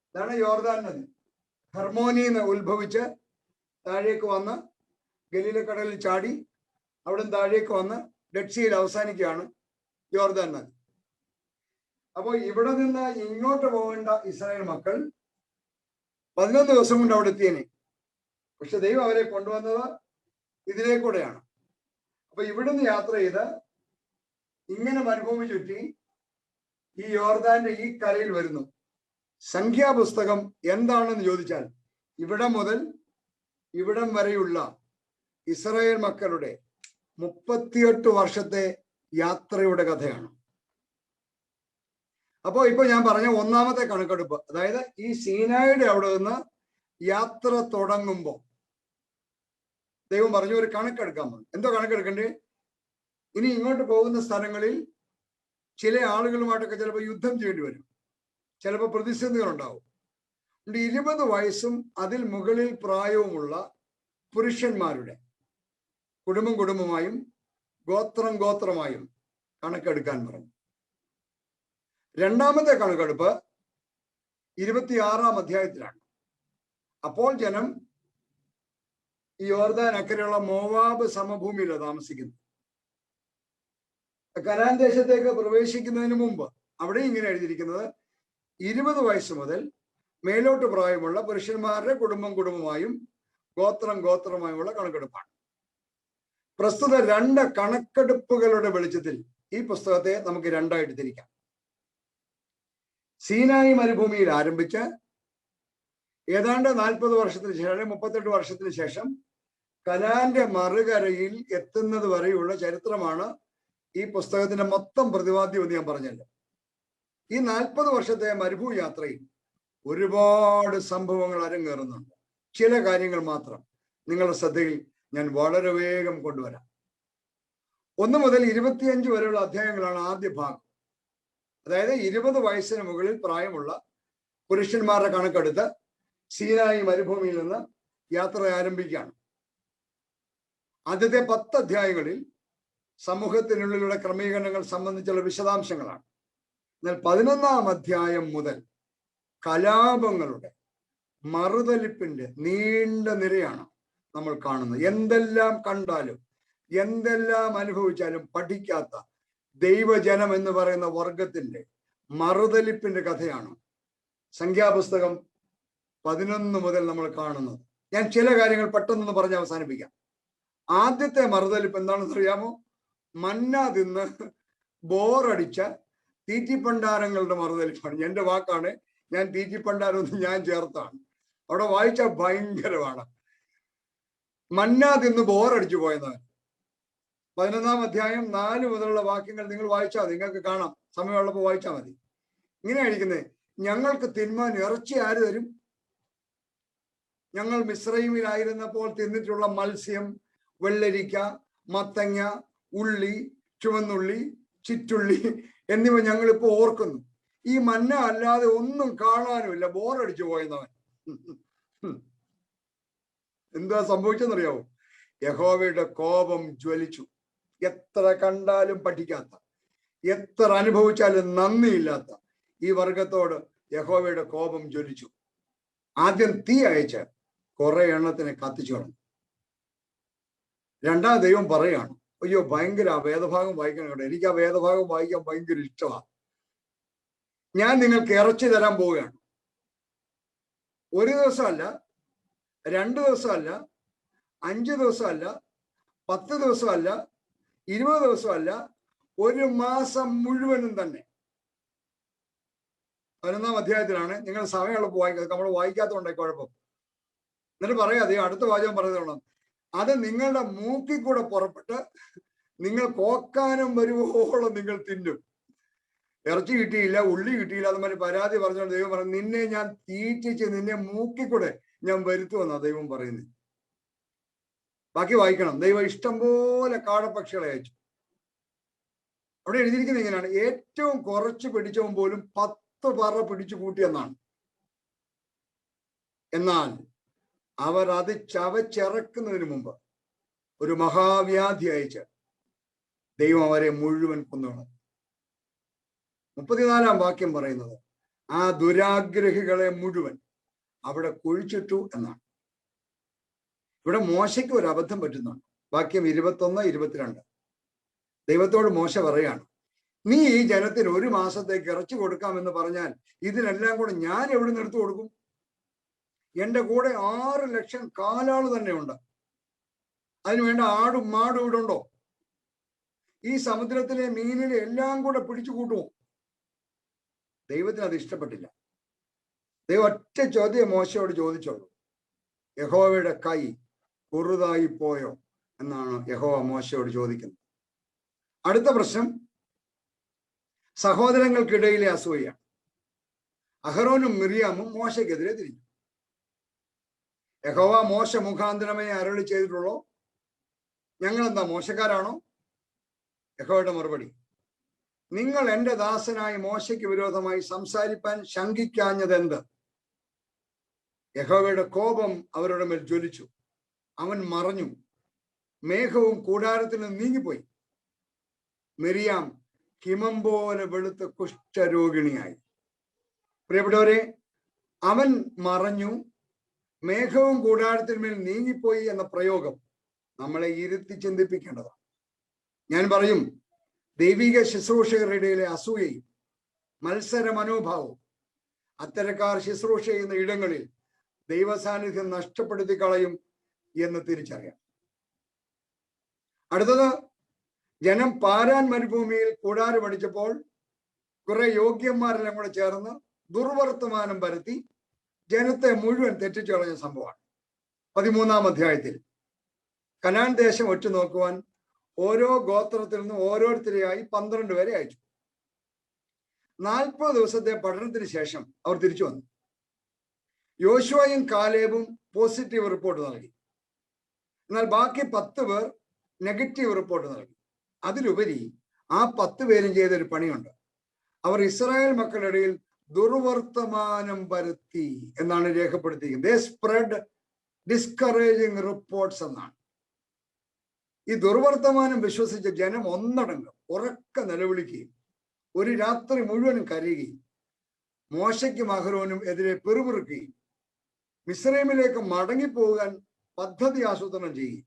ഇതാണ് യോർദാൻ നദി. ഹർമോനിന്ന് ഉത്ഭവിച്ച് താഴേക്ക് വന്ന് ഗലീലക്കടലിൽ ചാടി അവിടെ താഴേക്ക് വന്ന് ഡെഡ് സിയിൽ അവസാനിക്കുകയാണ് യോർദാൻ നദി. അപ്പോൾ ഇവിടെ നിന്ന് ഇങ്ങോട്ട് പോകേണ്ട ഇസ്രായേൽ മക്കൾ 11 ദിവസം കൊണ്ട് അവിടെ എത്തിയേനെ. പക്ഷെ ദൈവം അവരെ കൊണ്ടുവന്നത് ഇതിലേക്കൂടെയാണ്. അപ്പൊ ഇവിടുന്ന് യാത്ര ചെയ്ത് ഇങ്ങനെ മരുഭൂമി ചുറ്റി ഈ യോർദാന്റെ ഈ കരയിൽ വരുന്നു. സംഖ്യാപുസ്തകം എന്താണെന്ന് ചോദിച്ചാൽ ഇവിടെ മുതൽ ഇവിടം വരെയുള്ള ഇസ്രായേൽ മക്കളുടെ 38 വർഷത്തെ യാത്രയുടെ കഥയാണ്. അപ്പോ ഇപ്പൊ ഞാൻ പറഞ്ഞ ഒന്നാമത്തെ കണക്കെടുപ്പ്, അതായത് ഈ സീനായുടെ അവിടെ നിന്ന് യാത്ര തുടങ്ങുമ്പോ ദൈവം പറഞ്ഞു ഒരു കണക്കെടുക്കാൻ പറഞ്ഞു. എന്തോ കണക്കെടുക്കണ്ടേ? ഇനി ഇങ്ങോട്ട് പോകുന്ന സ്ഥലങ്ങളിൽ ചില ആളുകളുമായിട്ടൊക്കെ ചിലപ്പോൾ യുദ്ധം ചെയ്യേണ്ടി വരും, ചിലപ്പോൾ പ്രതിസന്ധികൾ ഉണ്ടാവും. 20 വയസ്സും അതിൽ മുകളിൽ പ്രായവുമുള്ള പുരുഷന്മാരുടെ കുടുംബമായും ഗോത്രമായും കണക്കെടുക്കാൻ പറഞ്ഞു. രണ്ടാമത്തെ കണക്കെടുപ്പ് 26-ാം അധ്യായത്തിലാണ്. അപ്പോൾ ജനം ഈ യോർദാൻ അക്കരെയുള്ള മോവാബ് സമഭൂമിയിലാണ് താമസിക്കുന്നത്. കനാൻ ദേശത്തേക്ക് പ്രവേശിക്കുന്നതിന് മുമ്പ് അവിടെ ഇങ്ങനെ എഴുതിയിരിക്കുന്നത് 20 വയസ്സ് മുതൽ മേലോട്ട് പ്രായമുള്ള പുരുഷന്മാരുടെ കുടുംബമായും ഗോത്രമായുമുള്ള കണക്കെടുപ്പാണ്. പ്രസ്തുത രണ്ട് കണക്കെടുപ്പുകളുടെ വെളിച്ചത്തിൽ ഈ പുസ്തകത്തെ നമുക്ക് രണ്ടായിട്ട് തിരിക്കാം. സീനായി മരുഭൂമിയിൽ ആരംഭിച്ച് ഏതാണ്ട് 40 വർഷത്തിന് ശേഷം 38 വർഷത്തിന് ശേഷം കനാന്റെ മറുകരയിൽ എത്തുന്നത് വരെയുള്ള ചരിത്രമാണ് ഈ പുസ്തകത്തിന്റെ മൊത്തം പ്രതിപാദ്യം എന്ന് ഞാൻ പറഞ്ഞല്ലോ. ഈ 40 വർഷത്തെ മരുഭൂ യാത്രയിൽ ഒരുപാട് സംഭവങ്ങൾ അരങ്ങേറുന്നുണ്ട്. ചില കാര്യങ്ങൾ മാത്രം നിങ്ങളുടെ ശ്രദ്ധയിൽ ഞാൻ വളരെ വേഗം കൊണ്ടുവരാം. 1 മുതൽ 25 വരെയുള്ള അധ്യായങ്ങളാണ് ആദ്യ ഭാഗം. അതായത് 20 വയസ്സിന് മുകളിൽ പ്രായമുള്ള പുരുഷന്മാരുടെ കണക്കെടുത്ത് സീനായി മരുഭൂമിയിൽ നിന്ന് യാത്ര ആരംഭിക്കുകയാണ്. ആദ്യത്തെ 10 അധ്യായങ്ങളിൽ സമൂഹത്തിനുള്ളിലുള്ള ക്രമീകരണങ്ങൾ സംബന്ധിച്ചുള്ള വിശദാംശങ്ങളാണ്. എന്നാൽ 11-ാം അധ്യായം മുതൽ കലാപങ്ങളുടെ മറുതലിപ്പിന്റെ നീണ്ട നിരയാണ് നമ്മൾ കാണുന്നത്. എന്തെല്ലാം കണ്ടാലും എന്തെല്ലാം അനുഭവിച്ചാലും പഠിക്കാത്ത ദൈവജനം എന്ന് പറയുന്ന വർഗത്തിന്റെ മറുതലിപ്പിന്റെ കഥയാണ് സംഖ്യാപുസ്തകം 11 മുതൽ നമ്മൾ കാണുന്നത്. ഞാൻ ചില കാര്യങ്ങൾ പെട്ടെന്ന് പറഞ്ഞ് അവസാനിപ്പിക്കാം. ആദ്യത്തെ മറുതലിപ്പ് എന്താണെന്ന് അറിയാമോ? മന്ന തിന്ന് ബോറടിച്ച തീറ്റിപ്പണ്ടാരങ്ങളുടെ മറുതലിപ്പാണ്. എന്റെ വാക്കാണ്, ഞാൻ തീറ്റിപ്പണ്ടാരം ഒന്ന് ഞാൻ ചേർത്താണ്. അവിടെ വായിച്ച ഭയങ്കരമാണ്. മന്ന തിന്ന് ബോറടിച്ചു പോയെന്നവൻ. 11-ാം അധ്യായം 4 മുതലുള്ള വാക്യങ്ങൾ നിങ്ങൾ വായിച്ചാൽ മതി, നിങ്ങൾക്ക് കാണാം. സമയമുള്ളപ്പോൾ വായിച്ചാൽ മതി. ഇങ്ങനെയാണ് ഇരിക്കുന്നത്: ഞങ്ങൾക്ക് തിന്മാൻ ഇറച്ചി ആര് തരും? ഞങ്ങൾ മിസ്രൈമിലായിരുന്നപ്പോൾ തിന്നിട്ടുള്ള മത്സ്യം, വെള്ളരിക്ക, മത്തങ്ങ, ഉള്ളി, ചുവന്നുള്ളി, ചിറ്റുള്ളി എന്നിവ ഞങ്ങളിപ്പോ ഓർക്കുന്നു. ഈ മന്ന അല്ലാതെ ഒന്നും കാണാനുമില്ല, ബോറടിച്ചു പോയെന്നവൻ. എന്താ സംഭവിച്ചെന്നറിയാവോ? യഹോവയുടെ കോപം ജ്വലിച്ചു. എത്ര കണ്ടാലും പഠിക്കാത്ത, എത്ര അനുഭവിച്ചാലും നന്ദിയില്ലാത്ത ഈ വർഗത്തോട് യഹോവയുടെ കോപം ജ്വലിച്ചു. ആദ്യം തീ അയച്ച് കുറെ എണ്ണത്തിനെ കത്തിച്ചു കളഞ്ഞു. രണ്ടാം ദൈവം പറയാണ്, അയ്യോ ഭയങ്കര ആ വേദഭാഗം വായിക്കണം കേട്ടോ, എനിക്ക് ആ വേദഭാഗം വായിക്കാൻ ഭയങ്കര ഇഷ്ടമാണ്. ഞാൻ നിങ്ങൾക്ക് ഇറച്ചി തരാൻ പോവുകയാണ്. 1 ദിവസമല്ല, 2 ദിവസമല്ല, 5 ദിവസമല്ല, 10 ദിവസമല്ല, 20 ദിവസമല്ല, 1 മാസം മുഴുവനും തന്നെ. 11-ാം അധ്യായത്തിലാണ്. നിങ്ങൾ സമയമുള്ളപ്പോൾ വായിക്കുക, നമ്മൾ വായിക്കാത്തതുകൊണ്ടായി കുഴപ്പം. എന്നിട്ട് പറയാതെ അടുത്ത വാചകം പറയുന്നതാണ്, അത് നിങ്ങളുടെ മൂക്കിൽ കൂടെ പുറപ്പെട്ട് നിങ്ങൾ കോക്കാനം വരുവോളം നിങ്ങൾ തിന്നും. ഇറച്ചി കിട്ടിയില്ല, ഉള്ളി കിട്ടിയില്ല, അതുമാതിരി പരാതി പറഞ്ഞുകൊണ്ട് ദൈവം പറഞ്ഞു, നിന്നെ ഞാൻ തീറ്റിച്ച് നിന്നെ മൂക്കിൽ കൂടെ ഞാൻ വരുത്തുമെന്നാ ദൈവം പറയുന്നത്. ബാക്കി വായിക്കണം. ദൈവം ഇഷ്ടംപോലെ കാടപ്പക്ഷികളെ അയച്ചു. അവിടെ എഴുതിയിരിക്കുന്നത് ഇങ്ങനെയാണ്: ഏറ്റവും കുറച്ച് പിടിച്ചവൻ പോലും 10 പറ പിടിച്ചു കൂട്ടിയെന്നാണ്. എന്നാൽ അവർ അത് ചവച്ചിറക്കുന്നതിന് മുമ്പ് ഒരു മഹാവ്യാധി അയച്ച് ദൈവം അവരെ മുഴുവൻ കൊന്നുകളഞ്ഞു. 34-ാം വാക്യം പറയുന്നത് ആ ദുരാഗ്രഹികളെ മുഴുവൻ അവിടെ കുഴിച്ചിട്ടു എന്നാണ്. ഇവിടെ മോശയ്ക്ക് ഒരു അബദ്ധം പറ്റുന്നുണ്ട്. വാക്യം 21, 22. ദൈവത്തോട് മോശ പറയാണ്, നീ ഈ ജനത്തിന് 1 മാസത്തേക്ക് ഇറച്ചി കൊടുക്കാമെന്ന് പറഞ്ഞാൽ ഇതിനെല്ലാം കൂടെ ഞാൻ എവിടെ നിന്ന് എടുത്തു കൊടുക്കും? എന്റെ കൂടെ 6 ലക്ഷം കാലാള് തന്നെ ഉണ്ട്. അതിനുവേണ്ട ആടും മാടും ഇവിടെ ഉണ്ടോ? ഈ സമുദ്രത്തിലെ മീനിനെ എല്ലാം കൂടെ പിടിച്ചു കൂട്ടുമോ? ദൈവത്തിന് അത് ഇഷ്ടപ്പെട്ടില്ല. ദൈവം ഒറ്റ ചോദ്യം മോശയോട് ചോദിച്ചോളൂ: യഹോവയുടെ കൈ കുറുതായി പോയോ എന്നാണ് യഹോവ മോശയോട് ചോദിക്കുന്നത്. അടുത്ത പ്രശ്നം സഹോദരങ്ങൾക്കിടയിലെ അസൂയയാണ്. അഹരോനും മിറിയാമും മോശയ്ക്കെതിരെ തിരിഞ്ഞു. യഹോവ മോശ മുഖാന്തരമേ അരുളി ചെയ്തിട്ടുള്ളൂ, ഞങ്ങൾ എന്താ മോശക്കാരാണോ? യഹോവയുടെ മറുപടി: നിങ്ങൾ എൻ്റെ ദാസനായ മോശയ്ക്ക് വിരോധമായി സംസാരിപ്പാൻ ശങ്കിക്കാഞ്ഞതെന്ത്? യഹോവയുടെ കോപം അവരുടെ മേൽ ജ്വലിച്ചു. അവൻ മറഞ്ഞു, മേഘവും കൂടാരത്തിൽ നിന്ന് നീങ്ങിപ്പോയി. മിരിയാം ഹിമം പോലെ വെളുത്ത കുഷ്ഠരോഗിണിയായി. പ്രിയപ്പെട്ടവരെ, അവൻ മറഞ്ഞു, മേഘവും കൂടാരത്തിന്മേൽ നീങ്ങിപ്പോയി എന്ന പ്രയോഗം നമ്മളെ ഇരുത്തി ചിന്തിപ്പിക്കേണ്ടതാണ്. ഞാൻ പറയും, ദൈവിക ശുശ്രൂഷകരുടെ ഇടയിലെ അസൂയയും മത്സര മനോഭാവവും അത്തരക്കാർ ശുശ്രൂഷ ചെയ്യുന്ന ഇടങ്ങളിൽ ദൈവസാന്നിധ്യം നഷ്ടപ്പെടുത്തി കളയും എന്ന് തിരിച്ചറിയാം. അടുത്തത്, ജനം പാരാൻ മരുഭൂമിയിൽ കൂടാരം അടിച്ചപ്പോൾ കുറെ യോഗ്യന്മാരെല്ലാം കൂടെ ചേർന്ന് ദുർവർത്തമാനം പരത്തി ജനത്തെ മുഴുവൻ തെറ്റിച്ചു കളഞ്ഞ സംഭവമാണ്. 13-ാം അധ്യായത്തിൽ കനാൻ ദേശം ഒറ്റ നോക്കുവാൻ ഓരോ ഗോത്രത്തിൽ നിന്നും ഓരോരുത്തരെയായി 12 പേരെ അയച്ചു. 40 ദിവസത്തെ പഠനത്തിന് ശേഷം അവർ തിരിച്ചു വന്നു. യോശുവയും കാലേബും പോസിറ്റീവ് റിപ്പോർട്ട് നൽകി. എന്നാൽ ബാക്കി 10 പേർ നെഗറ്റീവ് റിപ്പോർട്ട് നൽകി. അതിലുപരി ആ 10 പേരും ചെയ്തൊരു പണിയുണ്ട്. അവർ ഇസ്രായേൽ മക്കളുടെ ഇടയിൽ ദുർവർത്തമാനം പരത്തി എന്നാണ് രേഖപ്പെടുത്തിയിരിക്കുന്നത്. ദേ സ്പ്രെഡ് ഡിസ്കറേജിങ് റിപ്പോർട്ട്സ് എന്നാണ്. ഈ ദുർവർത്തമാനം വിശ്വസിച്ച ജനം ഒന്നടങ്കം ഉറക്കെ നിലവിളിക്കുകയും ഒരു രാത്രി മുഴുവനും കരയുകയും മോശയ്ക്കും അഹരോനും എതിരെ പിറുപിറുക്കുകയും മിസ്രൈമിലേക്ക് മടങ്ങിപ്പോകാൻ പദ്ധതി ആസൂത്രണം ചെയ്യുകയും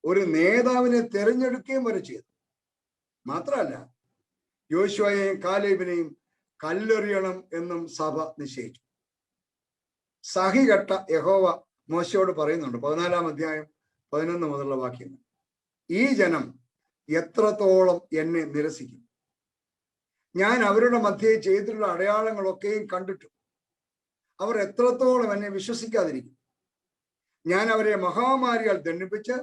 ഒരു നേതാവിനെ തെരഞ്ഞെടുക്കുകയും വരെ ചെയ്തു. മാത്രമല്ല, യോശുവയെയും കാലേബിനെയും കല്ലെറിയണം എന്നും സഭ നിശ്ചയിച്ചു. സഹികെട്ട യഹോവ മോശയോട് പറയുന്നുണ്ട്, 14-ാം അധ്യായം 11 മുതലുള്ള വാക്യങ്ങൾ. ഈ ജനം എത്രത്തോളം എന്നെ നിരസിക്കും? ഞാൻ അവരുടെ മധ്യേ ചെയ്തിട്ടുള്ള അടയാളങ്ങളൊക്കെയും കണ്ടിട്ടും അവർ എത്രത്തോളം എന്നെ വിശ്വസിക്കാതിരിക്കും? ഞാൻ അവരെ മഹാമാരിയാൽ ദണ്ഡിപ്പിച്ച്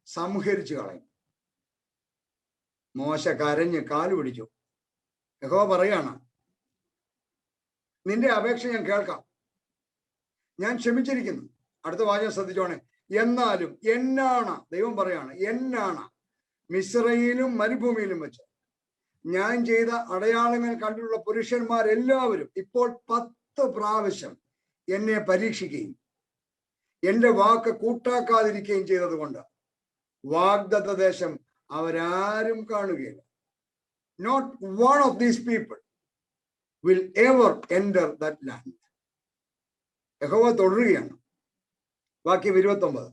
സംഹരിച്ചു കളയും. മോശ കരഞ്ഞ് കാലു പിടിച്ചു. യഹോവ പറയാണ്, നിന്റെ അപേക്ഷ ഞാൻ കേൾക്കാം, ഞാൻ ക്ഷമിച്ചിരിക്കുന്നു. അടുത്ത വാചകം ശ്രദ്ധിച്ചോണേ. എന്നാലും എന്നാണ, ദൈവം പറയാണ്, എന്നാണ മിസ്രയിലും മരുഭൂമിയിലും വെച്ച് ഞാൻ ചെയ്ത അടയാളങ്ങൾ കണ്ടിട്ടുള്ള പുരുഷന്മാരെല്ലാവരും ഇപ്പോൾ 10 പ്രാവശ്യം എന്നെ പരീക്ഷിക്കുകയും എന്റെ വാക്ക് കൂട്ടാക്കാതിരിക്കുകയും ചെയ്തതുകൊണ്ട് വാഗ്ദത്ത ദേശം അവരാരും കാണുകയില്ല. Not one of these people will ever enter that land. യഹോവ തുടരുകയാണ്. വാക്യം 29.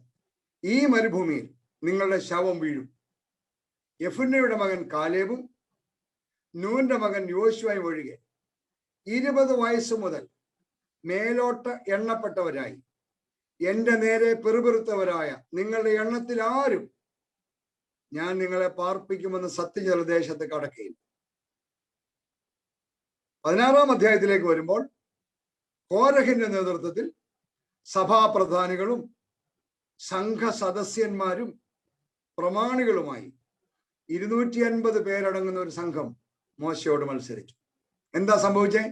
ഈ മരുഭൂമിയിൽ നിങ്ങളുടെ ശവം വീഴും. യെഫുന്നയുടെ മകൻ കാലേബും നൂന്റെ മകൻ യോശുവയും ഒഴികെ 20 വയസ്സ് മുതൽ മേലോട്ട് എണ്ണപ്പെട്ടവരായി എന്റെ നേരെ പെറുപെറുത്തവരായ നിങ്ങളുടെ എണ്ണത്തിൽ ആരും ഞാൻ നിങ്ങളെ പാർപ്പിക്കുമെന്ന് സത്യജല ദേശത്ത് കടക്കുകയില്ല. 16-ാം അധ്യായത്തിലേക്ക് വരുമ്പോൾ കോരഹിന്റെ നേതൃത്വത്തിൽ സഭാപ്രധാനികളും സംഘ സദസ്യന്മാരും പ്രമാണികളുമായി 250 പേരടങ്ങുന്ന ഒരു സംഘം മോശയോട് മത്സരിച്ചു. എന്താ സംഭവിച്ചേ?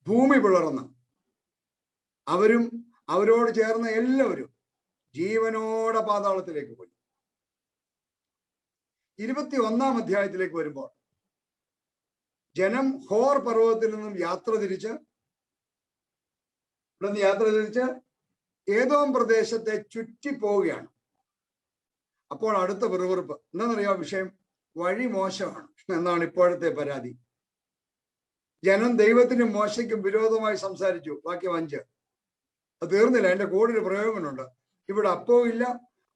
ഭൂമി പിളർന്ന് അവരും അവരോട് ചേർന്ന എല്ലാവരും ജീവനോടെ പാതാളത്തിലേക്ക് പോയി. 21-ാം അധ്യായത്തിലേക്ക് വരുമ്പോൾ ജനം ഹോർ പർവ്വതത്തിൽ നിന്നും യാത്ര തിരിച്ച് ഏദോം പ്രദേശത്തെ ചുറ്റി പോവുകയാണ്. അപ്പോൾ അടുത്ത വെറുവെറുപ്പ് എന്താണെന്നറിയാം? വിഷയം വഴി മോശമാണ് എന്നാണ് ഇപ്പോഴത്തെ പരാതി. ജനം ദൈവത്തിനും മോശയ്ക്കും വിരോധമായി സംസാരിച്ചു. വാക്യം 5. അത് തീർന്നില്ല, അതിന്റെ കൂടുതൽ പ്രയോഗങ്ങളുണ്ട്. ഇവിടെ അപ്പവും ഇല്ല,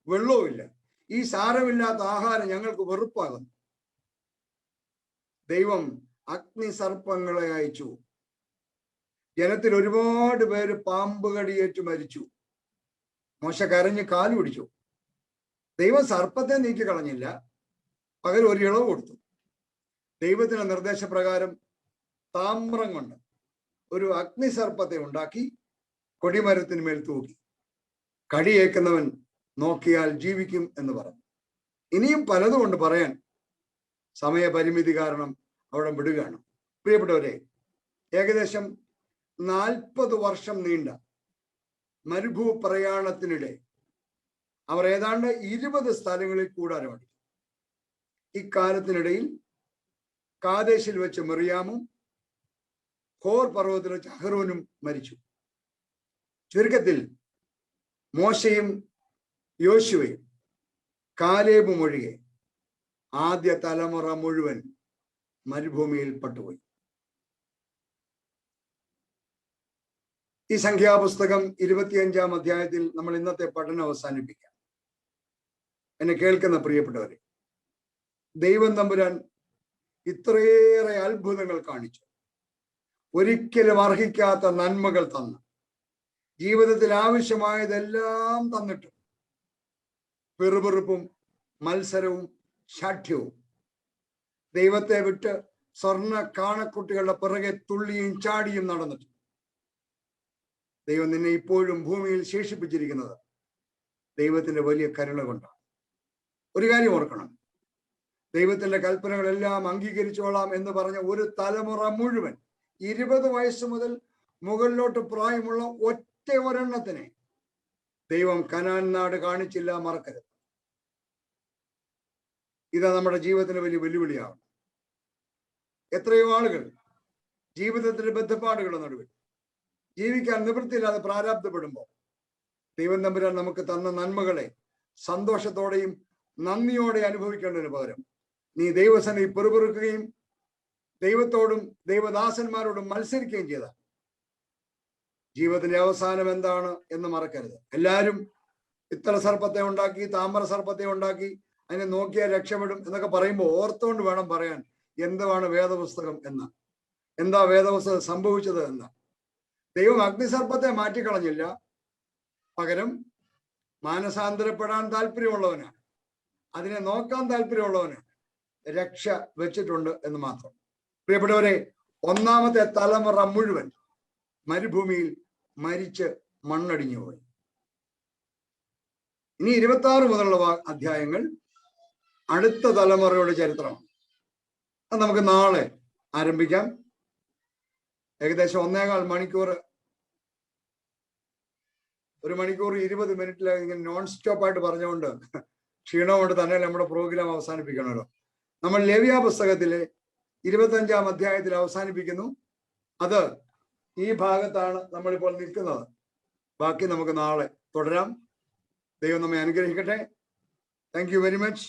വെള്ളവും ഇല്ല, ഈ സാരമില്ലാത്ത ആഹാരം ഞങ്ങൾക്ക് വെറുപ്പാകുന്നു. ദൈവം അഗ്നിസർപ്പങ്ങളെ അയച്ചു. ജനത്തിൽ ഒരുപാട് പേര് പാമ്പ് കടിയേറ്റ് മരിച്ചു. മോശ കരഞ്ഞ് കാലു പിടിച്ചു. ദൈവം സർപ്പത്തെ നീക്കി കളഞ്ഞില്ല, പകരം ഒരു ഇളവ് കൊടുത്തു. ദൈവത്തിന്റെ നിർദ്ദേശപ്രകാരം താമ്രം കൊണ്ട് ഒരു അഗ്നിസർപ്പത്തെ ഉണ്ടാക്കി കൊടിമരത്തിന്മേൽ തൂക്കി. കടിയേക്കുന്നവൻ നോക്കിയാൽ ജീവിക്കും എന്ന് പറഞ്ഞു. ഇനിയും പലതുകൊണ്ട് പറയാൻ സമയപരിമിതി കാരണം അവിടെ വിടുകയാണ്. പ്രിയപ്പെട്ടവരെ, ഏകദേശം 40 വർഷം നീണ്ട മരുഭൂ പ്രയാണത്തിനിടെ അവർ ഏതാണ്ട് 20 സ്ഥലങ്ങളിൽ കൂടാരമടി. ഇക്കാലത്തിനിടയിൽ കാദേശിൽ വെച്ച് മിറിയാമും ഹോർ പർവ്വതത്തിൽ വെച്ച് അഹരോനും മരിച്ചു. ചുരുക്കത്തിൽ മോശയും യോശുവയും കാലേബും ഒഴികെ ആദ്യ തലമുറ മുഴുവൻ മരുഭൂമിയിൽ പെട്ടുപോയി. ഈ സംഖ്യാപുസ്തകം 25-ാം അധ്യായത്തിൽ നമ്മൾ ഇന്നത്തെ പഠനം അവസാനിപ്പിക്കാം. എന്നെ കേൾക്കുന്ന പ്രിയപ്പെട്ടവരെ, ദൈവം തമ്പുരാൻ ഇത്രയേറെ അത്ഭുതങ്ങൾ കാണിച്ചു, ഒരിക്കലും അർഹിക്കാത്ത നന്മകൾ തന്നു, ജീവിതത്തിൽ ആവശ്യമായതെല്ലാം തന്നിട്ടും പെറുപെറുപ്പും മത്സരവും ശാഠ്യവും. ദൈവത്തെ വിട്ട് സ്വർണ്ണ കാണക്കുട്ടികളുടെ പിറകെ തുള്ളിയും ചാടിയും നടന്നിട്ട് ദൈവം നിന്നെ ഇപ്പോഴും ഭൂമിയിൽ ശേഷിപ്പിച്ചിരിക്കുന്നത് ദൈവത്തിന്റെ വലിയ കരുണ കൊണ്ടാണ്. ഒരു കാര്യം ഓർക്കണം, ദൈവത്തിന്റെ കൽപ്പനകളെല്ലാം അംഗീകരിച്ചോളാം എന്ന് പറഞ്ഞ ഒരു തലമുറ മുഴുവൻ 20 വയസ്സ് മുതൽ മുകളിലോട്ട് പ്രായമുള്ള ഒറ്റ ഒരെണ്ണത്തിനെ ദൈവം കനാൻ നാട് കാണിച്ചില്ല, മറക്കരുത്. ഇതാ നമ്മുടെ ജീവിതത്തിന് വലിയ വെല്ലുവിളിയാണ്. എത്രയോ ആളുകൾ ജീവിതത്തിന്റെ ബന്ധപ്പാടുകളുടെ നടുവിൽ ജീവിക്കാൻ നിവൃത്തിയില്ലാതെ പ്രാരാബ്ധപ്പെടുമ്പോൾ ദൈവം തമ്പുരാൻ നമുക്ക് തന്ന നന്മകളെ സന്തോഷത്തോടെയും നന്ദിയോടെ അനുഭവിക്കേണ്ടതിന് പകരം നീ ദൈവസന്നിധി പെറുപെറുക്കുകയും ദൈവത്തോടും ദൈവദാസന്മാരോടും മത്സരിക്കുകയും ചെയ്ത ജീവിതത്തിന്റെ അവസാനം എന്താണ് എന്ന് മറക്കരുത്. എല്ലാവരും പിത്തള സർപ്പത്തെ ഉണ്ടാക്കി, താമര സർപ്പത്തെ ഉണ്ടാക്കി, അതിനെ നോക്കിയാൽ രക്ഷപ്പെടും എന്നൊക്കെ പറയുമ്പോൾ ഓർത്തുകൊണ്ട് വേണം പറയാൻ എന്താണ് വേദപുസ്തകം എന്ന്, എന്താ വേദപുസ്തകം സംഭവിച്ചത് എന്ന്. ദൈവം അഗ്നിസർപ്പത്തെ മാറ്റിക്കളഞ്ഞില്ല, പകരം മാനസാന്തരപ്പെടാൻ താല്പര്യമുള്ളവനാണ്, അതിനെ നോക്കാൻ താല്പര്യമുള്ളവനാണ്, രക്ഷ വെച്ചിട്ടുണ്ട് എന്ന് മാത്രം. പ്രിയപ്പെട്ടവരെ, ഒന്നാമത്തെ തലമുറ മുഴുവൻ മരുഭൂമിയിൽ മരിച്ച് മണ്ണടിഞ്ഞു പോയി. ഇനി 26 മുതലുള്ള അധ്യായങ്ങൾ അടുത്ത തലമുറയുടെ ചരിത്രമാണ്. അത് നമുക്ക് നാളെ ആരംഭിക്കാം. ഏകദേശം 1.25 മണിക്കൂർ, 1 മണിക്കൂർ 20 മിനിറ്റിൽ ഇങ്ങനെ നോൺ സ്റ്റോപ്പ് ആയിട്ട് പറഞ്ഞുകൊണ്ട് ക്ഷീണം കൊണ്ട് തന്നെ നമ്മുടെ പ്രോഗ്രാം അവസാനിപ്പിക്കണമല്ലോ. നമ്മൾ ലേവ്യ പുസ്തകത്തിലെ 25-ാം അധ്യായത്തിൽ അവസാനിപ്പിക്കുന്നു. അത് ഈ ഭാഗത്താണ് നമ്മളിപ്പോൾ നിൽക്കുന്നത്. ബാക്കി നമുക്ക് നാളെ തുടരാം. ദൈവം നമ്മെ അനുഗ്രഹിക്കട്ടെ. Thank you very much.